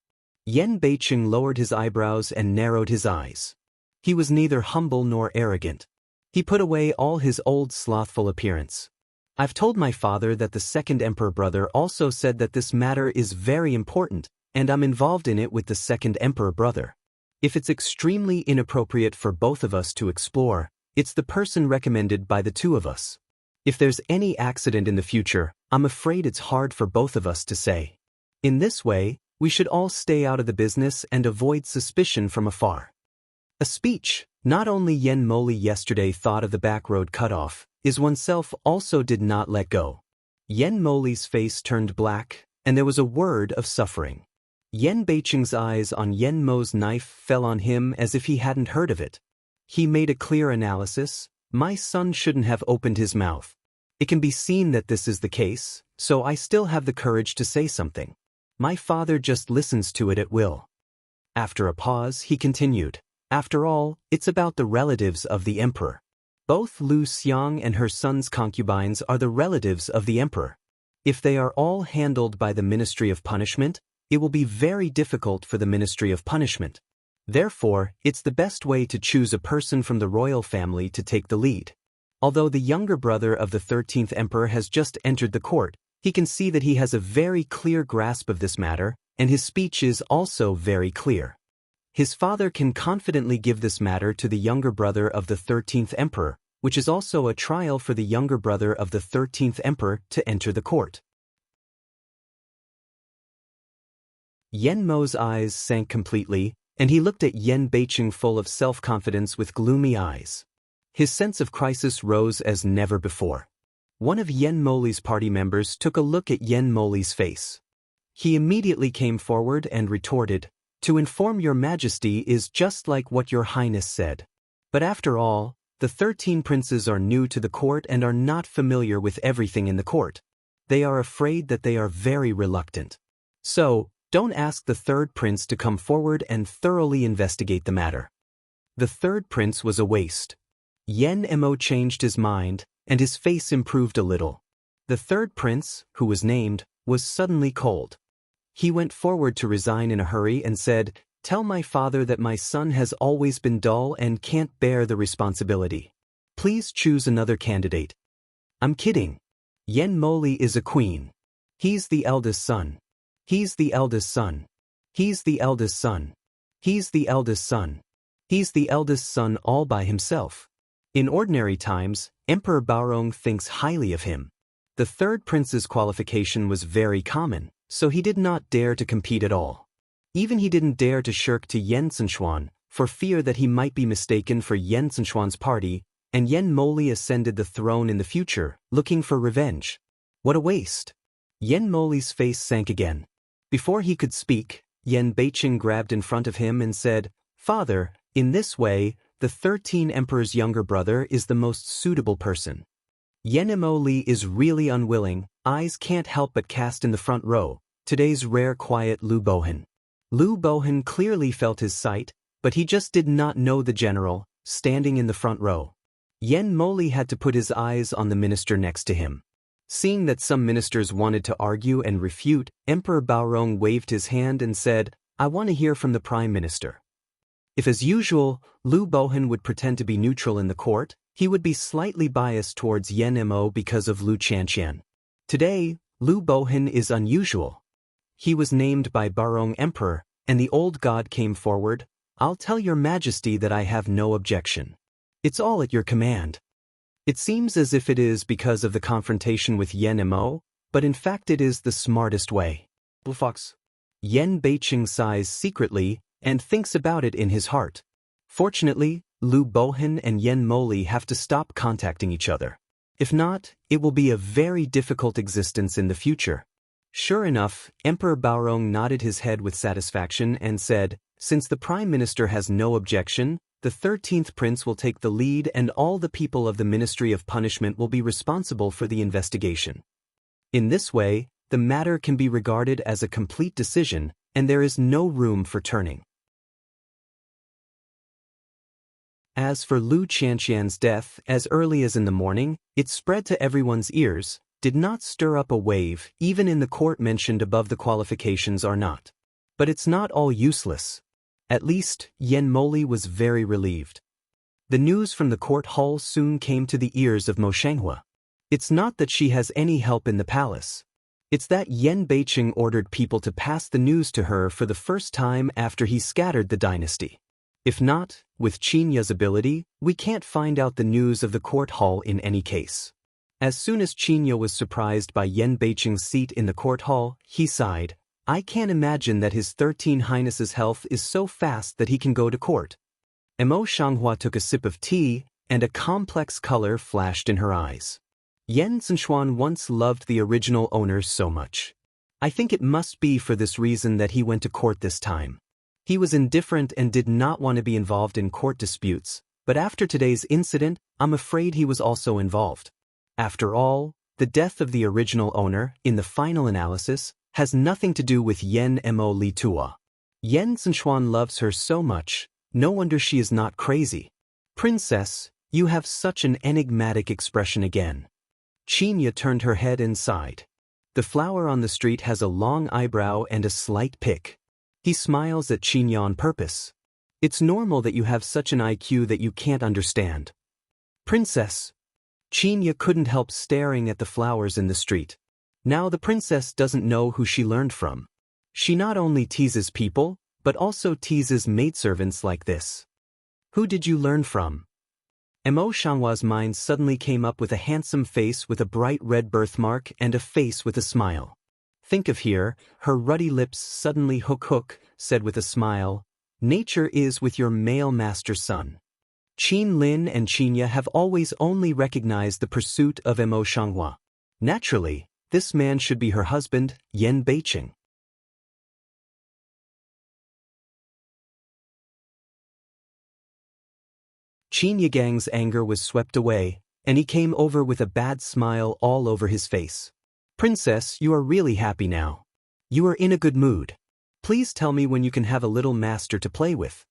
Yen Beiqing lowered his eyebrows and narrowed his eyes. He was neither humble nor arrogant. He put away all his old slothful appearance. "I've told my father that the second emperor brother also said that this matter is very important, and I'm involved in it with the second emperor brother. If it's extremely inappropriate for both of us to explore, it's the person recommended by the two of us. If there's any accident in the future, I'm afraid it's hard for both of us to say. In this way, we should all stay out of the business and avoid suspicion from afar." A speech. Not only Yen Moli yesterday thought of the backroad cutoff, is oneself also did not let go. Yen Moli's face turned black, and there was a word of suffering. Yen Beiqing's eyes on Yen Mo's knife fell on him as if he hadn't heard of it. He made a clear analysis. "My son shouldn't have opened his mouth. It can be seen that this is the case, so I still have the courage to say something. My father just listens to it at will." After a pause, he continued, "After all, it's about the relatives of the emperor. Both Lu Xiang and her son's concubines are the relatives of the emperor. If they are all handled by the Ministry of Punishment, it will be very difficult for the Ministry of Punishment. Therefore, it's the best way to choose a person from the royal family to take the lead." Although the younger brother of the 13th emperor has just entered the court, he can see that he has a very clear grasp of this matter, and his speech is also very clear. His father can confidently give this matter to the younger brother of the 13th emperor, which is also a trial for the younger brother of the 13th emperor to enter the court. Yen Mo's eyes sank completely, and he looked at Yen Beiqing full of self-confidence with gloomy eyes. His sense of crisis rose as never before. One of Yen Moli's party members took a look at Yen Moli's face. He immediately came forward and retorted, "To inform your majesty is just like what your highness said. But after all, the 13 princes are new to the court and are not familiar with everything in the court. They are afraid that they are very reluctant. So, don't ask the third prince to come forward and thoroughly investigate the matter." The third prince was a waste. Yen Mo changed his mind, and his face improved a little. The third prince, who was named, was suddenly cold. He went forward to resign in a hurry and said, "Tell my father that my son has always been dull and can't bear the responsibility. Please choose another candidate." "I'm kidding. Yen Moli is a queen. He's the eldest son. He's the eldest son. He's the eldest son. He's the eldest son. He's the eldest son all by himself." In ordinary times, Emperor Baorong thinks highly of him. The third prince's qualification was very common, so he did not dare to compete at all. Even he didn't dare to shirk to Yen Zhenxuan, for fear that he might be mistaken for Yen Zhenxuan's party, and Yen Moli ascended the throne in the future, looking for revenge. What a waste! Yen Moli's face sank again. Before he could speak, Yen Beiqing grabbed in front of him and said, "Father, in this way, the 13 Emperor's younger brother is the most suitable person." Yen Moli is really unwilling, eyes can't help but cast in the front row, today's rare quiet Lu Bohan. Lu Bohan clearly felt his sight, but he just did not know the general, standing in the front row. Yen Moli had to put his eyes on the minister next to him. Seeing that some ministers wanted to argue and refute, Emperor Baorong waved his hand and said, "I want to hear from the Prime Minister." If as usual, Lu Bohan would pretend to be neutral in the court, he would be slightly biased towards Yen Mo because of Lu Chanqian. Today, Lu Bohan is unusual. He was named by Baorong Emperor, and the old god came forward. "I'll tell your majesty that I have no objection. It's all at your command." It seems as if it is because of the confrontation with Yen Mo, but in fact it is the smartest way. Fox. Yen Beiqing sighs secretly and thinks about it in his heart. Fortunately, Lu Bohan and Yen Moli have to stop contacting each other. If not, it will be a very difficult existence in the future. Sure enough, Emperor Baorong nodded his head with satisfaction and said, "Since the Prime Minister has no objection, the 13th Prince will take the lead and all the people of the Ministry of Punishment will be responsible for the investigation. In this way, the matter can be regarded as a complete decision, and there is no room for turning." As for Lu Chanqian's death, as early as in the morning, it spread to everyone's ears, did not stir up a wave, even in the court mentioned above. The qualifications are not. But it's not all useless. At least, Yen Moli was very relieved. The news from the court hall soon came to the ears of Mo Shanghua. It's not that she has any help in the palace. It's that Yen Beiqing ordered people to pass the news to her for the first time after he scattered the dynasty. If not, with Qinya's ability, we can't find out the news of the court hall in any case. As soon as Qinya was surprised by Yen Beiqing's seat in the court hall, he sighed, "I can't imagine that His 13 Highness's health is so fast that he can go to court." Mo Shanghua took a sip of tea, and a complex color flashed in her eyes. Yen Zhenxuan once loved the original owners so much. I think it must be for this reason that he went to court this time. He was indifferent and did not want to be involved in court disputes, but after today's incident, I'm afraid he was also involved. After all, the death of the original owner, in the final analysis, has nothing to do with Yen Mo Li Tua. Yen Zhenxuan loves her so much, no wonder she is not crazy. "Princess, you have such an enigmatic expression again." Qinya turned her head and sighed. The flower on the street has a long eyebrow and a slight pick. He smiles at Qinya on purpose. "It's normal that you have such an IQ that you can't understand." "Princess." Qinya couldn't help staring at the flowers in the street. Now the princess doesn't know who she learned from. She not only teases people, but also teases maidservants like this. "Who did you learn from?" Mo Shanghua's mind suddenly came up with a handsome face with a bright red birthmark and a face with a smile. Think of here, her ruddy lips suddenly hook, said with a smile, "Nature is with your male master son." Qin Lin and Qinya have always only recognized the pursuit of Mo Shanghua. Naturally, this man should be her husband, Yen Beiqing. Qin Yagang's anger was swept away, and he came over with a bad smile all over his face. "Princess, you are really happy now. You are in a good mood. Please tell me when you can have a little master to play with."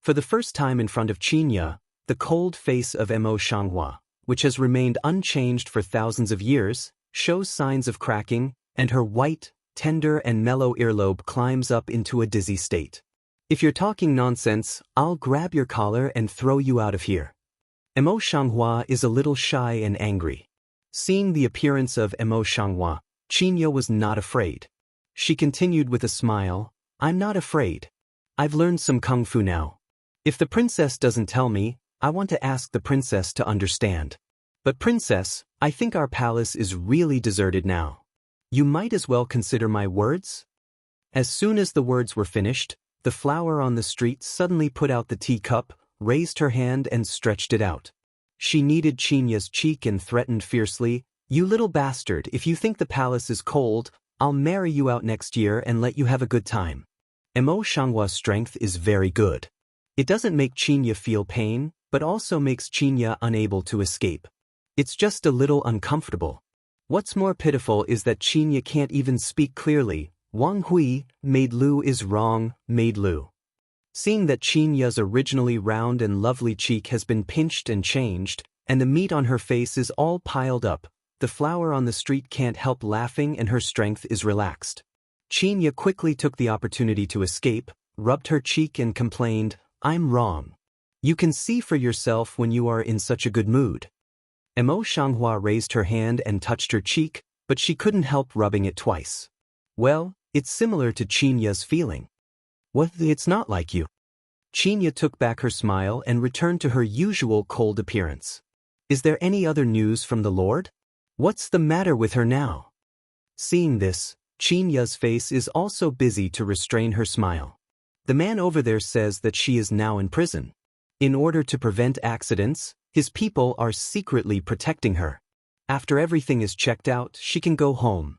For the first time in front of Qinya, the cold face of Mo Shanghua, which has remained unchanged for thousands of years, shows signs of cracking, and her white, tender and mellow earlobe climbs up into a dizzy state. If you're talking nonsense, I'll grab your collar and throw you out of here. Emo Shanghua is a little shy and angry. Seeing the appearance of Emo Shanghua, Qinya was not afraid. She continued with a smile, I'm not afraid. I've learned some kung fu now. If the princess doesn't tell me, I want to ask the princess to understand. But princess, I think our palace is really deserted now. You might as well consider my words? As soon as the words were finished, the flower on the street suddenly put out the teacup, raised her hand and stretched it out. She kneaded Qinya's cheek and threatened fiercely, You little bastard, if you think the palace is cold, I'll marry you out next year and let you have a good time. Emo Shanghua's strength is very good. It doesn't make Qinya feel pain, but also makes Qinya unable to escape. It's just a little uncomfortable. What's more pitiful is that Qinya can't even speak clearly. Wang Hui, Maid Lu is wrong, Maid Lu. Seeing that Qinya's originally round and lovely cheek has been pinched and changed, and the meat on her face is all piled up, the flower on the street can't help laughing and her strength is relaxed. Qinya quickly took the opportunity to escape, rubbed her cheek and complained, I'm wrong. You can see for yourself when you are in such a good mood. Emo Shanghua raised her hand and touched her cheek, but she couldn't help rubbing it twice. Well, it's similar to Qinya's feeling. What? It's not like you. Qinya took back her smile and returned to her usual cold appearance. Is there any other news from the Lord? What's the matter with her now? Seeing this, Qinya's face is also busy to restrain her smile. The man over there says that she is now in prison. In order to prevent accidents, his people are secretly protecting her. After everything is checked out, she can go home.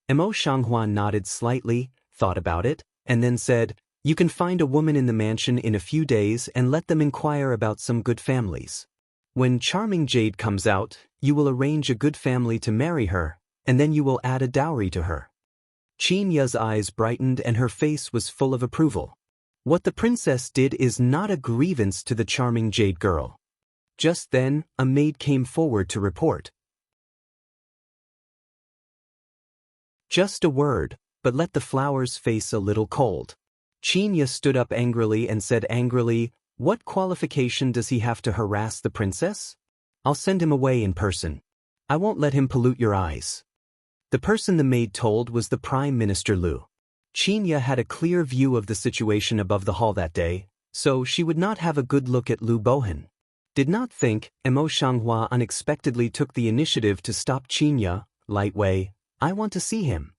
Emo Shanghua nodded slightly, thought about it, and then said, You can find a woman in the mansion in a few days and let them inquire about some good families. When Charming Jade comes out, you will arrange a good family to marry her, and then you will add a dowry to her. Qinya's eyes brightened and her face was full of approval. What the princess did is not a grievance to the Charming Jade girl. Just then, a maid came forward to report. Just a word, but let the flower's face a little cold. Qinya stood up angrily and said angrily, What qualification does he have to harass the princess? I'll send him away in person. I won't let him pollute your eyes. The person the maid told was the Prime Minister Lu. Qinya had a clear view of the situation above the hall that day, so she would not have a good look at Lu Bohan. Did not think, Emo Shanghua unexpectedly took the initiative to stop Qinya, lightway, I want to see him.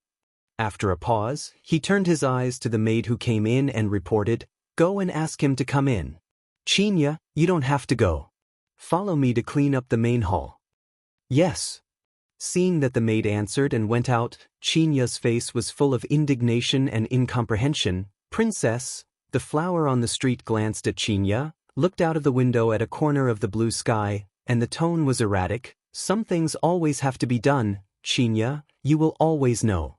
After a pause, he turned his eyes to the maid who came in and reported, Go and ask him to come in. Qinya, you don't have to go. Follow me to clean up the main hall. Yes. Seeing that the maid answered and went out, Qinya's face was full of indignation and incomprehension. Princess, the flower on the street glanced at Qinya, looked out of the window at a corner of the blue sky, and the tone was erratic. Some things always have to be done, Qinya, you will always know.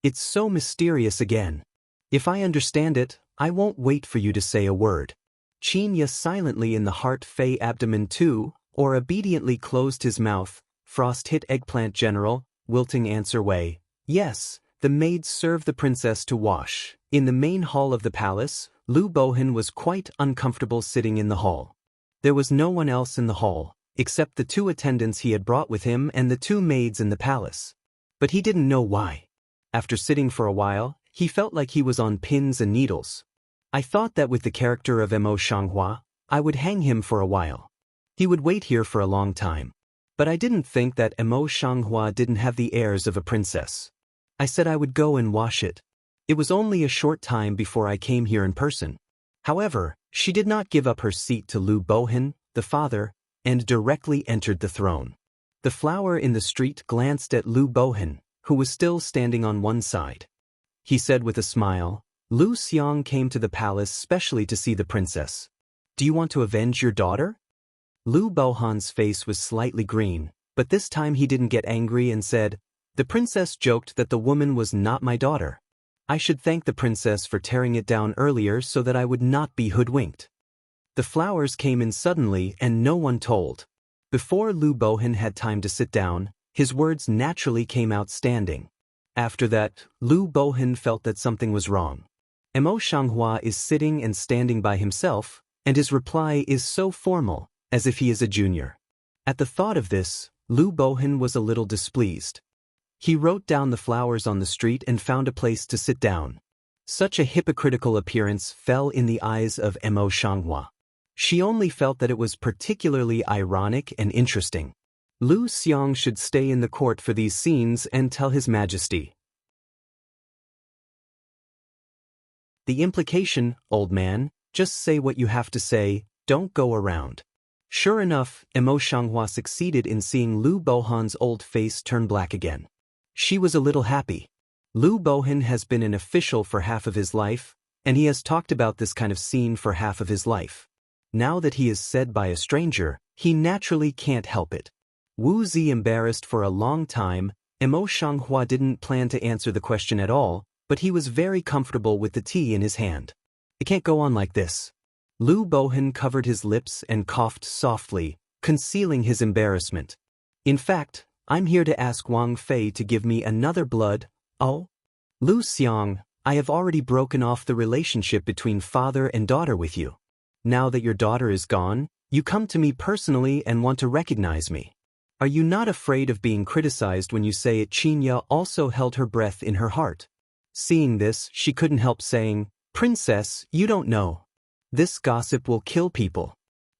It's so mysterious again. If I understand it, I won't wait for you to say a word. Qinya silently in the heart fey abdomen too, or obediently closed his mouth. Frost hit eggplant general, wilting answer way. Yes, the maids served the princess to wash. In the main hall of the palace, Lu Bohan was quite uncomfortable sitting in the hall. There was no one else in the hall, except the 2 attendants he had brought with him and the 2 maids in the palace. But he didn't know why. After sitting for a while, he felt like he was on pins and needles. I thought that with the character of Emo Shanghua, I would hang him for a while. He would wait here for a long time. But I didn't think that Emo Shanghua didn't have the airs of a princess. I said I would go and wash it. It was only a short time before I came here in person. However, she did not give up her seat to Lu Bohan, the father, and directly entered the throne. The flower in the street glanced at Lu Bohan, who was still standing on one side. He said with a smile, Lu Xiang came to the palace specially to see the princess. Do you want to avenge your daughter? Lu Bohan's face was slightly green, but this time he didn't get angry and said, The princess joked that the woman was not my daughter. I should thank the princess for tearing it down earlier so that I would not be hoodwinked. The flowers came in suddenly and no one told. Before Lu Bohan had time to sit down, his words naturally came out standing. After that, Lu Bohan felt that something was wrong. Mo Xianghua is sitting and standing by himself, and his reply is so formal, as if he is a junior. At the thought of this, Lu Bohan was a little displeased. He wrote down the flowers on the street and found a place to sit down. Such a hypocritical appearance fell in the eyes of Mo Xianghua. She only felt that it was particularly ironic and interesting. Lu Xiang should stay in the court for these scenes and tell His Majesty. The implication, old man, just say what you have to say, don't go around. Sure enough, Mo Xianghua succeeded in seeing Lu Bohan's old face turn black again. She was a little happy. Lu Bohan has been an official for half of his life, and he has talked about this kind of scene for half of his life. Now that he is said by a stranger, he naturally can't help it. Wu Zi embarrassed for a long time. Mo Xianghua didn't plan to answer the question at all, but he was very comfortable with the tea in his hand. It can't go on like this. Lu Bohan covered his lips and coughed softly, concealing his embarrassment. In fact, I'm here to ask Wang Fei to give me another blood. Oh? Lu Xiang, I have already broken off the relationship between father and daughter with you. Now that your daughter is gone, you come to me personally and want to recognize me. Are you not afraid of being criticized when you say it? Qinya also held her breath in her heart. Seeing this, she couldn't help saying, Princess, you don't know. This gossip will kill people.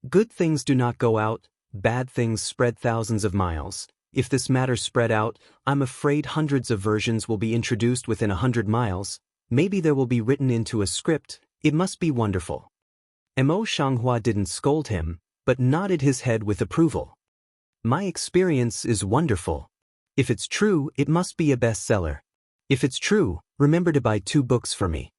Good things do not go out, bad things spread thousands of miles. If this matter spread out, I'm afraid hundreds of versions will be introduced within 100 miles. Maybe there will be written into a script. It must be wonderful. Mo Xianghua didn't scold him, but nodded his head with approval. My experience is wonderful. If it's true, it must be a bestseller. If it's true, remember to buy 2 books for me.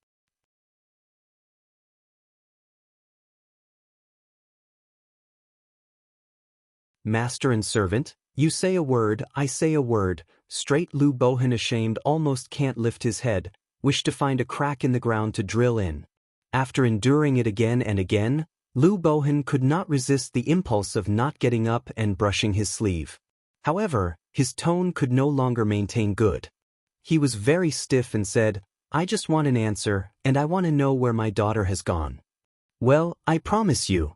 Master and servant, you say a word, I say a word. Straight Lu Bohan, ashamed, almost can't lift his head, wished to find a crack in the ground to drill in. After enduring it again and again, Lu Bohan could not resist the impulse of not getting up and brushing his sleeve. However, his tone could no longer maintain good. He was very stiff and said, I just want an answer, and I want to know where my daughter has gone. Well, I promise you.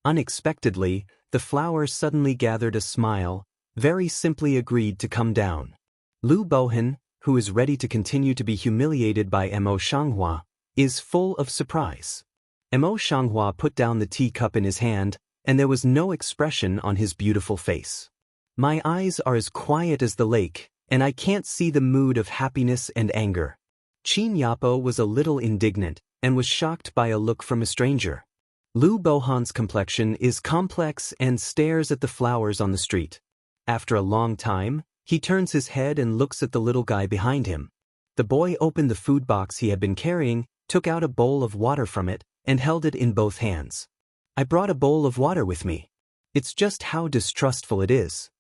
Unexpectedly, the flower suddenly gathered a smile, very simply agreed to come down. Lu Bohan, who is ready to continue to be humiliated by Mo Xianghua, is full of surprise. Mo Xianghua put down the teacup in his hand, and there was no expression on his beautiful face. My eyes are as quiet as the lake, and I can't see the mood of happiness and anger. Qin Yapo was a little indignant, and was shocked by a look from a stranger. Lu Bohan's complexion is complex and stares at the flowers on the street. After a long time, he turns his head and looks at the little guy behind him. The boy opened the food box he had been carrying, took out a bowl of water from it, and held it in both hands. I brought a bowl of water with me. It's just how distrustful it is.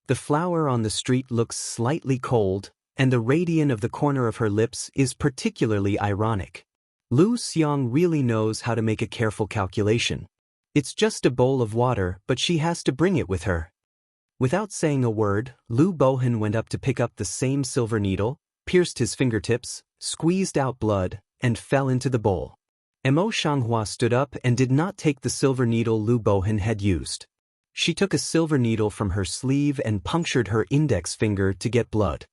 The flower on the street looks slightly cold, and the radiance of the corner of her lips is particularly ironic. Lu Xiang really knows how to make a careful calculation. It's just a bowl of water, but she has to bring it with her. Without saying a word, Lu Bohan went up to pick up the same silver needle, pierced his fingertips, squeezed out blood, and fell into the bowl. Mo Xianghua stood up and did not take the silver needle Lu Bohan had used. She took a silver needle from her sleeve and punctured her index finger to get blood.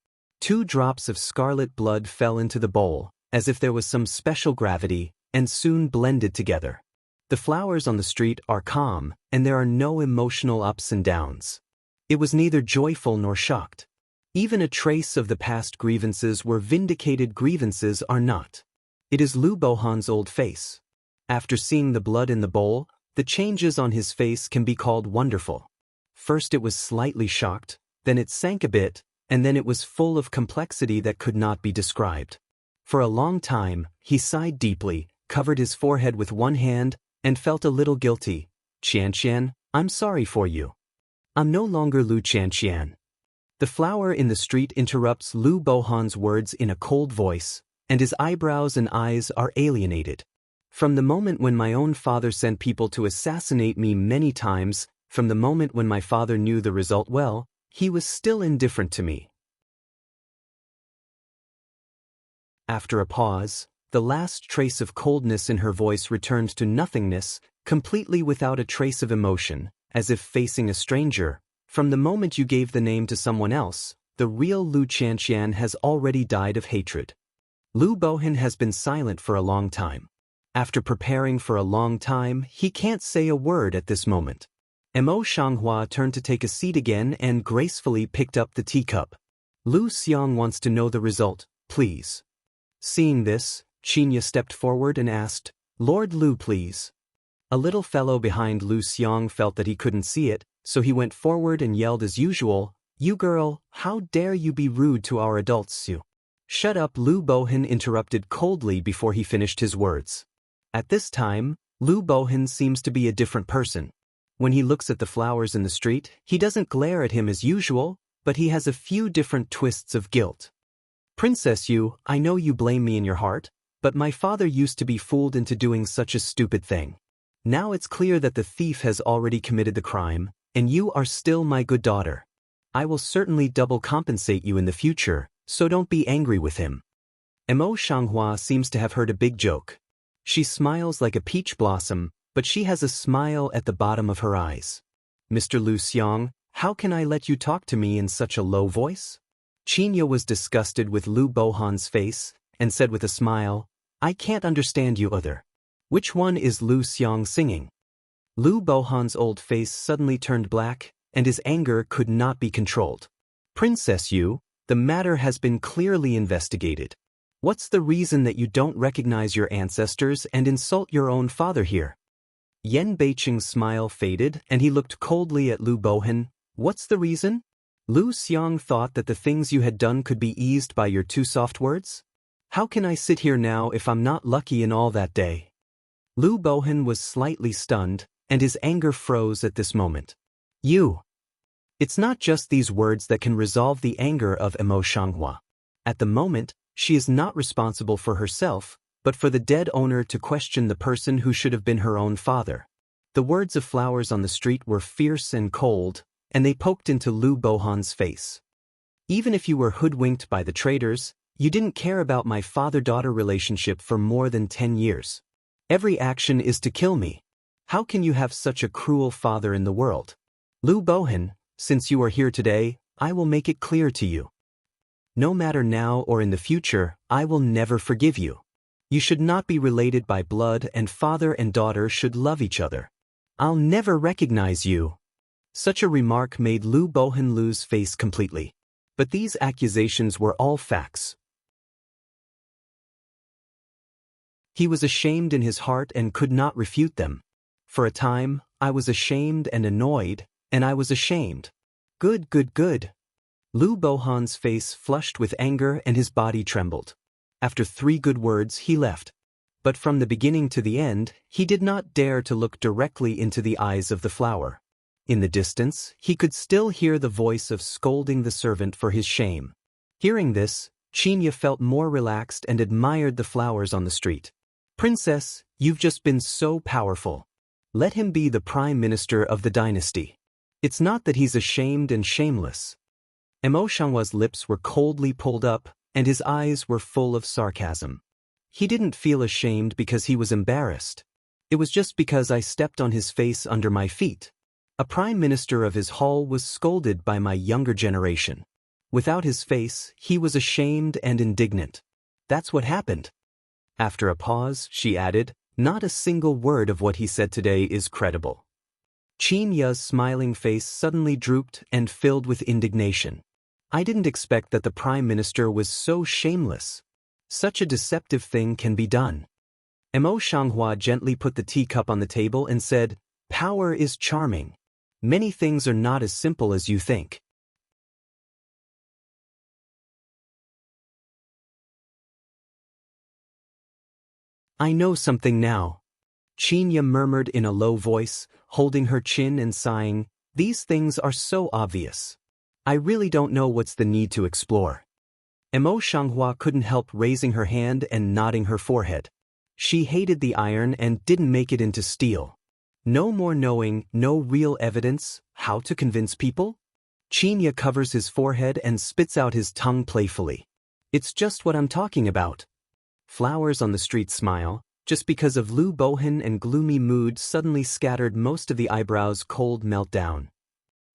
2 drops of scarlet blood fell into the bowl, as if there was some special gravity, and soon blended together. The flowers on the street are calm, and there are no emotional ups and downs. It was neither joyful nor shocked. Even a trace of the past grievances were vindicated. Grievances are not. It is Lu Bohan's old face. After seeing the blood in the bowl, the changes on his face can be called wonderful. First it was slightly shocked, then it sank a bit, and then it was full of complexity that could not be described. For a long time, he sighed deeply, covered his forehead with one hand, and felt a little guilty. Qianqian, I'm sorry for you. I'm no longer Lu Qianqian. The flower in the street interrupts Lu Bohan's words in a cold voice, and his eyebrows and eyes are alienated. From the moment when my own father sent people to assassinate me many times, from the moment when my father knew the result well, he was still indifferent to me. After a pause, the last trace of coldness in her voice returned to nothingness, completely without a trace of emotion, as if facing a stranger. From the moment you gave the name to someone else, the real Lu Qianqian has already died of hatred. Lu Bohan has been silent for a long time. After preparing for a long time, he can't say a word at this moment. Mo Shanghua turned to take a seat again and gracefully picked up the teacup. Lu Xiang wants to know the result, please. Seeing this, Qinya stepped forward and asked, Lord Lu, please. A little fellow behind Lu Xiang felt that he couldn't see it, so he went forward and yelled as usual, You girl, how dare you be rude to our adults, you? Shut up, Lu Bohan interrupted coldly before he finished his words. At this time, Lu Bohan seems to be a different person. When he looks at the flowers in the street, he doesn't glare at him as usual, but he has a few different twists of guilt. Princess Yu, I know you blame me in your heart, but my father used to be fooled into doing such a stupid thing. Now it's clear that the thief has already committed the crime, and you are still my good daughter. I will certainly double compensate you in the future, so don't be angry with him. Mo Shanghua seems to have heard a big joke. She smiles like a peach blossom, but she has a smile at the bottom of her eyes. Mr. Lu Xiang, how can I let you talk to me in such a low voice? Qinya was disgusted with Lu Bohan's face, and said with a smile, I can't understand you either. Which one is Lu Xiang singing? Lu Bohan's old face suddenly turned black, and his anger could not be controlled. Princess Yu, the matter has been clearly investigated. What's the reason that you don't recognize your ancestors and insult your own father here? Yan Beiqing's smile faded and he looked coldly at Lu Bohan. What's the reason? Lu Xiang thought that the things you had done could be eased by your two soft words? How can I sit here now if I'm not lucky in all that day? Lu Bohan was slightly stunned, and his anger froze at this moment. You. It's not just these words that can resolve the anger of Mo Shanghua. At the moment, she is not responsible for herself, but for the dead owner to question the person who should have been her own father. The words of flowers on the street were fierce and cold, and they poked into Lu Bohan's face. Even if you were hoodwinked by the traitors, you didn't care about my father-daughter relationship for more than 10 years. Every action is to kill me. How can you have such a cruel father in the world? Lu Bohan, since you are here today, I will make it clear to you. No matter now or in the future, I will never forgive you. You should not be related by blood and father and daughter should love each other. I'll never recognize you. Such a remark made Lu Bohan lose face completely. But these accusations were all facts. He was ashamed in his heart and could not refute them. For a time, I was ashamed and annoyed, and I was ashamed. Good, good, good. Lu Bohan's face flushed with anger and his body trembled. After 3 good words, he left. But from the beginning to the end, he did not dare to look directly into the eyes of the flower. In the distance, he could still hear the voice of scolding the servant for his shame. Hearing this, Qinya felt more relaxed and admired the flowers on the street. Princess, you've just been so powerful. Let him be the prime minister of the dynasty. It's not that he's ashamed and shameless. Mo Shanghua's lips were coldly pulled up, and his eyes were full of sarcasm. He didn't feel ashamed because he was embarrassed. It was just because I stepped on his face under my feet. A prime minister of his hall was scolded by my younger generation. Without his face, he was ashamed and indignant. That's what happened. After a pause, she added, not a single word of what he said today is credible. Qin Ya's smiling face suddenly drooped and filled with indignation. I didn't expect that the prime minister was so shameless. Such a deceptive thing can be done. Mo Shanghua gently put the teacup on the table and said, Power is charming. Many things are not as simple as you think. I know something now. Qinya murmured in a low voice, holding her chin and sighing, these things are so obvious. I really don't know what's the need to explore. Mo Shanghua couldn't help raising her hand and nodding her forehead. She hated the iron and didn't make it into steel. No more knowing, no real evidence, how to convince people? Qinya covers his forehead and spits out his tongue playfully. It's just what I'm talking about. Flowers on the street smile, just because of Lu Bohan and gloomy mood suddenly scattered most of the eyebrows' cold meltdown.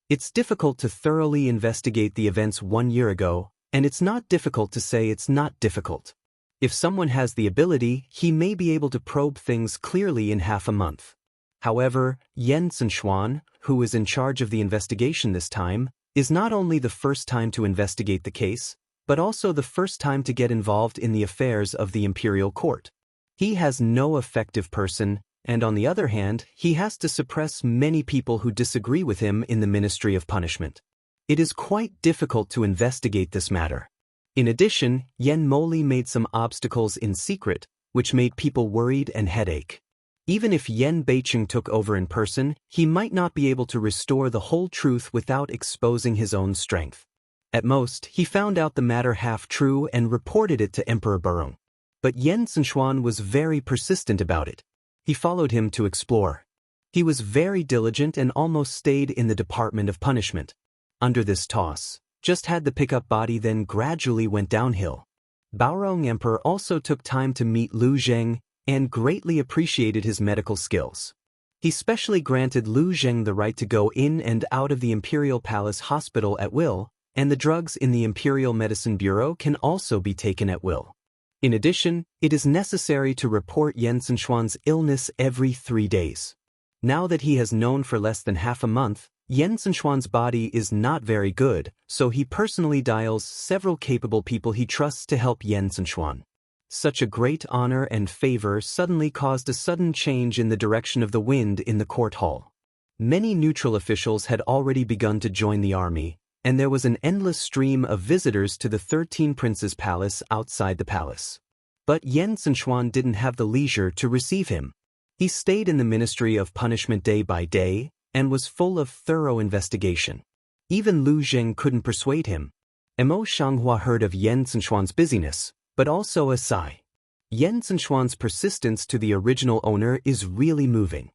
It's difficult to thoroughly investigate the events 1 year ago, and it's not difficult to say it's not difficult. If someone has the ability, he may be able to probe things clearly in half a month. However, Yen Zhenxuan, who is in charge of the investigation this time, is not only the first time to investigate the case, but also the first time to get involved in the affairs of the imperial court. He has no effective person, and on the other hand, he has to suppress many people who disagree with him in the Ministry of Punishment. It is quite difficult to investigate this matter. In addition, Yen Moli made some obstacles in secret, which made people worried and headache. Even if Yen Beicheng took over in person, he might not be able to restore the whole truth without exposing his own strength. At most, he found out the matter half true and reported it to Emperor Burung. But Yen Zhenxuan was very persistent about it. He followed him to explore. He was very diligent and almost stayed in the Department of Punishment. Under this toss, just had the pickup body then gradually went downhill. Baorong Emperor also took time to meet Lu Zheng and greatly appreciated his medical skills. He specially granted Lu Zheng the right to go in and out of the Imperial Palace Hospital at will, and the drugs in the Imperial Medicine Bureau can also be taken at will. In addition, it is necessary to report Yen Zhenxuan's illness every 3 days. Now that he has known for less than half a month, Yen Zhenxuan's body is not very good, so he personally dials several capable people he trusts to help Yen Zhenxuan. Such a great honor and favor suddenly caused a sudden change in the direction of the wind in the court hall. Many neutral officials had already begun to join the army, and there was an endless stream of visitors to the 13 Princes' Palace outside the palace. But Yen Zhenxuan didn't have the leisure to receive him. He stayed in the Ministry of Punishment day by day, and was full of thorough investigation. Even Lu Zheng couldn't persuade him. Mo Shanghua heard of Yen Zhenxuan's busyness, but also a sigh. Yen Zhenxuan's persistence to the original owner is really moving.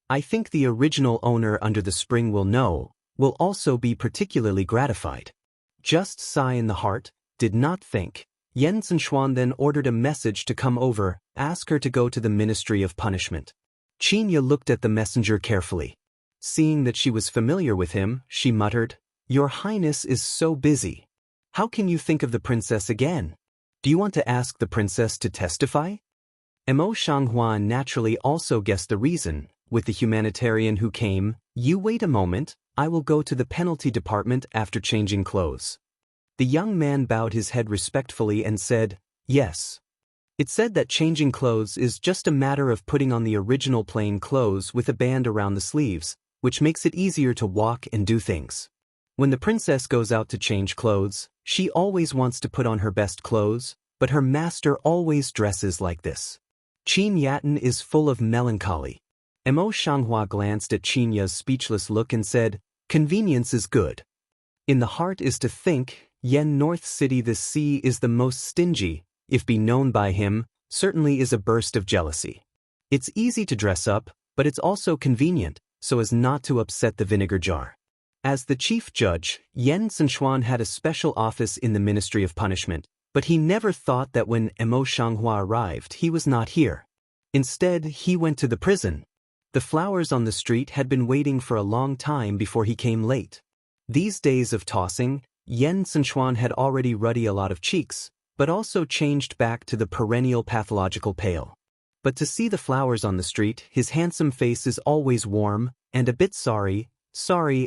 I think the original owner under the spring will also be particularly gratified. Just sigh in the heart, did not think. Yen Zhenxuan then ordered a message to come over, ask her to go to the Ministry of Punishment. Qinya looked at the messenger carefully. Seeing that she was familiar with him, she muttered, "Your Highness is so busy. How can you think of the princess again? Do you want to ask the princess to testify?" Mo Shanghua naturally also guessed the reason. With the humanitarian who came, "You wait a moment, I will go to the penalty department after changing clothes." The young man bowed his head respectfully and said, "Yes." It said that changing clothes is just a matter of putting on the original plain clothes with a band around the sleeves, which makes it easier to walk and do things. When the princess goes out to change clothes, she always wants to put on her best clothes, but her master always dresses like this. Qin Yatin is full of melancholy. Mo Shanghua glanced at Qinya's speechless look and said, "Convenience is good. In the heart is to think, Yen North City this sea is the most stingy, if be known by him, certainly is a burst of jealousy. It's easy to dress up, but it's also convenient, so as not to upset the vinegar jar." As the chief judge, Yen Zhenxuan had a special office in the Ministry of Punishment, but he never thought that when Mo Shanghua arrived he was not here. Instead, he went to the prison. The flowers on the street had been waiting for a long time before he came late. These days of tossing, Yen Zhenxuan had already ruddy a lot of cheeks, but also changed back to the perennial pathological pale. But to see the flowers on the street, his handsome face is always warm, and a bit sorry,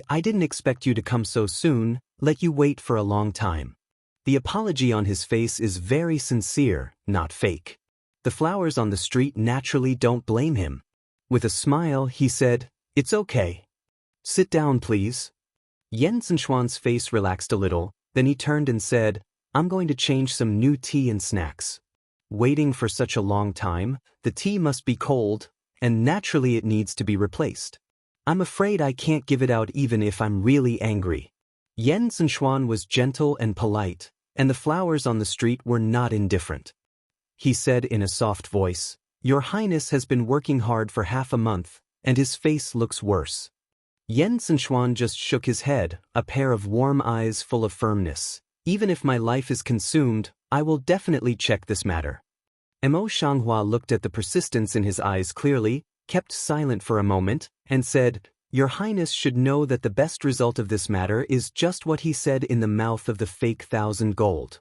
I didn't expect you to come so soon, let you wait for a long time. The apology on his face is very sincere, not fake. The flowers on the street naturally don't blame him. With a smile, he said, "It's okay. Sit down, please." Yen Zhenxuan's face relaxed a little, then he turned and said, "I'm going to change some new tea and snacks. Waiting for such a long time, the tea must be cold, and naturally it needs to be replaced. I'm afraid I can't give it out even if I'm really angry." Yen Zhenxuan was gentle and polite, and the flowers on the street were not indifferent. He said in a soft voice, "Your Highness has been working hard for half a month, and his face looks worse." Yen Zhenxuan just shook his head, a pair of warm eyes full of firmness. Even if my life is consumed, I will definitely check this matter. Mo Shanghua looked at the persistence in his eyes clearly, kept silent for a moment, and said, Your Highness should know that the best result of this matter is just what he said in the mouth of the fake 1,000 gold.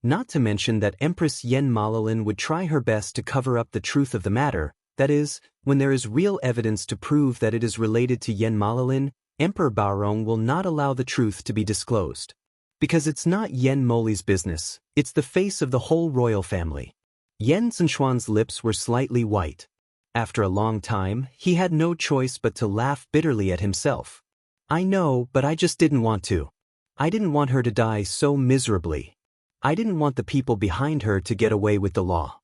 Not to mention that Empress Yen Malalin would try her best to cover up the truth of the matter, that is, when there is real evidence to prove that it is related to Yen Malalin, Emperor Baorong will not allow the truth to be disclosed. Because it's not Yen Moli's business, it's the face of the whole royal family. Yen Zhenxuan's lips were slightly white. After a long time, he had no choice but to laugh bitterly at himself. I know, but I just didn't want to. I didn't want her to die so miserably. I didn't want the people behind her to get away with the law.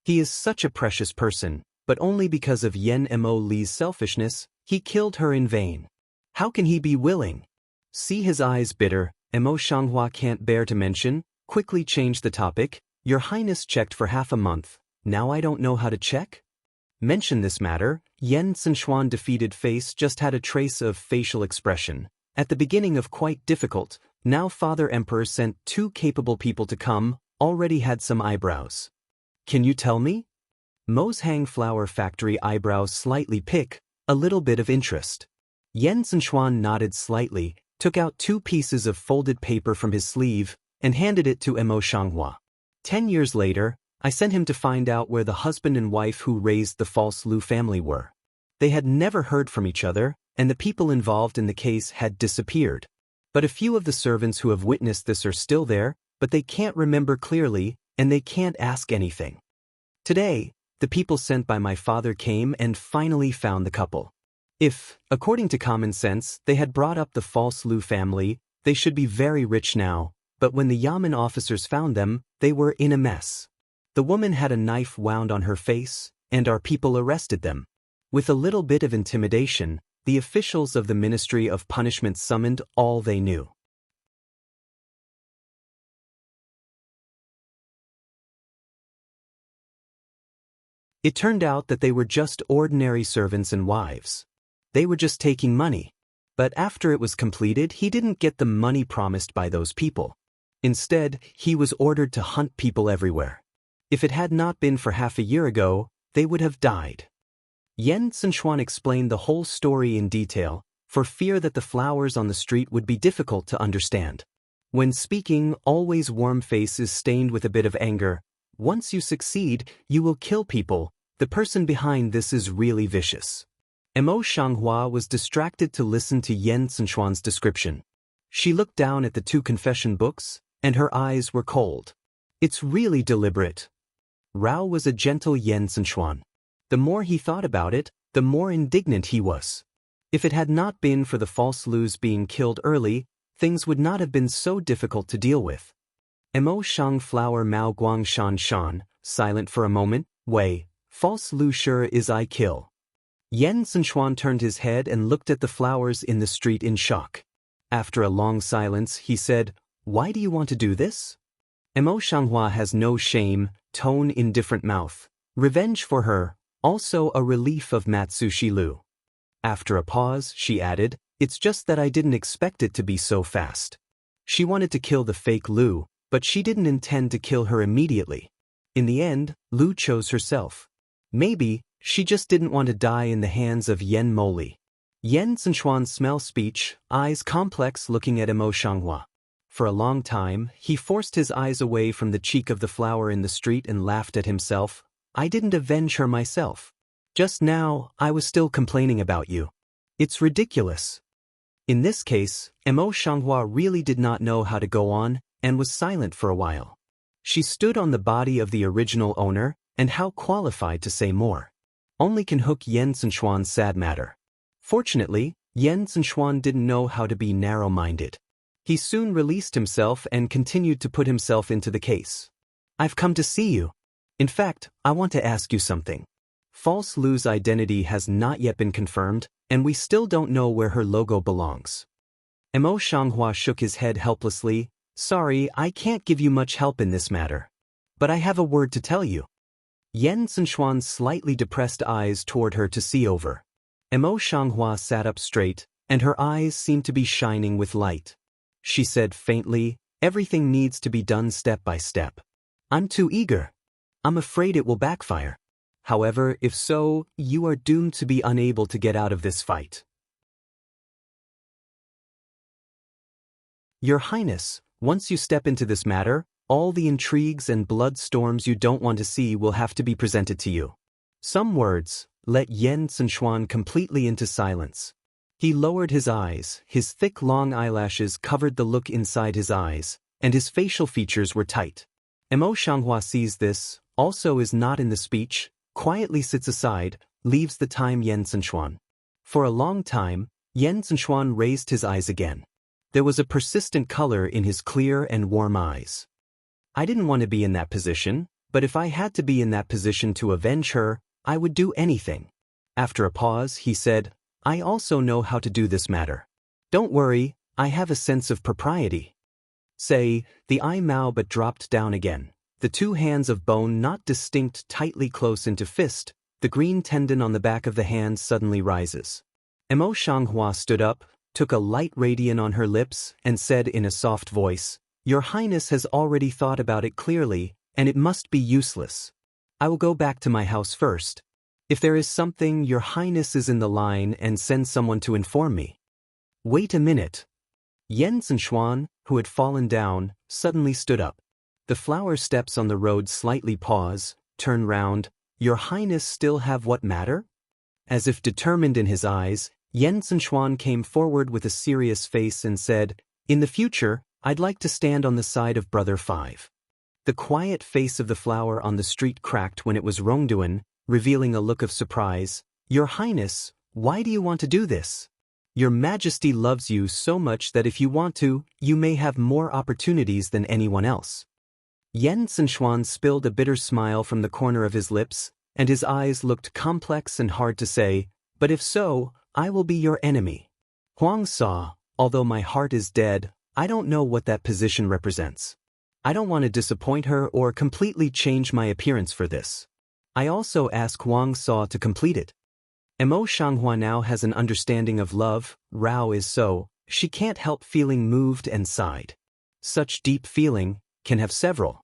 He is such a precious person, but only because of Yen Mo Li's selfishness, he killed her in vain. How can he be willing? See his eyes bitter, Mo Shanghua can't bear to mention, quickly changed the topic. Your Highness checked for half a month, now I don't know how to check? Mention this matter, Yen Zhenxuan defeated face just had a trace of facial expression. At the beginning of quite difficult, now Father Emperor sent 2 capable people to come, already had some eyebrows. Can you tell me? Mo's Hang Flower Factory eyebrows slightly pick, a little bit of interest. Yen Zhenxuan nodded slightly, took out 2 pieces of folded paper from his sleeve, and handed it to Mo Shanghua. 10 years later, I sent him to find out where the husband and wife who raised the false Lu family were. They had never heard from each other, and the people involved in the case had disappeared. But a few of the servants who have witnessed this are still there, but they can't remember clearly, and they can't ask anything. Today, the people sent by my father came and finally found the couple. If, according to common sense, they had brought up the false Lu family, they should be very rich now, but when the Yamen officers found them, they were in a mess. The woman had a knife wound on her face, and our people arrested them. With a little bit of intimidation, the officials of the Ministry of Punishment summoned all they knew. It turned out that they were just ordinary servants and wives. They were just taking money. But after it was completed, he didn't get the money promised by those people. Instead, he was ordered to hunt people everywhere. If it had not been for half a year ago, they would have died. Yen Zhenxuan explained the whole story in detail, for fear that the flowers on the street would be difficult to understand. When speaking, always warm face is stained with a bit of anger. Once you succeed, you will kill people. The person behind this is really vicious. Mo Shanghua was distracted to listen to Yen Zhenxuan's description. She looked down at the 2 confession books, and her eyes were cold. It's really deliberate. Rao was a gentle Yen Zhenxuan. The more he thought about it, the more indignant he was. If it had not been for the false Lus being killed early, things would not have been so difficult to deal with. Mo Shang Flower Mao Guang Shan Shan, silent for a moment, Wei, false Lu sure is I kill. Yen Zhenxuan turned his head and looked at the flowers in the street in shock. After a long silence, he said, Why do you want to do this? Mo Shanghua has no shame, tone indifferent mouth. Revenge for her, also a relief of Matsushi Lu. After a pause, she added, It's just that I didn't expect it to be so fast. She wanted to kill the fake Lu, but she didn't intend to kill her immediately. In the end, Lu chose herself. Maybe, she just didn't want to die in the hands of Yen Moli. Yen Zhenxuan smell speech, eyes complex looking at Mo Shanghua. For a long time, he forced his eyes away from the cheek of the flower in the street and laughed at himself. I didn't avenge her myself. Just now, I was still complaining about you. It's ridiculous. In this case, Mo Shanghua really did not know how to go on, and was silent for a while. She stood on the body of the original owner, and how qualified to say more. Only can hook Yen Zhenxuan's sad matter. Fortunately, Yen Zhenxuan didn't know how to be narrow-minded. He soon released himself and continued to put himself into the case. I've come to see you. In fact, I want to ask you something. False Lu's identity has not yet been confirmed, and we still don't know where her logo belongs. Mo Shanghua shook his head helplessly. Sorry, I can't give you much help in this matter. But I have a word to tell you. Yen Zhenxuan's slightly depressed eyes toward her to see over. Mo Shanghua sat up straight. and her eyes seemed to be shining with light. She said faintly, "Everything needs to be done step by step. I'm too eager. I'm afraid it will backfire. However, if so, you are doomed to be unable to get out of this fight." Your Highness, once you step into this matter, all the intrigues and blood storms you don't want to see will have to be presented to you. Some words let Yen Zhenchuan completely into silence. He lowered his eyes, his thick long eyelashes covered the look inside his eyes, and his facial features were tight. Mo Shanghua sees this, also is not in the speech, quietly sits aside, leaves the time Yen Zhenchuan. For a long time, Yen Zhenchuan raised his eyes again. There was a persistent color in his clear and warm eyes. I didn't want to be in that position, but if I had to be in that position to avenge her, I would do anything. After a pause, he said, "I also know how to do this matter. Don't worry, I have a sense of propriety." Say, the eye Mao but dropped down again. The two hands of bone not distinct tightly close into fist, the green tendon on the back of the hand suddenly rises. Mo Shanghua stood up, took a light radiance on her lips, and said in a soft voice, "Your Highness has already thought about it clearly, and it must be useless. I will go back to my house first. If there is something, Your Highness is in the line and send someone to inform me." "Wait a minute." Yen Zhenchuan, who had fallen down, suddenly stood up. The flower steps on the road slightly pause, turn round. "Your Highness still have what matter?" As if determined in his eyes, Yen Zhenchuan came forward with a serious face and said, "In the future, I'd like to stand on the side of Brother Five." The quiet face of the flower on the street cracked when it was Rongduan, revealing a look of surprise. "Your Highness, why do you want to do this? Your Majesty loves you so much that if you want to, you may have more opportunities than anyone else." Yen Zhenchuan spilled a bitter smile from the corner of his lips, and his eyes looked complex and hard to say, "But if so, I will be your enemy." Huang saw, "Although my heart is dead, I don't know what that position represents. I don't want to disappoint her or completely change my appearance for this." I also ask Huang Sa to complete it. Mo Shanghua now has an understanding of love. Rao is so, she can't help feeling moved and sighed. Such deep feeling can have several.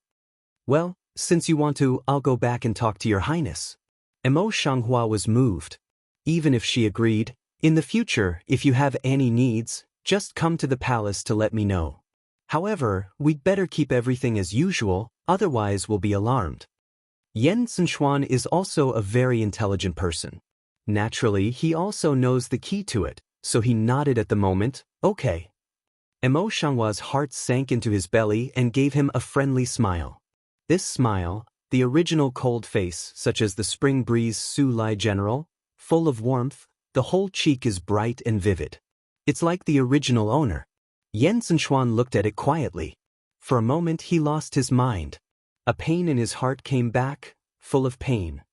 "Well, since you want to, I'll go back and talk to Your Highness." Mo Shanghua was moved. Even if she agreed, "In the future, if you have any needs, just come to the palace to let me know. However, we'd better keep everything as usual, otherwise we'll be alarmed." Yen Zhenchuan is also a very intelligent person. Naturally, he also knows the key to it, so he nodded at the moment, "Okay." Mo Shanghua's heart sank into his belly and gave him a friendly smile. This smile, the original cold face such as the spring breeze Su Lai General, full of warmth, the whole cheek is bright and vivid. It's like the original owner. Yen Zhenchuan looked at it quietly. For a moment he lost his mind. A pain in his heart came back, full of pain.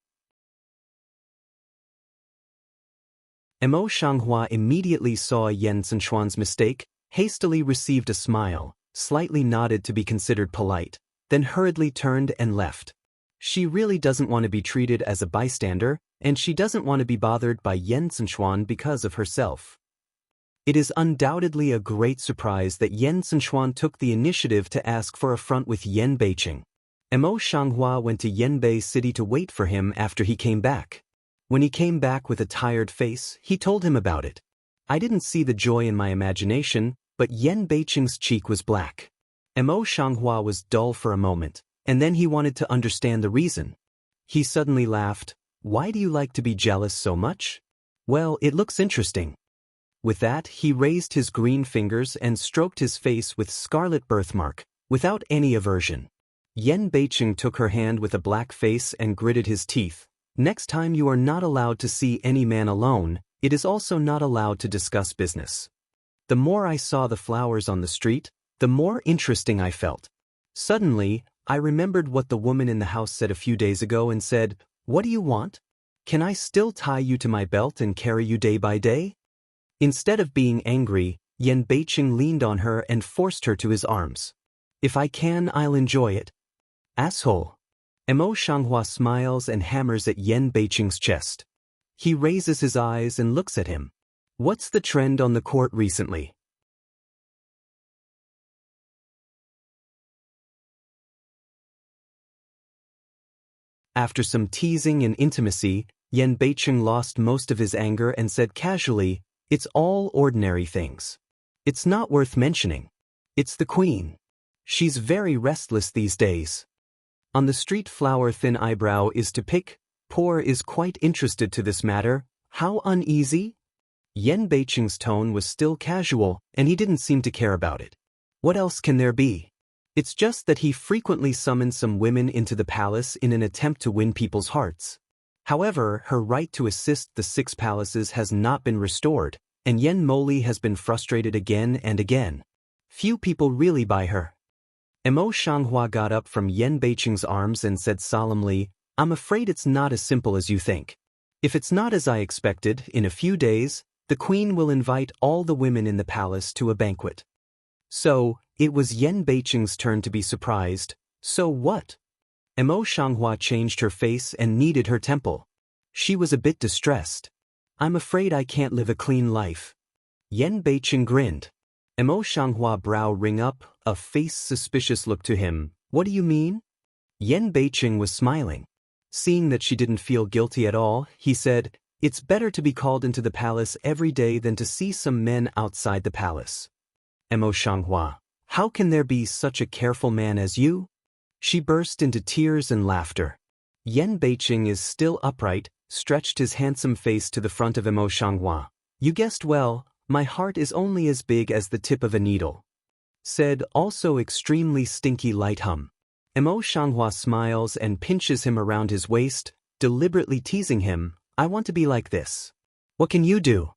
Mo Shanghua immediately saw Yen Zhenchuan's mistake, hastily received a smile, slightly nodded to be considered polite, then hurriedly turned and left. She really doesn't want to be treated as a bystander, and she doesn't want to be bothered by Yen Zhenchuan because of herself. It is undoubtedly a great surprise that Yen Zhenchuan took the initiative to ask for a front with Yen Beiqing. Mo Shanghua went to Yanbei City to wait for him after he came back. When he came back with a tired face, he told him about it. I didn't see the joy in my imagination, but Yen Beiqing's cheek was black. Mo Shanghua was dull for a moment, and then he wanted to understand the reason. He suddenly laughed. "Why do you like to be jealous so much?" "Well, it looks interesting." With that, he raised his green fingers and stroked his face with scarlet birthmark, without any aversion. Yen Beiqing took her hand with a black face and gritted his teeth. "Next time you are not allowed to see any man alone, it is also not allowed to discuss business." The more I saw the flowers on the street, the more interesting I felt. Suddenly, I remembered what the woman in the house said a few days ago and said, "What do you want? Can I still tie you to my belt and carry you day by day?" Instead of being angry, Yen Beiqing leaned on her and forced her to his arms. "If I can, I'll enjoy it." "Asshole." Mo Shanghua smiles and hammers at Yen Beiqing's chest. He raises his eyes and looks at him. What's the trend on the court recently? After some teasing and intimacy, Yen Beicheng lost most of his anger and said casually, "It's all ordinary things. It's not worth mentioning. It's the queen. She's very restless these days. On the street flower thin eyebrow is to pick, poor is quite interested to this matter, how uneasy?" Yen Beicheng's tone was still casual, and he didn't seem to care about it. What else can there be? It's just that he frequently summoned some women into the palace in an attempt to win people's hearts. However, her right to assist the 6 palaces has not been restored, and Yen Moli has been frustrated again and again. Few people really buy her. Emo Shanghua got up from Yen Beicheng's arms and said solemnly, "I'm afraid it's not as simple as you think. If it's not as I expected, in a few days, the queen will invite all the women in the palace to a banquet." So, it was Yen Beicheng's turn to be surprised. So what? Emo Shanghua changed her face and kneaded her temple. She was a bit distressed. "I'm afraid I can't live a clean life." Yen Beicheng grinned. Emo Shanghua brow ring up, a face suspicious look to him. "What do you mean?" Yen Beicheng was smiling. Seeing that she didn't feel guilty at all, he said, "It's better to be called into the palace every day than to see some men outside the palace." Emo Shanghua, "How can there be such a careful man as you?" She burst into tears and laughter. Yen Beicheng is still upright, stretched his handsome face to the front of Emo Shanghua. "You guessed well, my heart is only as big as the tip of a needle." Said also extremely stinky light hum. Emo Shanghua smiles and pinches him around his waist, deliberately teasing him, "I want to be like this. What can you do?"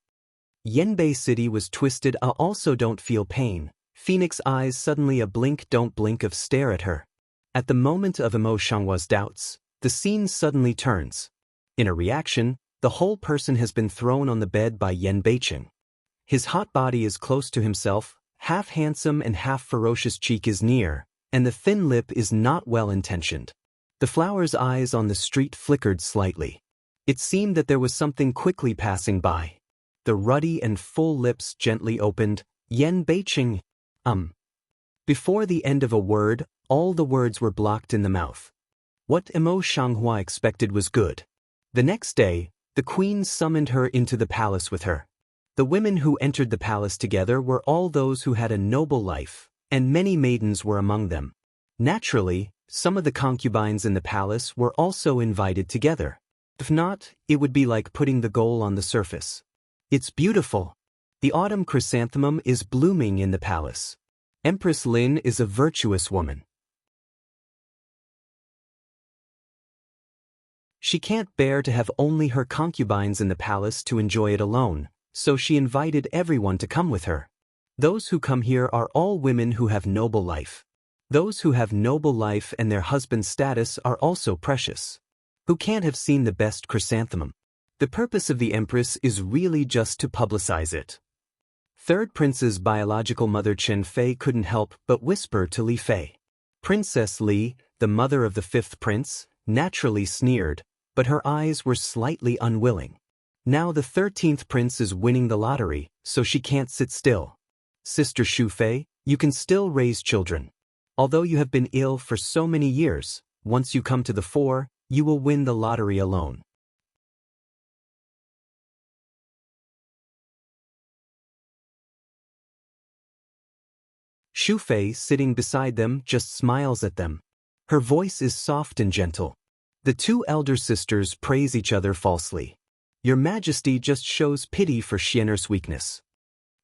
Yenbei City was twisted. "I also don't feel pain." Phoenix eyes suddenly a blink don't blink of stare at her. At the moment of Emo Shanghua's doubts, the scene suddenly turns. In a reaction, the whole person has been thrown on the bed by Yen Beicheng. His hot body is close to himself, half handsome and half ferocious cheek is near, and the thin lip is not well intentioned. The flower's eyes on the street flickered slightly. It seemed that there was something quickly passing by. The ruddy and full lips gently opened. Yen Beicheng, Before the end of a word, all the words were blocked in the mouth. What Emo Shanghua expected was good. The next day, the queen summoned her into the palace with her. The women who entered the palace together were all those who had a noble life, and many maidens were among them. Naturally, some of the concubines in the palace were also invited together. If not, it would be like putting the goal on the surface. It's beautiful. The autumn chrysanthemum is blooming in the palace. Empress Lin is a virtuous woman. She can't bear to have only her concubines in the palace to enjoy it alone, so she invited everyone to come with her. Those who come here are all women who have noble life. Those who have noble life and their husband's status are also precious. Who can't have seen the best chrysanthemum? The purpose of the Empress is really just to publicize it. Third Prince's biological mother Chen Fei couldn't help but whisper to Li Fei. Princess Li, the mother of the 5th Prince, naturally sneered, but her eyes were slightly unwilling. Now the 13th Prince is winning the lottery, so she can't sit still. Sister Shu Fei, you can still raise children. Although you have been ill for so many years, once you come to the fore, you will win the lottery alone. Shu Fei, sitting beside them, just smiles at them. Her voice is soft and gentle. The 2 elder sisters praise each other falsely. Your Majesty just shows pity for Xiener's weakness.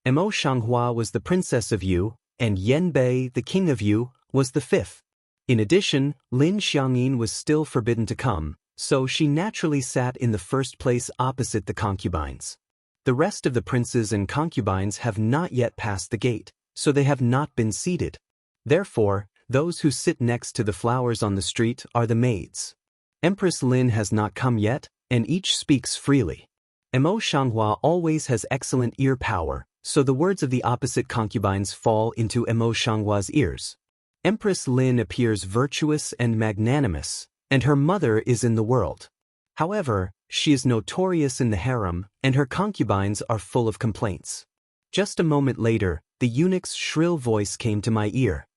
Emo Shanghua was the princess of Yu, and Yen Bei, the king of Yu, was the 5th. In addition, Lin Xiangyin was still forbidden to come, so she naturally sat in the first place opposite the concubines. The rest of the princes and concubines have not yet passed the gate, so they have not been seated. Therefore, those who sit next to the flowers on the street are the maids. Empress Lin has not come yet, and each speaks freely. Emo Shanghua always has excellent ear power, so the words of the opposite concubines fall into Emo Shanghua's ears. Empress Lin appears virtuous and magnanimous, and her mother is in the world. However, She is notorious in the harem, and her concubines are full of complaints. Just a moment later, the eunuch's shrill voice came to my ear.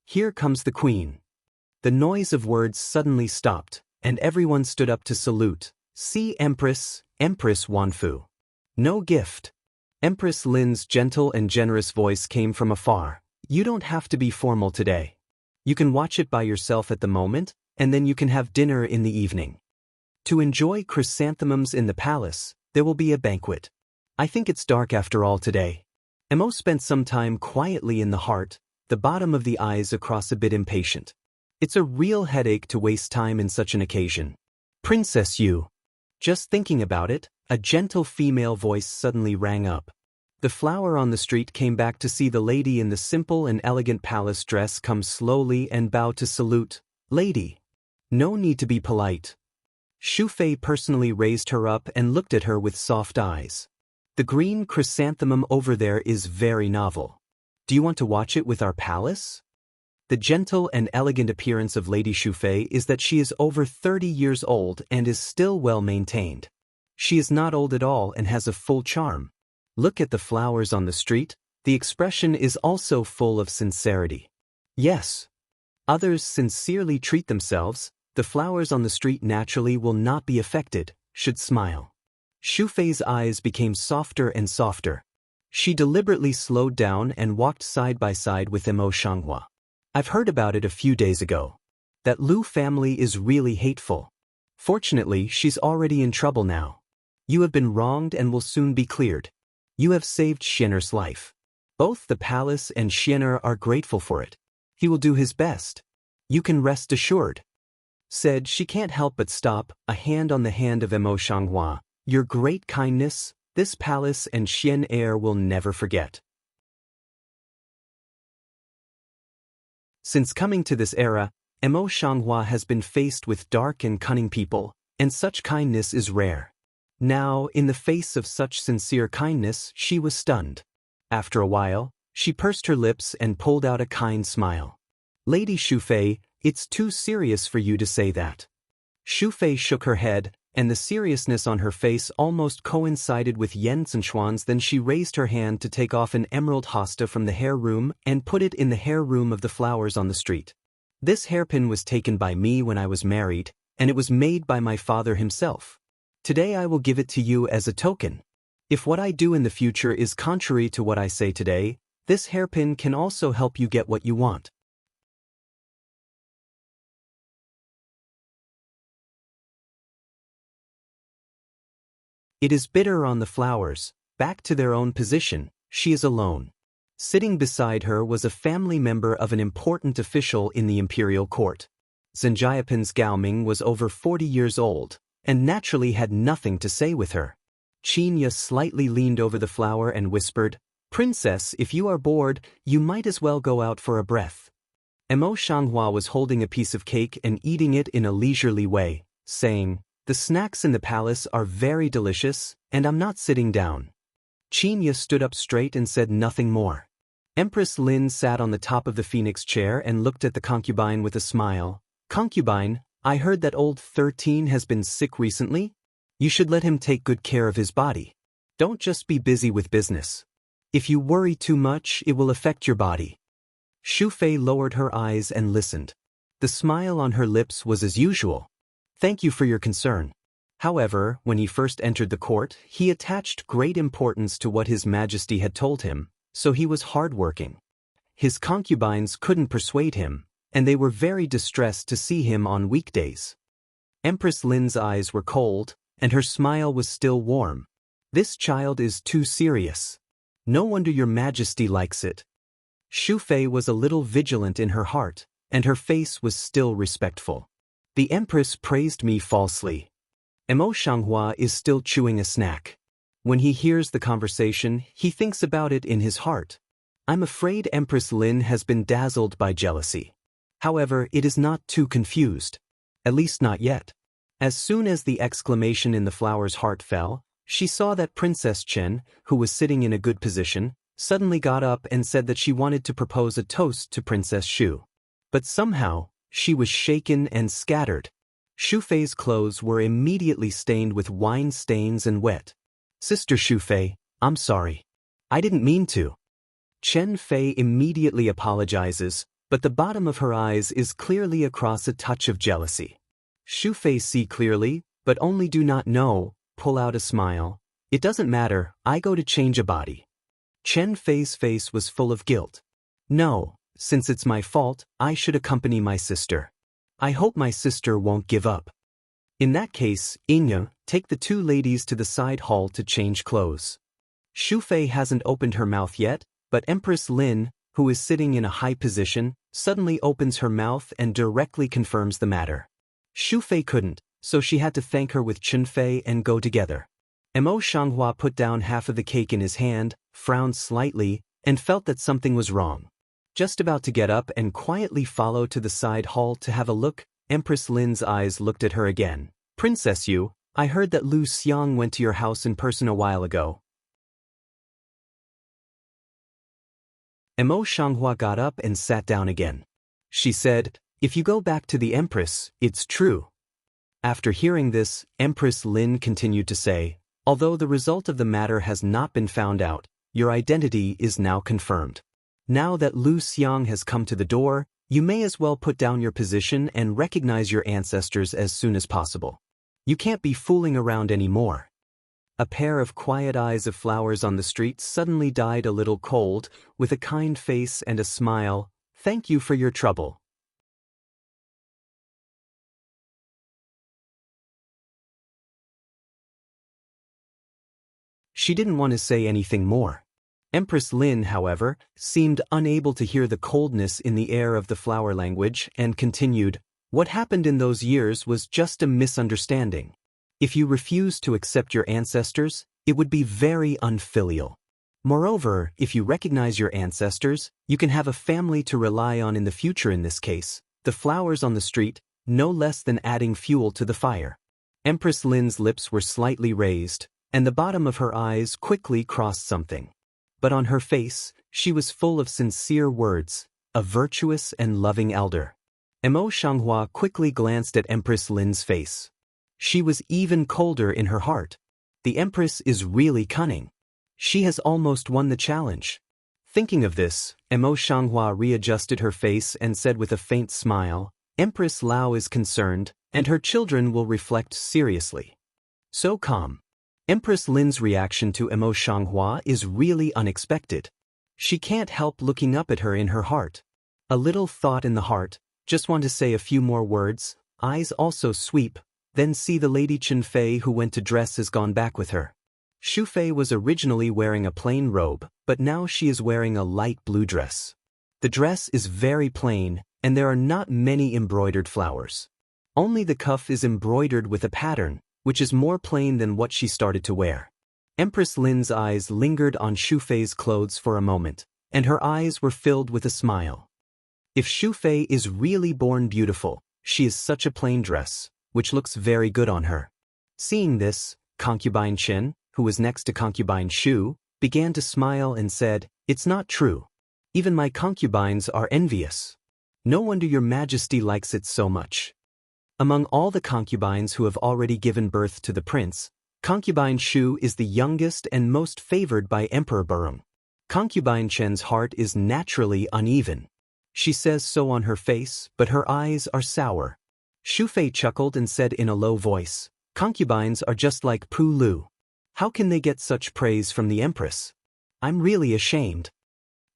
Here comes the queen. The noise of words suddenly stopped, and everyone stood up to salute. See Empress, Empress Wanfu. No gift. Empress Lin's gentle and generous voice came from afar. You don't have to be formal today. You can watch it by yourself at the moment, and then you can have dinner in the evening. To enjoy chrysanthemums in the palace, there will be a banquet. I think it's dark after all today. Emo spent some time quietly in the heart, the bottom of the eyes across a bit impatient. It's a real headache to waste time in such an occasion. Princess Yu. Just thinking about it, a gentle female voice suddenly rang up. The flower on the street came back to see the lady in the simple and elegant palace dress come slowly and bow to salute. Lady. No need to be polite. Shu Fei personally raised her up and looked at her with soft eyes. The green chrysanthemum over there is very novel. Do you want to watch it with our palace? The gentle and elegant appearance of Lady Shu Fei is that she is over 30 years old and is still well maintained. She is not old at all and has a full charm. Look at the flowers on the street, the expression is also full of sincerity. Yes. Others sincerely treat themselves, the flowers on the street naturally will not be affected, should smile. Shu Fei's eyes became softer and softer. She deliberately slowed down and walked side by side with Emo Shanghua. I've heard about it a few days ago. That Lu family is really hateful. Fortunately, she's already in trouble now. You have been wronged and will soon be cleared. You have saved Xianer's life. Both the palace and Xianer are grateful for it. He will do his best. You can rest assured. Said she can't help but stop, a hand on the hand of Emo Shanghua. Your great kindness, this palace and Xian heir will never forget. Since coming to this era, Emo Shanghua has been faced with dark and cunning people, and such kindness is rare. Now, in the face of such sincere kindness, she was stunned. After a while, she pursed her lips and pulled out a kind smile. Lady Shu Fei, it's too serious for you to say that. Shu Fei shook her head, and the seriousness on her face almost coincided with Yen Zhenxuan's. Then she raised her hand to take off an emerald hosta from the hair room and put it in the hair room of the flowers on the street. This hairpin was taken by me when I was married, and it was made by my father himself. Today I will give it to you as a token. If what I do in the future is contrary to what I say today, this hairpin can also help you get what you want. It is bitter on the flowers, back to their own position, she is alone. Sitting beside her was a family member of an important official in the imperial court. Zhenjiapan's Gaoming was over 40 years old, and naturally had nothing to say with her. Qinya slightly leaned over the flower and whispered, Princess, if you are bored, you might as well go out for a breath. Emo Shanghua was holding a piece of cake and eating it in a leisurely way, saying, The snacks in the palace are very delicious, and I'm not sitting down. Qinya stood up straight and said nothing more. Empress Lin sat on the top of the phoenix chair and looked at the concubine with a smile. Concubine, I heard that old 13 has been sick recently. You should let him take good care of his body. Don't just be busy with business. If you worry too much, it will affect your body. Shu Fei lowered her eyes and listened. The smile on her lips was as usual. Thank you for your concern. However, when he first entered the court, he attached great importance to what His Majesty had told him, so he was hardworking. His concubines couldn't persuade him, and they were very distressed to see him on weekdays. Empress Lin's eyes were cold, and her smile was still warm. This child is too serious. No wonder your Majesty likes it. Shu Fei was a little vigilant in her heart, and her face was still respectful. The Empress praised me falsely. Emo Shanghua is still chewing a snack. When he hears the conversation, he thinks about it in his heart. I'm afraid Empress Lin has been dazzled by jealousy. However, it is not too confused. At least not yet. As soon as the exclamation in the flower's heart fell, she saw that Princess Chen, who was sitting in a good position, suddenly got up and said that she wanted to propose a toast to Princess Shu. But somehow, she was shaken and scattered. Shufei's clothes were immediately stained with wine stains and wet. Sister Shufei, I'm sorry. I didn't mean to. Chen Fei immediately apologizes, but the bottom of her eyes is clearly across a touch of jealousy. Shufei see clearly, but only do not know, pull out a smile. It doesn't matter, I go to change a body. Chen Fei's face was full of guilt. No, since it's my fault, I should accompany my sister. I hope my sister won't give up. In that case, Inya, take the two ladies to the side hall to change clothes. Shufei hasn't opened her mouth yet, but Empress Lin, who is sitting in a high position, suddenly opens her mouth and directly confirms the matter. Shufei couldn't, so she had to thank her with Chunfei and go together. Mo Shanghua put down half of the cake in his hand, frowned slightly, and felt that something was wrong. Just about to get up and quietly follow to the side hall to have a look, Empress Lin's eyes looked at her again. Princess Yu, I heard that Lu Xiang went to your house in person a while ago. Mo Shanghua got up and sat down again. She said, if you go back to the Empress, it's true. After hearing this, Empress Lin continued to say, although the result of the matter has not been found out, your identity is now confirmed. Now that Lu Xiang has come to the door, you may as well put down your position and recognize your ancestors as soon as possible. You can't be fooling around anymore. A pair of quiet eyes of flowers on the street suddenly died a little cold, with a kind face and a smile. Thank you for your trouble. She didn't want to say anything more. Empress Lin, however, seemed unable to hear the coldness in the air of the flower language and continued, what happened in those years was just a misunderstanding. If you refuse to accept your ancestors, it would be very unfilial. Moreover, if you recognize your ancestors, you can have a family to rely on in the future. In this case, the flowers on the street, no less than adding fuel to the fire. Empress Lin's lips were slightly raised, and the bottom of her eyes quickly crossed something. But on her face, she was full of sincere words, a virtuous and loving elder. Mo Shanghua quickly glanced at Empress Lin's face. She was even colder in her heart. The Empress is really cunning. She has almost won the challenge. Thinking of this, Mo Shanghua readjusted her face and said with a faint smile, Empress Lao is concerned, and her children will reflect seriously. So calm. Empress Lin's reaction to Mo Shanghua is really unexpected. She can't help looking up at her in her heart. A little thought in the heart, just want to say a few more words, eyes also sweep, then see the Lady Chunfei who went to dress has gone back with her. Shufei was originally wearing a plain robe, but now she is wearing a light blue dress. The dress is very plain, and there are not many embroidered flowers. Only the cuff is embroidered with a pattern, which is more plain than what she started to wear. Empress Lin's eyes lingered on Shufei's clothes for a moment, and her eyes were filled with a smile. If Shufei is really born beautiful, she is such a plain dress, which looks very good on her. Seeing this, Concubine Chen, who was next to Concubine Shu, began to smile and said, it's not true. Even my concubines are envious. No wonder your majesty likes it so much. Among all the concubines who have already given birth to the prince, Concubine Shu is the youngest and most favored by Emperor Burung. Concubine Chen's heart is naturally uneven. She says so on her face, but her eyes are sour. Shufei chuckled and said in a low voice, concubines are just like Pu Lu. How can they get such praise from the empress? I'm really ashamed.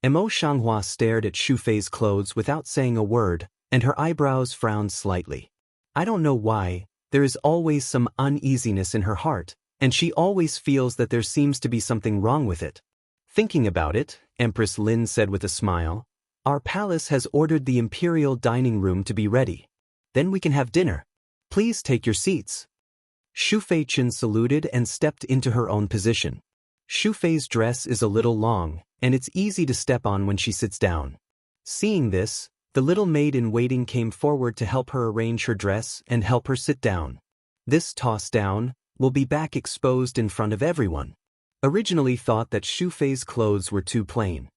Mo Shanghua stared at Shufei's clothes without saying a word, and her eyebrows frowned slightly. I don't know why, there is always some uneasiness in her heart, and she always feels that there seems to be something wrong with it. Thinking about it, Empress Lin said with a smile, our palace has ordered the imperial dining room to be ready. Then we can have dinner. Please take your seats. Shufei Chen saluted and stepped into her own position. Shufei's dress is a little long, and it's easy to step on when she sits down. Seeing this, the little maid-in-waiting came forward to help her arrange her dress and help her sit down. This toss down will be back exposed in front of everyone. Originally thought that Shufei's clothes were too plain.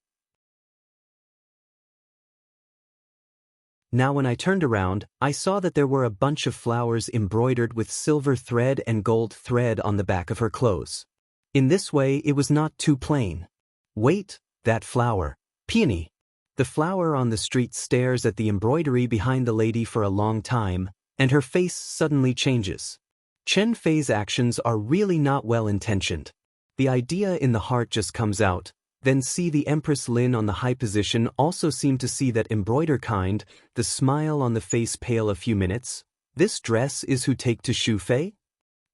Now when I turned around, I saw that there were a bunch of flowers embroidered with silver thread and gold thread on the back of her clothes. In this way it was not too plain. Wait, that flower. Peony. The flower on the street stares at the embroidery behind the lady for a long time, and her face suddenly changes. Chen Fei's actions are really not well-intentioned. The idea in the heart just comes out. Then see the Empress Lin on the high position also seem to see that embroider kind, the smile on the face pale a few minutes. This dress is who take to Shu Fei?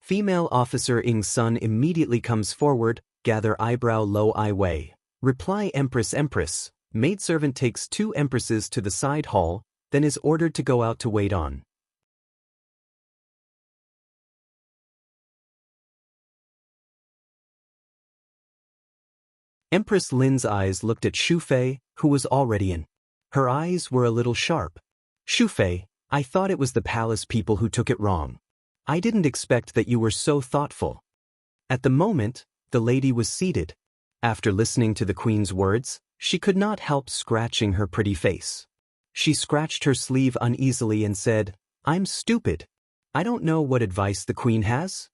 Female officer Ing Sun immediately comes forward, gather eyebrow low I Wei. Reply Empress Empress. Maidservant takes 2 empresses to the side hall, then is ordered to go out to wait on. Empress Lin's eyes looked at Shu Fei, who was already in. Her eyes were a little sharp. Shu Fei, I thought it was the palace people who took it wrong. I didn't expect that you were so thoughtful. At the moment, the lady was seated. After listening to the queen's words, she could not help scratching her pretty face. She scratched her sleeve uneasily and said, I'm stupid. I don't know what advice the queen has.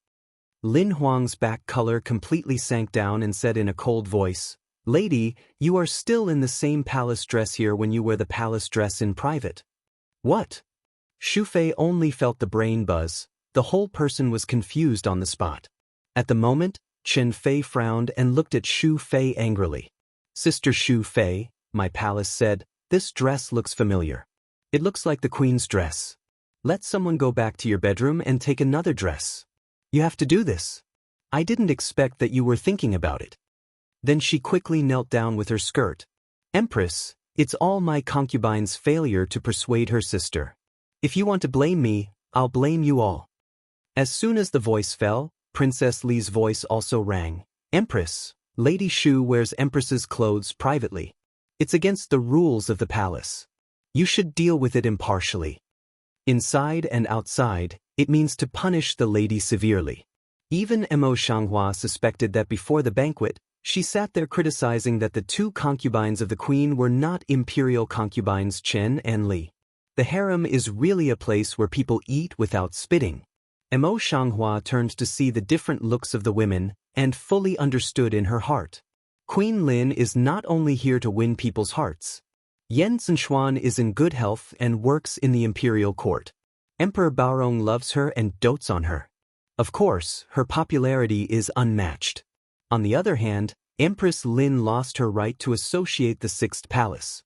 Lin Huang's back color completely sank down and said in a cold voice, Lady, you are still in the same palace dress here when you wear the palace dress in private. What? Shu Fei only felt the brain buzz. The whole person was confused on the spot. At the moment, Chen Fei frowned and looked at Shu Fei angrily. Sister Shu Fei, my palace said, this dress looks familiar. It looks like the queen's dress. Let someone go back to your bedroom and take another dress. You have to do this. I didn't expect that you were thinking about it. Then she quickly knelt down with her skirt. Empress, it's all my concubine's failure to persuade her sister. If you want to blame me, I'll blame you all. As soon as the voice fell, Princess Li's voice also rang. Empress, Lady Shu wears Empress's clothes privately. It's against the rules of the palace. You should deal with it impartially. Inside and outside, it means to punish the lady severely. Even Mo Shanghua suspected that before the banquet, she sat there criticizing that the 2 concubines of the queen were not imperial concubines Chen and Li. The harem is really a place where people eat without spitting. Mo Shanghua turned to see the different looks of the women, and fully understood in her heart. Queen Lin is not only here to win people's hearts. Yan Zhenxuan is in good health and works in the imperial court. Emperor Baorong loves her and dotes on her. Of course, her popularity is unmatched. On the other hand, Empress Lin lost her right to associate the 6th palace.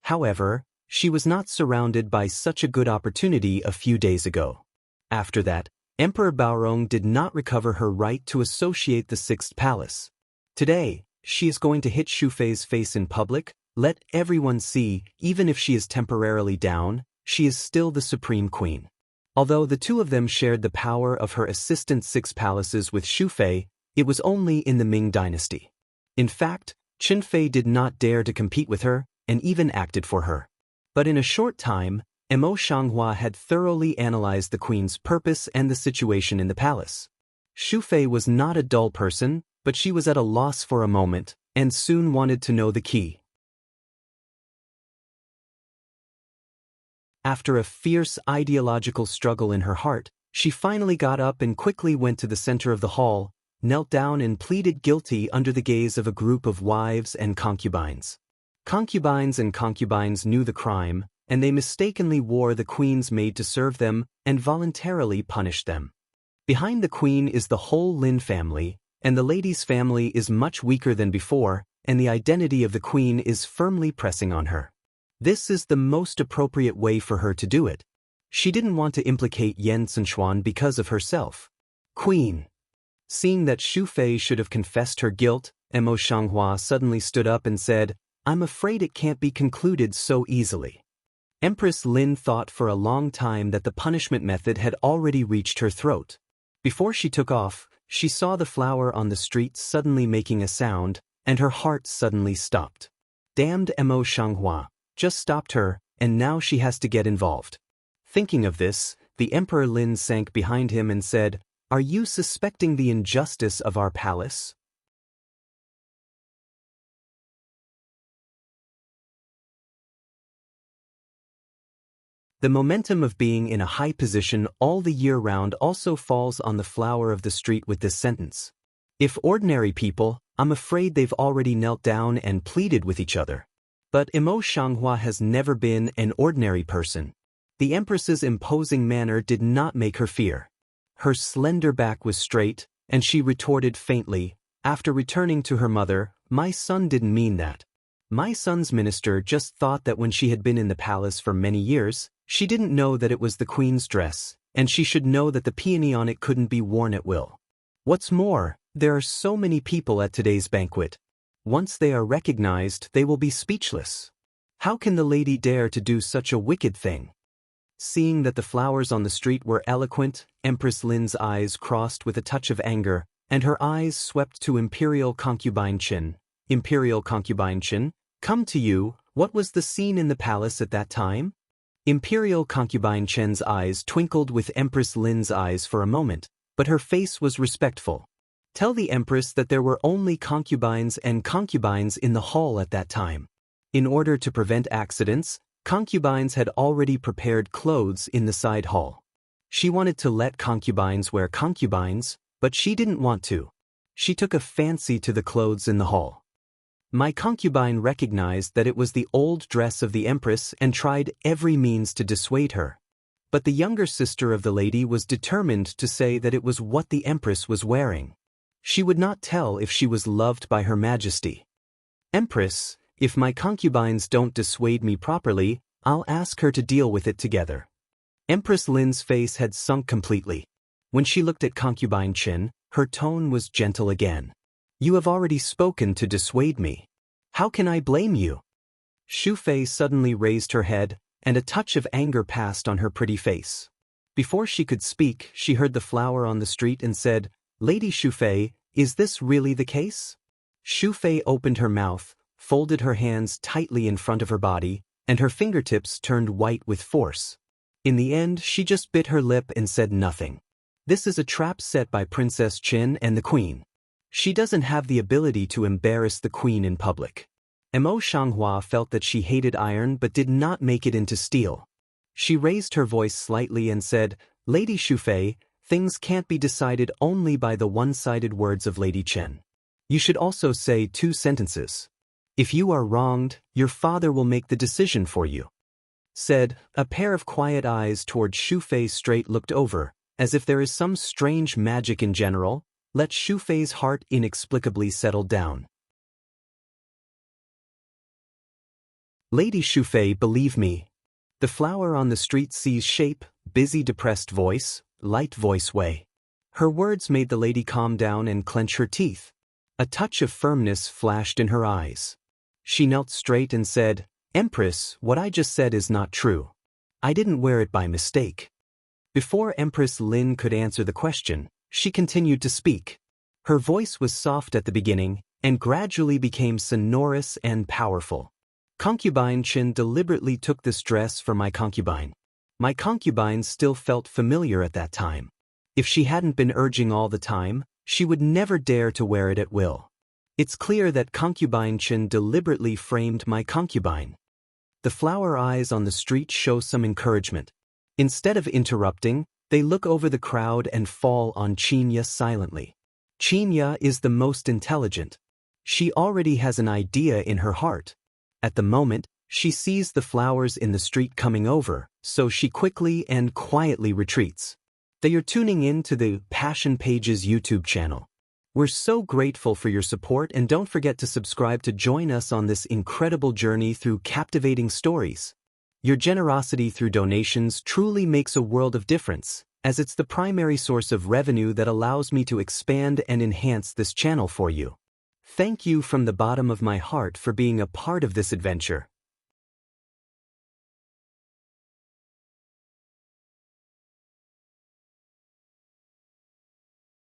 However, she was not surrounded by such a good opportunity a few days ago. After that, Emperor Baorong did not recover her right to associate the 6th palace. Today, she is going to hit Shu Fei's face in public, let everyone see, even if she is temporarily down, she is still the supreme queen. Although the 2 of them shared the power of her assistant 6 palaces with Shu Fei, it was only in the Ming dynasty. In fact, Chen Fei did not dare to compete with her, and even acted for her. But in a short time, Mo Shanghua had thoroughly analyzed the queen's purpose and the situation in the palace. Shu Fei was not a dull person, but she was at a loss for a moment, and soon wanted to know the key. After a fierce ideological struggle in her heart, she finally got up and quickly went to the center of the hall, knelt down and pleaded guilty under the gaze of a group of wives and concubines. Concubines and concubines knew the crime, and they mistakenly wore the queen's maid to serve them and voluntarily punished them. Behind the queen is the whole Lin family, and the lady's family is much weaker than before, and the identity of the queen is firmly pressing on her. This is the most appropriate way for her to do it. She didn't want to implicate Yan Zhenxuan because of herself. Queen. Seeing that Shu Fei should have confessed her guilt, Mo Shanghua suddenly stood up and said, I'm afraid it can't be concluded so easily. Empress Lin thought for a long time that the punishment method had already reached her throat. Before she took off, she saw the flower on the street suddenly making a sound, and her heart suddenly stopped. Damned Mo Shanghua. Just stopped her, and now she has to get involved. Thinking of this, the Emperor Lin sank behind him and said, Are you suspecting the injustice of our palace? The momentum of being in a high position all the year round also falls on the flower of the street with this sentence. If ordinary people, I'm afraid they've already knelt down and pleaded with each other. But Emo Shanghua has never been an ordinary person. The Empress's imposing manner did not make her fear. Her slender back was straight, and she retorted faintly, after returning to her mother, "My son didn't mean that. My son's minister just thought that when she had been in the palace for many years, she didn't know that it was the queen's dress, and she should know that the peony on it couldn't be worn at will. What's more, there are so many people at today's banquet. Once they are recognized, they will be speechless. How can the lady dare to do such a wicked thing?" Seeing that the flowers on the street were eloquent, Empress Lin's eyes crossed with a touch of anger, and her eyes swept to Imperial Concubine Qin. "Imperial Concubine Qin, come to you, what was the scene in the palace at that time?" Imperial Concubine Qin's eyes twinkled with Empress Lin's eyes for a moment, but her face was respectful. "Tell the Empress that there were only concubines and concubines in the hall at that time. In order to prevent accidents, concubines had already prepared clothes in the side hall. She wanted to let concubines wear concubines, but she didn't want to. She took a fancy to the clothes in the hall. My concubine recognized that it was the old dress of the Empress and tried every means to dissuade her. But the younger sister of the lady was determined to say that it was what the Empress was wearing. She would not tell if she was loved by Her Majesty. Empress, if my concubines don't dissuade me properly, I'll ask her to deal with it together." Empress Lin's face had sunk completely. When she looked at Concubine Qin, her tone was gentle again. "You have already spoken to dissuade me. How can I blame you?" Shu Fei suddenly raised her head, and a touch of anger passed on her pretty face. Before she could speak, she heard the flower on the street and said, "Lady Shu Fei, is this really the case?" Shu Fei opened her mouth, folded her hands tightly in front of her body, and her fingertips turned white with force. In the end, she just bit her lip and said nothing. This is a trap set by Princess Qin and the Queen. She doesn't have the ability to embarrass the Queen in public. Emo Shanghua felt that she hated iron but did not make it into steel. She raised her voice slightly and said, "Lady Shu Fei, things can't be decided only by the one-sided words of Lady Chen. You should also say 2 sentences. If you are wronged, your father will make the decision for you." Said, a pair of quiet eyes toward Shu Fei straight looked over, as if there is some strange magic in general, let Shu Fei's heart inexplicably settle down. "Lady Shu Fei, believe me. The flower on the street sees shape, busy depressed voice, light voice way." Her words made the lady calm down and clench her teeth. A touch of firmness flashed in her eyes. She knelt straight and said, "Empress, what I just said is not true. I didn't wear it by mistake." Before Empress Lin could answer the question, she continued to speak. Her voice was soft at the beginning, and gradually became sonorous and powerful. "Concubine Qin deliberately took this dress for my concubine. My concubine still felt familiar at that time. If she hadn't been urging all the time, she would never dare to wear it at will. It's clear that Concubine Qin deliberately framed my concubine." The flower eyes on the street show some encouragement. Instead of interrupting, they look over the crowd and fall on Qinya silently. Qinya is the most intelligent. She already has an idea in her heart. At the moment, she sees the flowers in the street coming over, so she quickly and quietly retreats. They are tuning in to the Passion Pages YouTube channel. We're so grateful for your support, and don't forget to subscribe to join us on this incredible journey through captivating stories. Your generosity through donations truly makes a world of difference, as it's the primary source of revenue that allows me to expand and enhance this channel for you. Thank you from the bottom of my heart for being a part of this adventure.